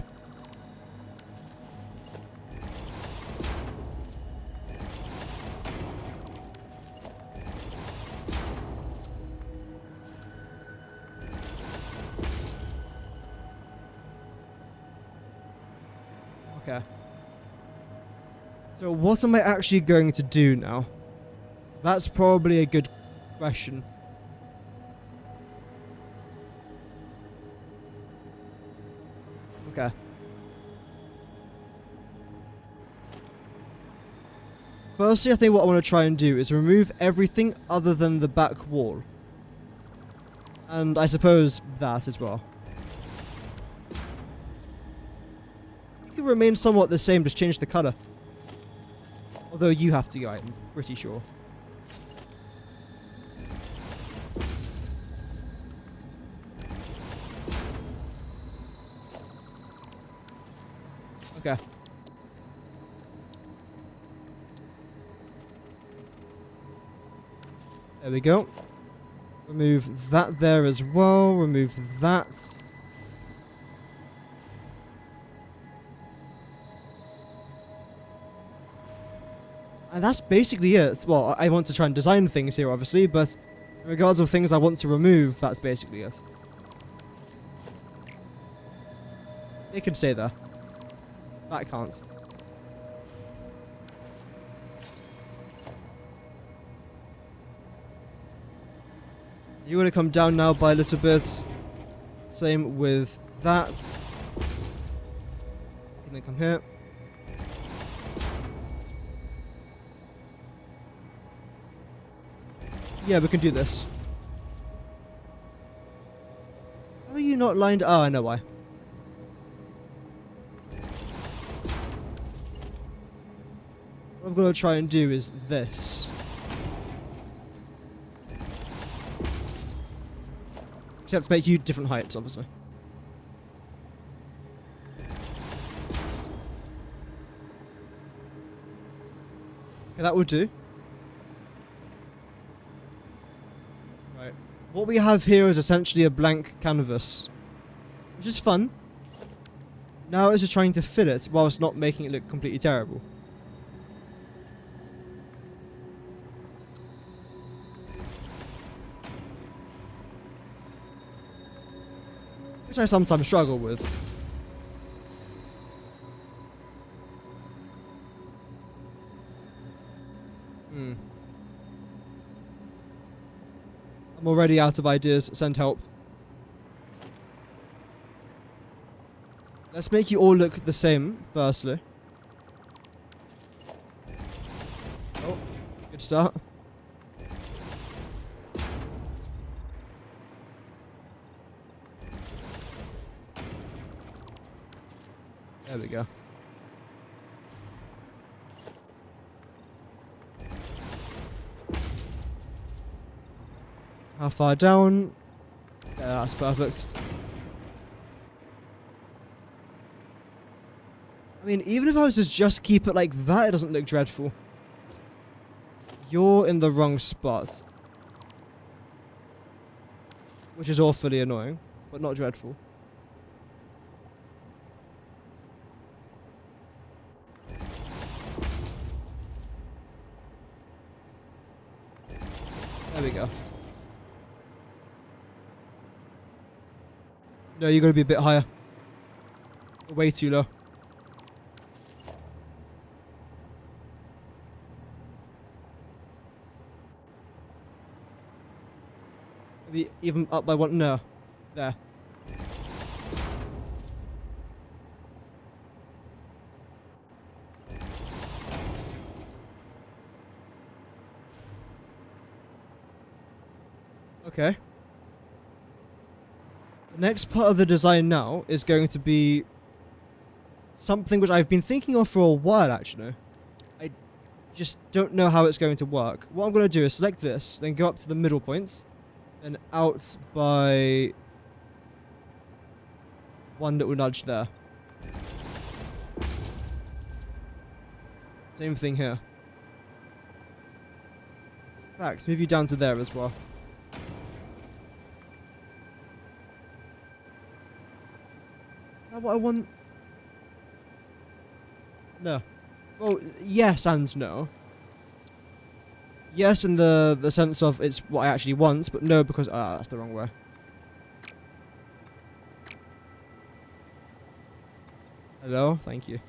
[SPEAKER 1] Okay. So what am I actually going to do now? That's probably a good question. Okay. Firstly, I think what I want to try and do is remove everything other than the back wall. And I suppose that as well. It can remain somewhat the same, just change the colour. Although you have to go, I'm pretty sure. Okay. There we go. Remove that there as well. Remove that. And that's basically it. Well, I want to try and design things here, obviously, but in regards of things I want to remove, that's basically it. It can stay there. That can't. You're going to come down now by a little bit. Same with that. You can then come here. Yeah, we can do this. How are you not lined? Oh, I know why. What I'm going to try and do is this. Except to make you different heights, obviously. Okay, that would do. Right. What we have here is essentially a blank canvas. Which is fun. Now it's just trying to fill it whilst not making it look completely terrible. Which I sometimes struggle with. I'm already out of ideas. Send help. Let's make you all look the same, firstly. Oh, good start. There we go. How far down? Yeah, that's perfect. I mean, even if I was to just keep it like that, it doesn't look dreadful. You're in the wrong spot. Which is awfully annoying, but not dreadful. There we go. No, you're gonna be a bit higher. Way too low. Maybe even up by one. No. There. Okay. The next part of the design now is going to be something which I've been thinking of for a while, actually. I just don't know how it's going to work. What I'm going to do is select this, then go up to the middle points, and out by one little nudge there. Same thing here. In fact, move you down to there as well. Is that what I want? No. Well, yes and no. Yes in the sense of it's what I actually want, but no because... Ah, that's the wrong way. Hello? Thank you.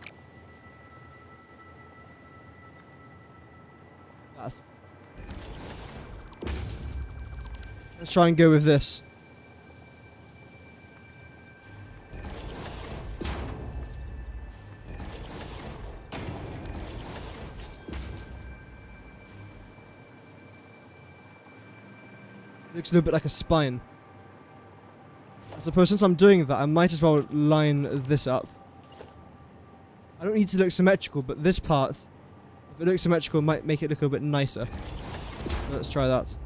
[SPEAKER 1] That's... Let's try and go with this. Looks a little bit like a spine. I suppose since I'm doing that, I might as well line this up. I don't need to look symmetrical, but this part, if it looks symmetrical, might make it look a little bit nicer. Let's try that.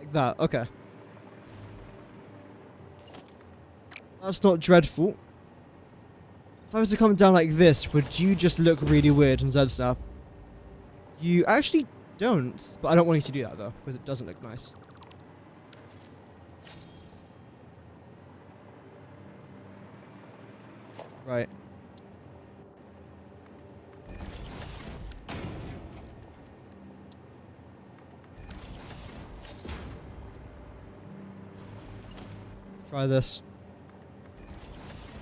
[SPEAKER 1] Like that, okay. That's not dreadful. If I was to come down like this, would you just look really weird and Z-snap? You actually don't, but I don't want you to do that though, because it doesn't look nice. Right. Try this.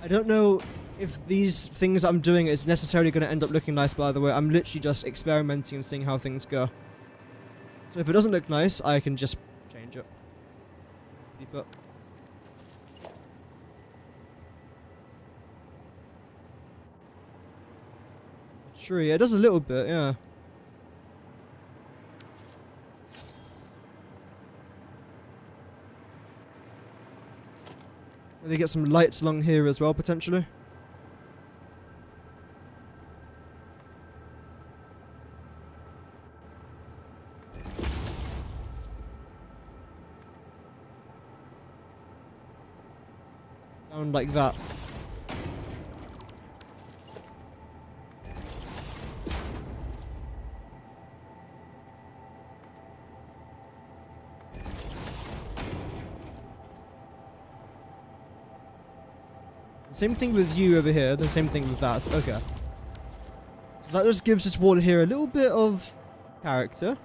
[SPEAKER 1] I don't know if these things I'm doing is necessarily going to end up looking nice, by the way. I'm literally just experimenting and seeing how things go. So if it doesn't look nice, I can just change it. Keep it. True, yeah, it does a little bit, yeah. Maybe get some lights along here as well, potentially. Down like that. Same thing with you over here, then same thing with that. Okay. So that just gives this wall here a little bit of character.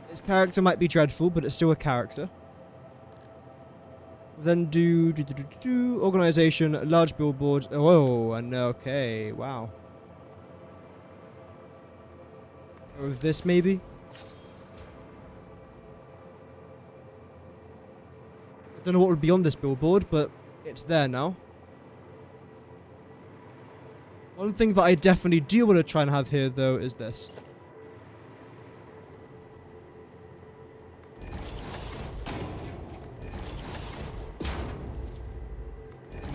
[SPEAKER 1] Its character might be dreadful, but it's still a character. Then do organization, large billboard. Oh, and okay, wow. Or this maybe? I don't know what would be on this billboard, but it's there now. One thing that I definitely do want to try and have here, though, is this.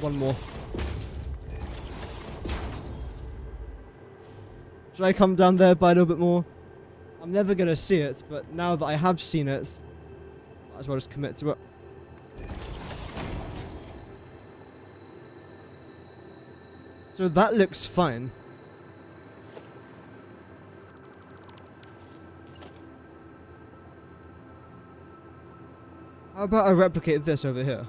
[SPEAKER 1] One more. Should I come down there by a little bit more? I'm never going to see it, but now that I have seen it, might as well just commit to it. So that looks fine. How about I replicate this over here?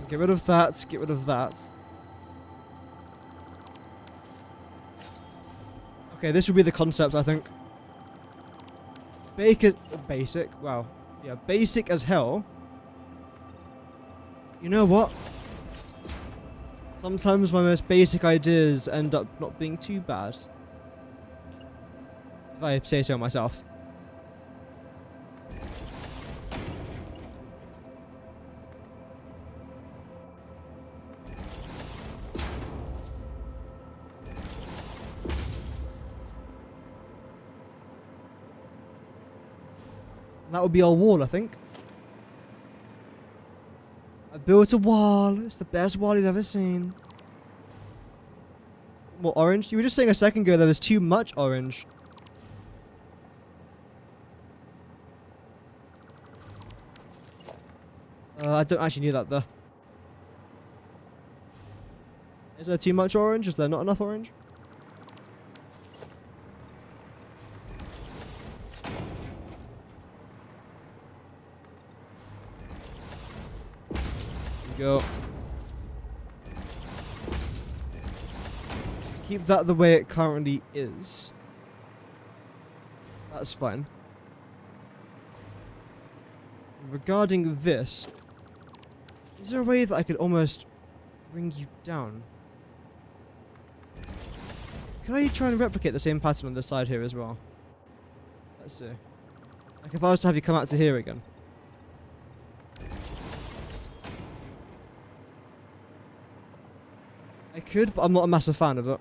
[SPEAKER 1] Get rid of that, get rid of that. Okay, this will be the concept, I think. Basic, wow. Yeah, basic as hell. You know what? Sometimes my most basic ideas end up not being too bad. If I say so myself. That would be our wall, I think. I built a wall. It's the best wall you've ever seen. More orange? You were just saying a second ago there was too much orange. I don't actually need that though. Is there too much orange? Is there not enough orange? Go. Keep that the way it currently is. That's fine. Regarding this, is there a way that I could almost bring you down? Can I try and replicate the same pattern on this side here as well? Let's see. Like if I was to have you come out to here again. I could, but I'm not a massive fan of it.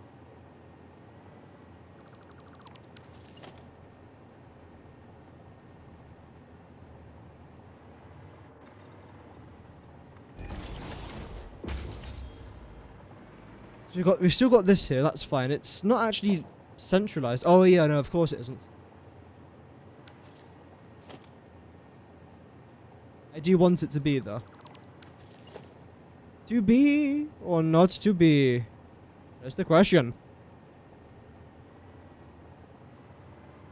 [SPEAKER 1] So we've still got this here, that's fine. It's not actually centralized. Oh yeah, no, of course it isn't. I do want it to be though. To be or not to be? That's the question.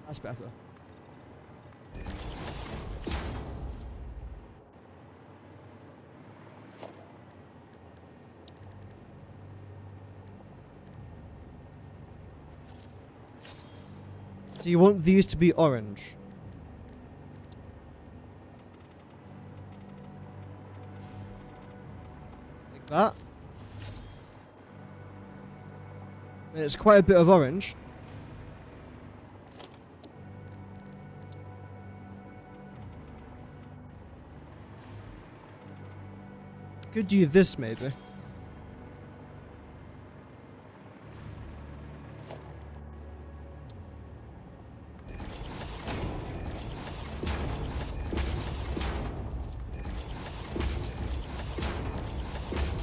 [SPEAKER 1] That's better. So you want these to be orange? That. And it's quite a bit of orange. Could do this maybe.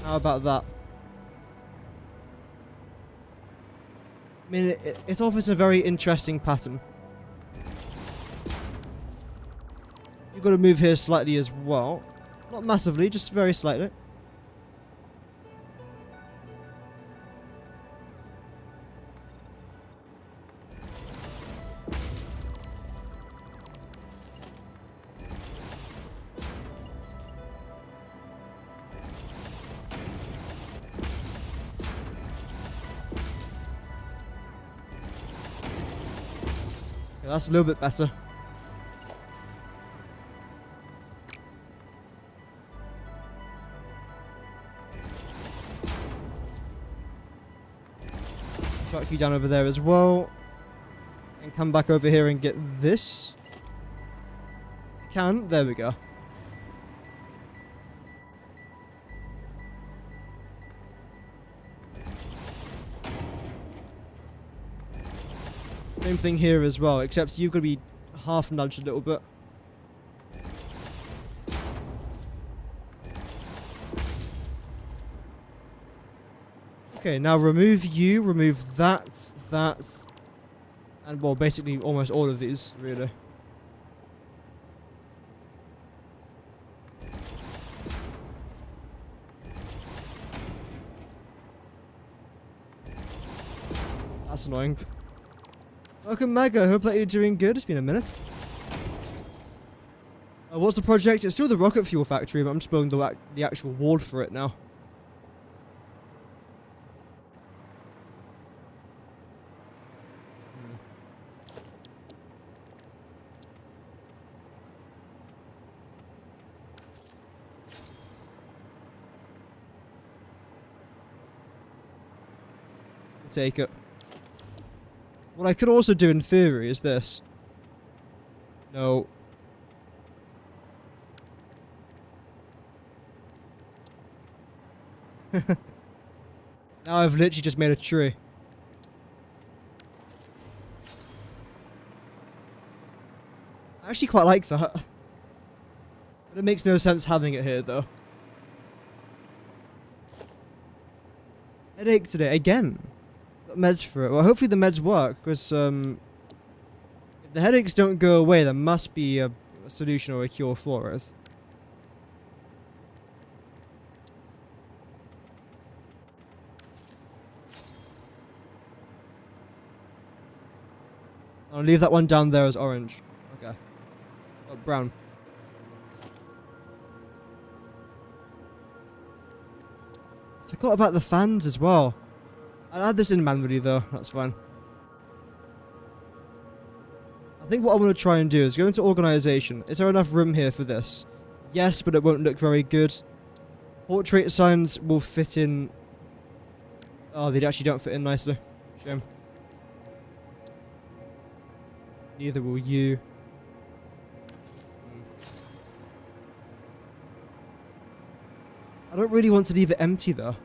[SPEAKER 1] How about that? I mean, it offers a very interesting pattern. You've got to move here slightly as well. Not massively, just very slightly. That's a little bit better. Track you down over there as well. And come back over here and get this. Can. There we go. Same thing here as well, except you've got to be half nudged a little bit. Okay, now remove you, remove that. And, well, basically almost all of these, really. That's annoying. Welcome, Mega. Hope that you're doing good. It's been a minute. What's the project? It's still the rocket fuel factory, but I'm just building the actual wall for it now. Take it. What I could also do in theory is this. No. Now I've literally just made a tree. I actually quite like that. But it makes no sense having it here though. Headache today, again. Got meds for it. Well, hopefully the meds work, because if the headaches don't go away, there must be a solution or a cure for it. I'll leave that one down there as orange. Okay. Oh, brown. Forgot about the fans as well. I'll add this in manually though, that's fine. I think what I want to try and do is go into organization. Is there enough room here for this? Yes, but it won't look very good. Portrait signs will fit in. Oh, they actually don't fit in nicely. Shame. Neither will you. I don't really want to leave it empty though.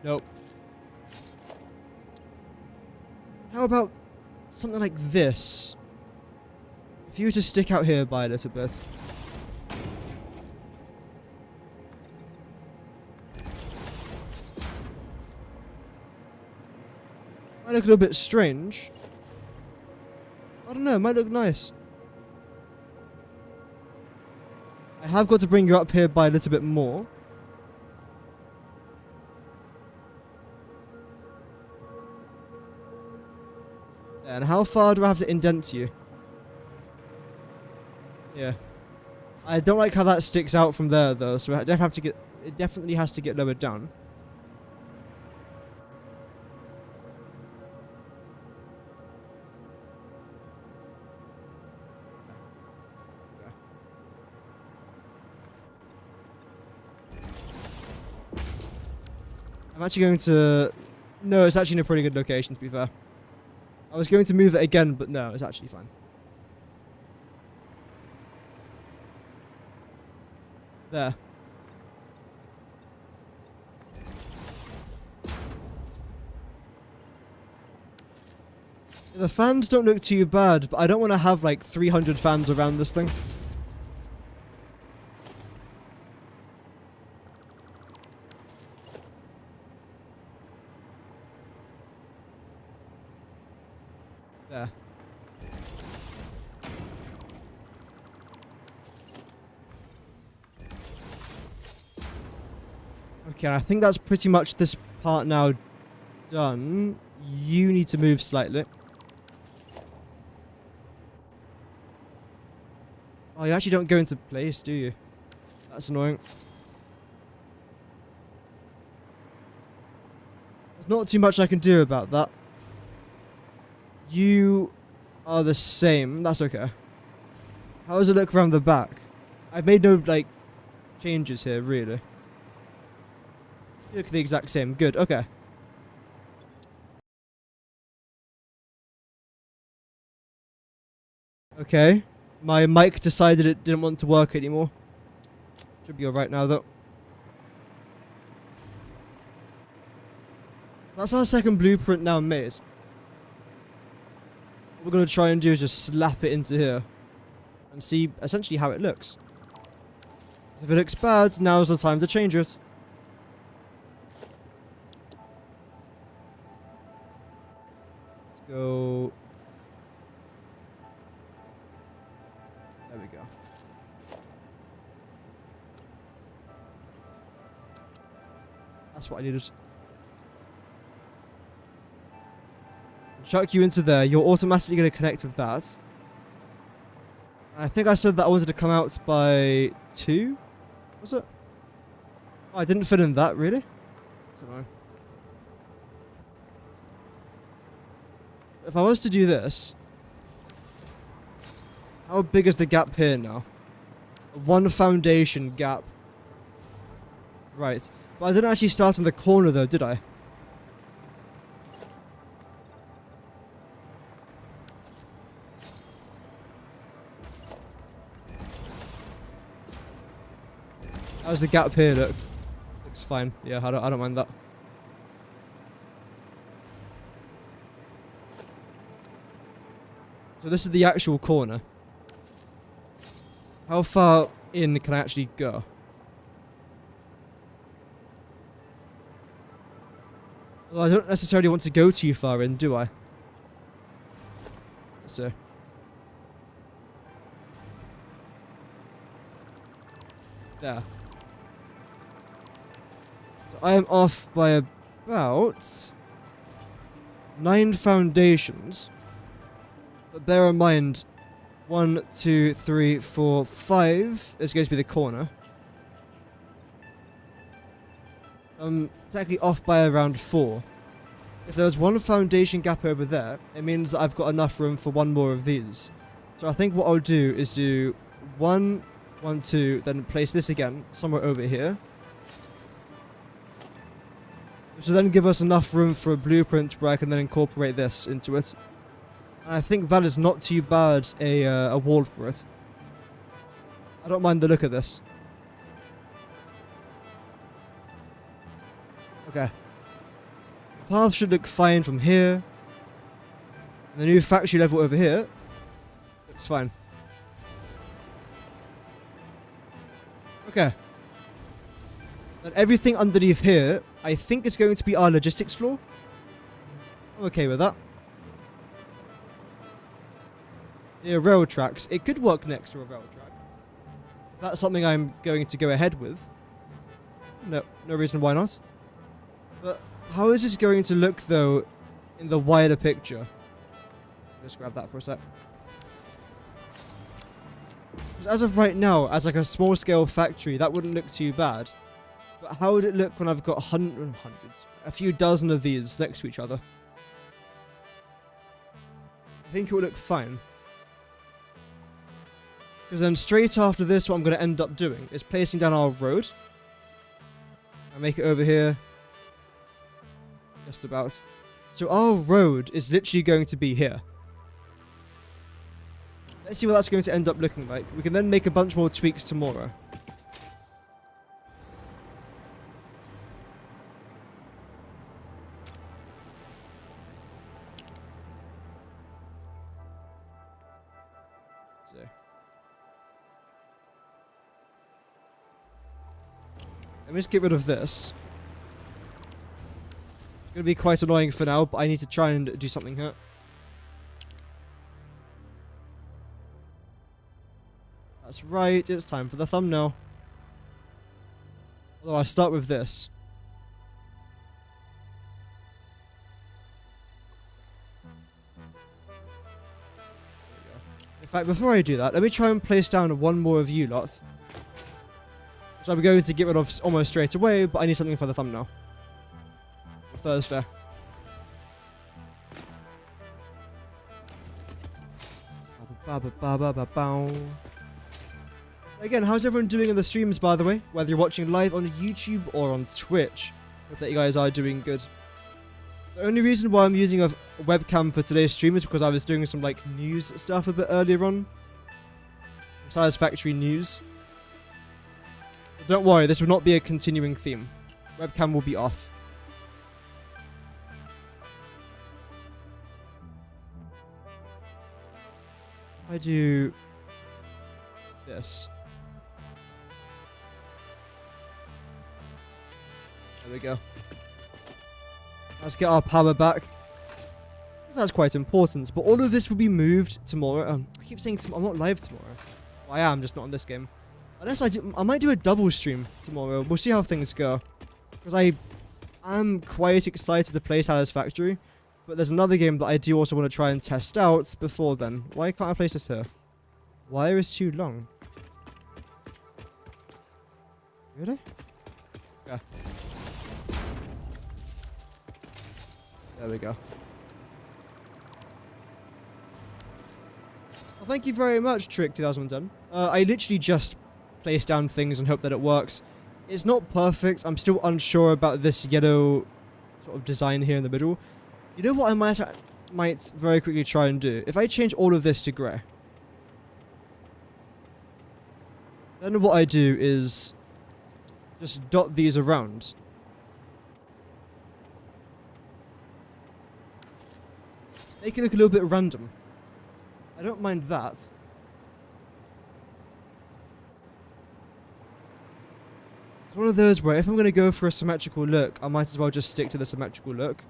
[SPEAKER 1] Nope. How about something like this? If you were to stick out here by a little bit. Might look a little bit strange. I don't know, it might look nice. I have got to bring you up here by a little bit more. And how far do I have to indent you? Yeah. I don't like how that sticks out from there though, so I definitely have to get it definitely has to get lowered down. I'm actually going to... No, it's actually in a pretty good location, to be fair. I was going to move it again, but no, it's actually fine. There. The fans don't look too bad, but I don't want to have like 300 fans around this thing. There. Okay, I think that's pretty much this part now done. You need to move slightly. Oh, you actually don't go into place, do you? That's annoying. There's not too much I can do about that. You are the same. That's okay. How does it look around the back? I've made no, like, changes here, really. You look the exact same. Good, okay. Okay. My mic decided it didn't want to work anymore. Should be alright now, though. That's our second blueprint now made. What we're going to try and do is just slap it into here. And see, essentially, how it looks. If it looks bad, now's the time to change it. Let's go... There we go. That's what I needed. Chuck you into there. You're automatically going to connect with that. I think I said that I wanted to come out by 2? Was it? Oh, I didn't fit in that, really? That's annoying. If I was to do this... How big is the gap here now? 1 foundation gap. Right. But I didn't actually start in the corner though, did I? How's the gap here look? Looks fine. Yeah, I don't mind that. So this is the actual corner. How far in can I actually go? Well, I don't necessarily want to go too far in, do I? So. There. So I am off by about 9 foundations. But bear in mind, 1, 2, 3, 4, 5 is going to be the corner. Technically off by around 4. If there was 1 foundation gap over there, it means that I've got enough room for 1 more of these. So I think what I'll do is do 1, 1, 2, then place this again somewhere over here. Which will then give us enough room for a blueprint where I can then incorporate this into it. And I think that is not too bad a wall for it. I don't mind the look of this. Okay. The path should look fine from here. And the new factory level over here looks fine. Okay. And everything underneath here, I think is going to be our logistics floor. I'm okay with that. Near rail tracks. It could work next to a rail track. If that's something I'm going to go ahead with. No reason why not. But how is this going to look, though, in the wider picture? Just grab that for a sec. As of right now, as like a small-scale factory, that wouldn't look too bad. But how would it look when I've got hundreds, a few dozen of these next to each other? I think it will look fine. Because then straight after this, what I'm going to end up doing is placing down our road. I make it over here. Just about. So our road is literally going to be here. Let's see what that's going to end up looking like. We can then make a bunch more tweaks tomorrow. So. Let me just get rid of this. It's going to be quite annoying for now, but I need to try and do something here. That's right, it's time for the thumbnail. Although I'll start with this. In fact, before I do that, let me try and place down 1 more of you lot. Which I'm going to get rid of almost straight away, but I need something for the thumbnail. For Thursday. Again, how's everyone doing in the streams, by the way? Whether you're watching live on YouTube or on Twitch. Hope that you guys are doing good. The only reason why I'm using a webcam for today's stream is because I was doing some, like, news stuff a bit earlier on. Satisfactory news. But don't worry, this will not be a continuing theme. Webcam will be off. If I do this. There we go. Let's get our power back. That's quite important, but all of this will be moved tomorrow. I keep saying I'm not live tomorrow. Well, I am, just not on this game. Unless I might do a double stream tomorrow. We'll see how things go. Because I am quite excited to play Satisfactory, but there's another game that I do also want to try and test out before then. Why can't I place this here? Wire is too long. Really? Yeah. There we go. Well, thank you very much, Trick2010. I literally just place down things and hope that it works. It's not perfect. I'm still unsure about this yellow sort of design here in the middle. You know what I might very quickly try and do? If I change all of this to grey, then what I do is just dot these around. Make it look a little bit random. I don't mind that. It's one of those where if I'm going to go for a symmetrical look, I might as well just stick to the symmetrical look.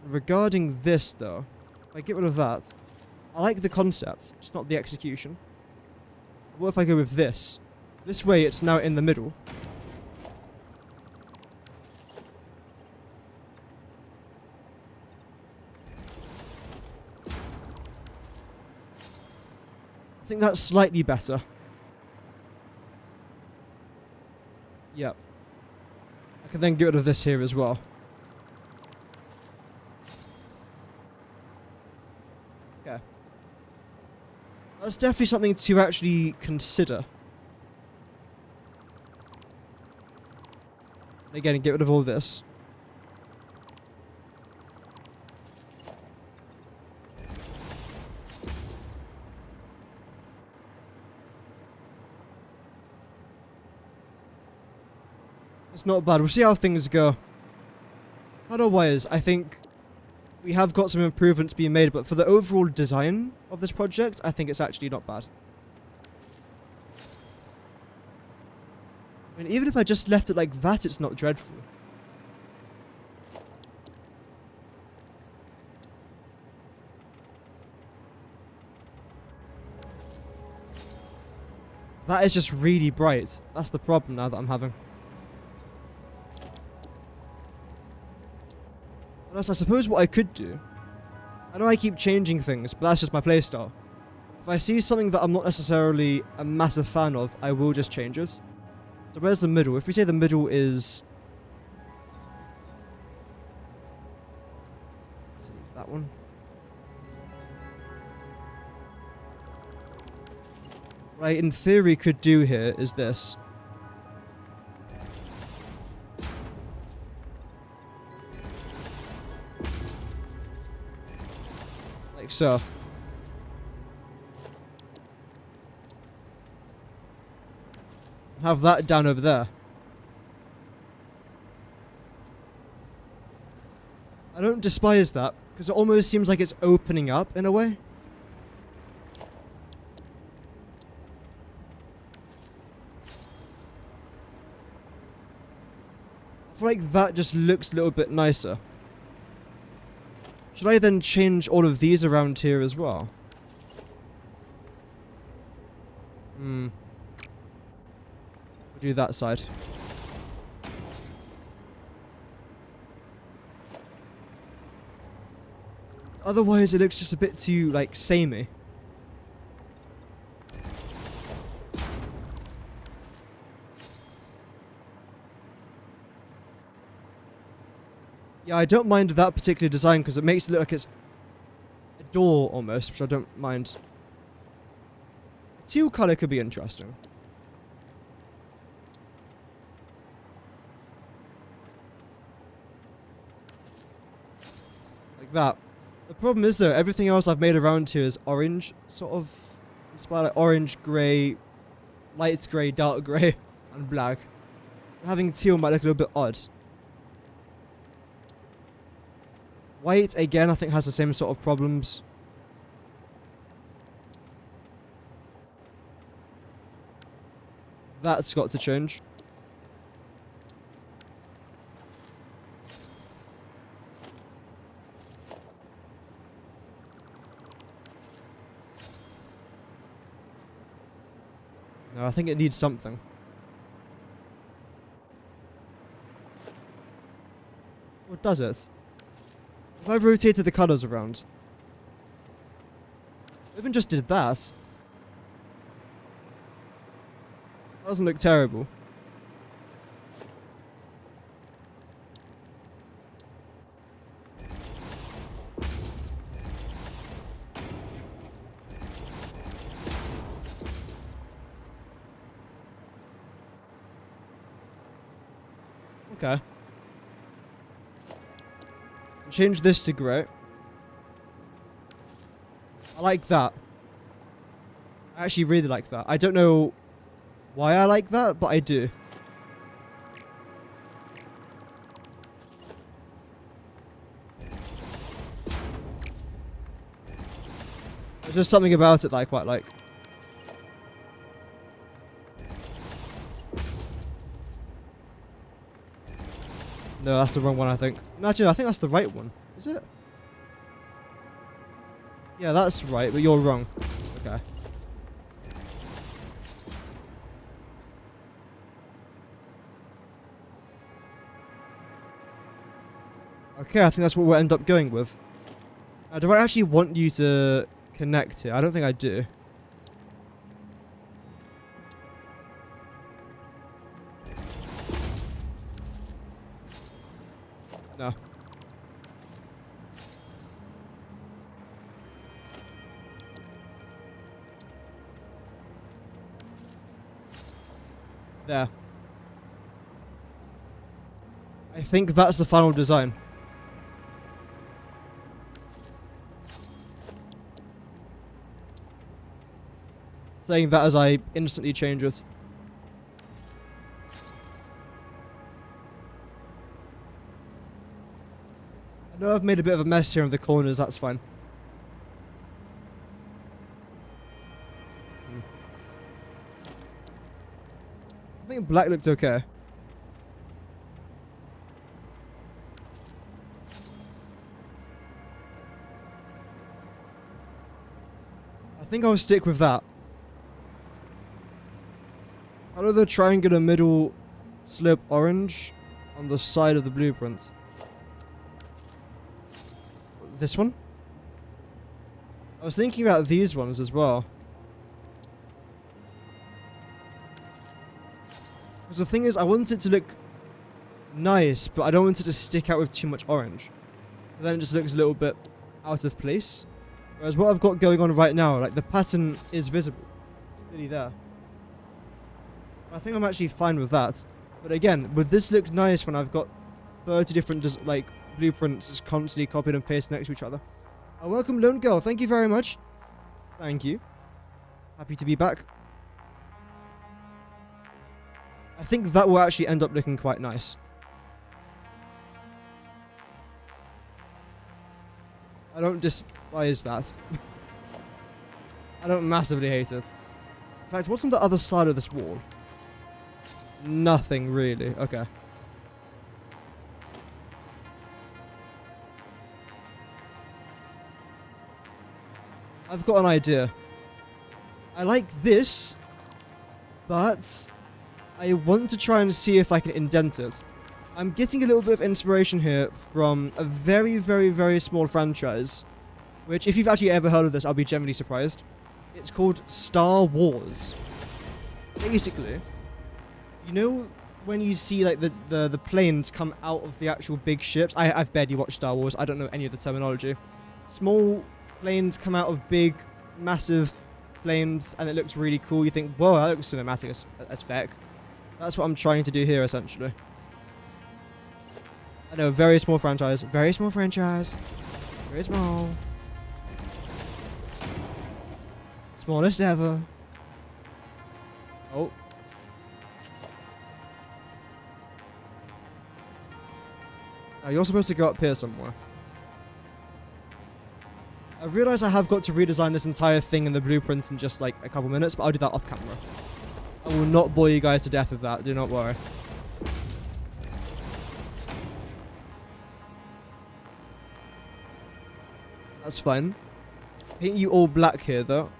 [SPEAKER 1] Regarding this though, if I get rid of that, I like the concept, just not the execution. What if I go with this? This way it's now in the middle. I think that's slightly better. Yep. I can then get rid of this here as well. Okay. That's definitely something to actually consider. Again, get rid of all this. It's not bad. We'll see how things go. Otherwise, I think we have got some improvements being made, but for the overall design of this project, I think it's actually not bad. I mean, even if I just left it like that, it's not dreadful. That is just really bright. That's the problem now that I'm having. Unless I suppose what I could do, I know I keep changing things, but that's just my playstyle. If I see something that I'm not necessarily a massive fan of, I will just change it. So where's the middle? If we say the middle is... let's see, that one. What I, in theory, could do here is this. Like so. Have that down over there. I don't despise that, because it almost seems like it's opening up in a way. I feel like that just looks a little bit nicer. Should I then change all of these around here as well? Do that side. Otherwise, it looks just a bit too, like, samey. Yeah, I don't mind that particular design because it makes it look like it's a door almost, which I don't mind. A teal colour could be interesting. That. The problem is though, everything else I've made around here is orange, sort of inspired like orange, grey, light grey, dark grey, and black. So having teal might look a little bit odd. White, again, I think has the same sort of problems. That's got to change. No, I think it needs something. What does it? If I rotated the colours around. I even just did that. That doesn't look terrible. Okay. Change this to grey. I like that. I actually really like that. I don't know why I like that, but I do. There's just something about it that I quite like. No, that's the wrong one, I think. No, actually, I think that's the right one. Is it? Yeah, that's right, but you're wrong. Okay. Okay, I think that's what we'll end up going with. Do I actually want you to connect here? I don't think I do. No. There. I think that's the final design. Saying that as I instantly change it. I know I've made a bit of a mess here in the corners, that's fine. I think black looked okay. I think I'll stick with that. How do the triangular middle slip orange on the side of the blueprint? This one? I was thinking about these ones as well. Because the thing is, I want it to look nice, but I don't want it to stick out with too much orange. But then it just looks a little bit out of place. Whereas what I've got going on right now, like the pattern is visible. It's really there. I think I'm actually fine with that. But again, would this look nice when I've got 30 different like blueprints just constantly copied and pasted next to each other? Welcome, Lone Girl. Thank you very much. Thank you. Happy to be back. I think that will actually end up looking quite nice. I don't despise that. I don't massively hate it. In fact, what's on the other side of this wall? Nothing really. Okay. I've got an idea. I like this, but I want to try and see if I can indent it. I'm getting a little bit of inspiration here from a very, very, very small franchise, which if you've actually ever heard of this, I'll be genuinely surprised. It's called Star Wars. Basically, you know when you see like the planes come out of the actual big ships? I've barely watched Star Wars. I don't know any of the terminology. Small planes come out of big, massive planes, and it looks really cool. You think, whoa, that looks cinematic as feck. That's what I'm trying to do here, essentially. I know, very small franchise. Very small franchise. Very small. Smallest ever. Oh. Oh, you're supposed to go up here somewhere. I realise I have got to redesign this entire thing in the blueprints in just like a couple minutes, but I'll do that off camera. I will not bore you guys to death with that, do not worry. That's fine. Paint you all black here though.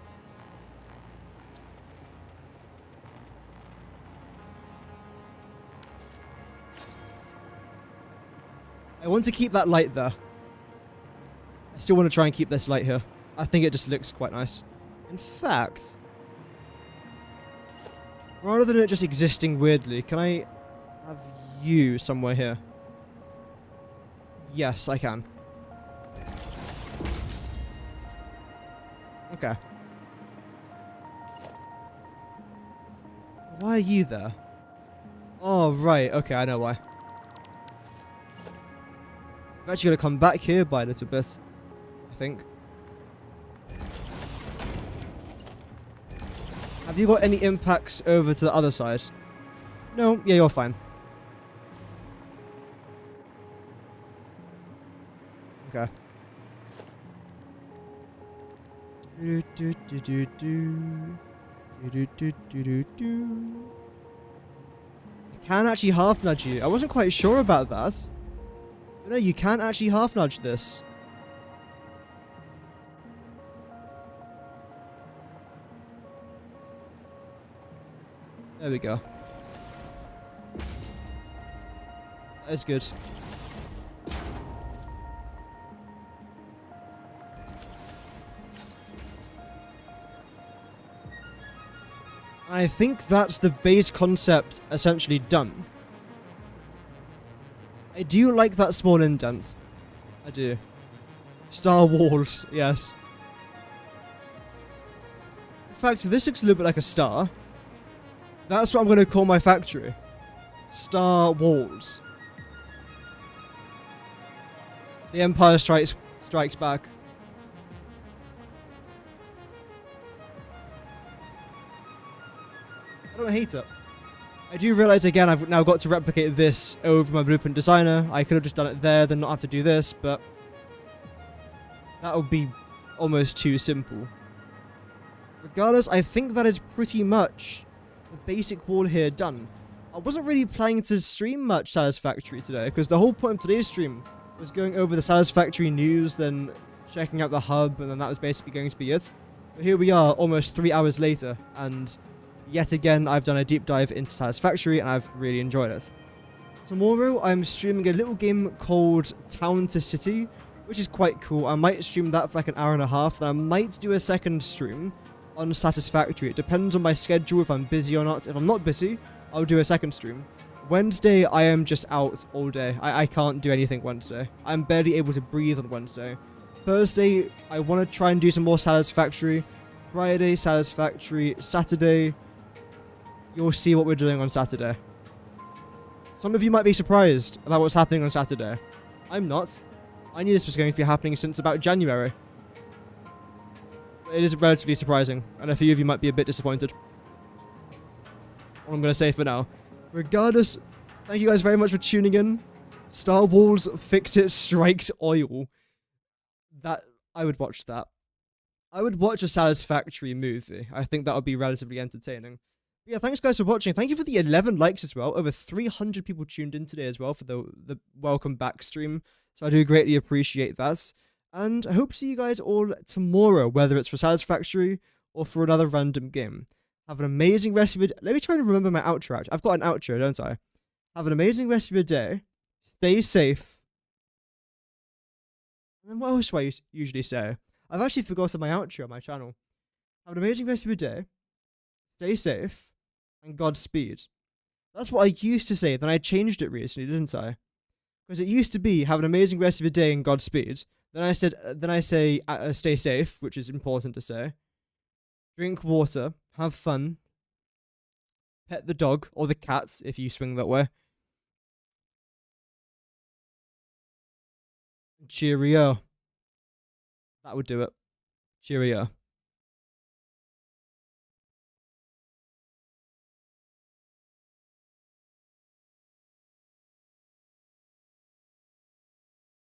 [SPEAKER 1] I want to keep that light there. I still want to try and keep this light here. I think it just looks quite nice. In fact, rather than it just existing weirdly, can I have you somewhere here? Yes, I can. Okay. Why are you there? Oh, right. Okay, I know why. I'm actually going to come back here by a little bit, I think. Have you got any impacts over to the other side? No? Yeah, you're fine. Okay. I can actually half nudge you. I wasn't quite sure about that. But no, you can actually half nudge this. There we go. That is good. I think that's the base concept essentially done. I do like that small indent. I do. Star walls, yes. In fact, this looks a little bit like a star. That's what I'm going to call my factory. Star walls. The Empire strikes back. I don't hate it. I do realize again I've now got to replicate this over my blueprint designer. I could have just done it there, then not have to do this, but that would be almost too simple. Regardless, I think that is pretty much the basic wall here done. I wasn't really planning to stream much Satisfactory today, because the whole point of today's stream was going over the Satisfactory news, then checking out the hub, and then that was basically going to be it. But here we are, almost 3 hours later, and yet again, I've done a deep dive into Satisfactory, and I've really enjoyed it. Tomorrow, I'm streaming a little game called Town to City, which is quite cool. I might stream that for like an hour and a half, then I might do a second stream on Satisfactory. It depends on my schedule, if I'm busy or not. If I'm not busy, I'll do a second stream. Wednesday, I am just out all day. I can't do anything Wednesday. I'm barely able to breathe on Wednesday. Thursday, I want to try and do some more Satisfactory. Friday, Satisfactory. Saturday, you'll see what we're doing on Saturday. Some of you might be surprised about what's happening on Saturday. I'm not. I knew this was going to be happening since about January. It is relatively surprising, and a few of you might be a bit disappointed. What I'm going to say for now. Regardless, thank you guys very much for tuning in. Star Wars Fix-It Strikes Oil. I would watch that. I would watch a Satisfactory movie. I think that would be relatively entertaining. But yeah, thanks guys for watching. Thank you for the 11 likes as well. Over 300 people tuned in today as well for the welcome back stream. So I do greatly appreciate that. And I hope to see you guys all tomorrow, whether it's for Satisfactory or for another random game. Have an amazing rest of your day. Let me try and remember my outro. Actually, I've got an outro, don't I? Have an amazing rest of your day. Stay safe. And then what else do I usually say? I've actually forgotten my outro on my channel. Have an amazing rest of your day. Stay safe. And Godspeed. That's what I used to say. Then I changed it recently, didn't I? Because it used to be, have an amazing rest of your day and Godspeed. Then I say, stay safe, which is important to say. Drink water. Have fun. Pet the dog, or the cats, if you swing that way. Cheerio. That would do it. Cheerio.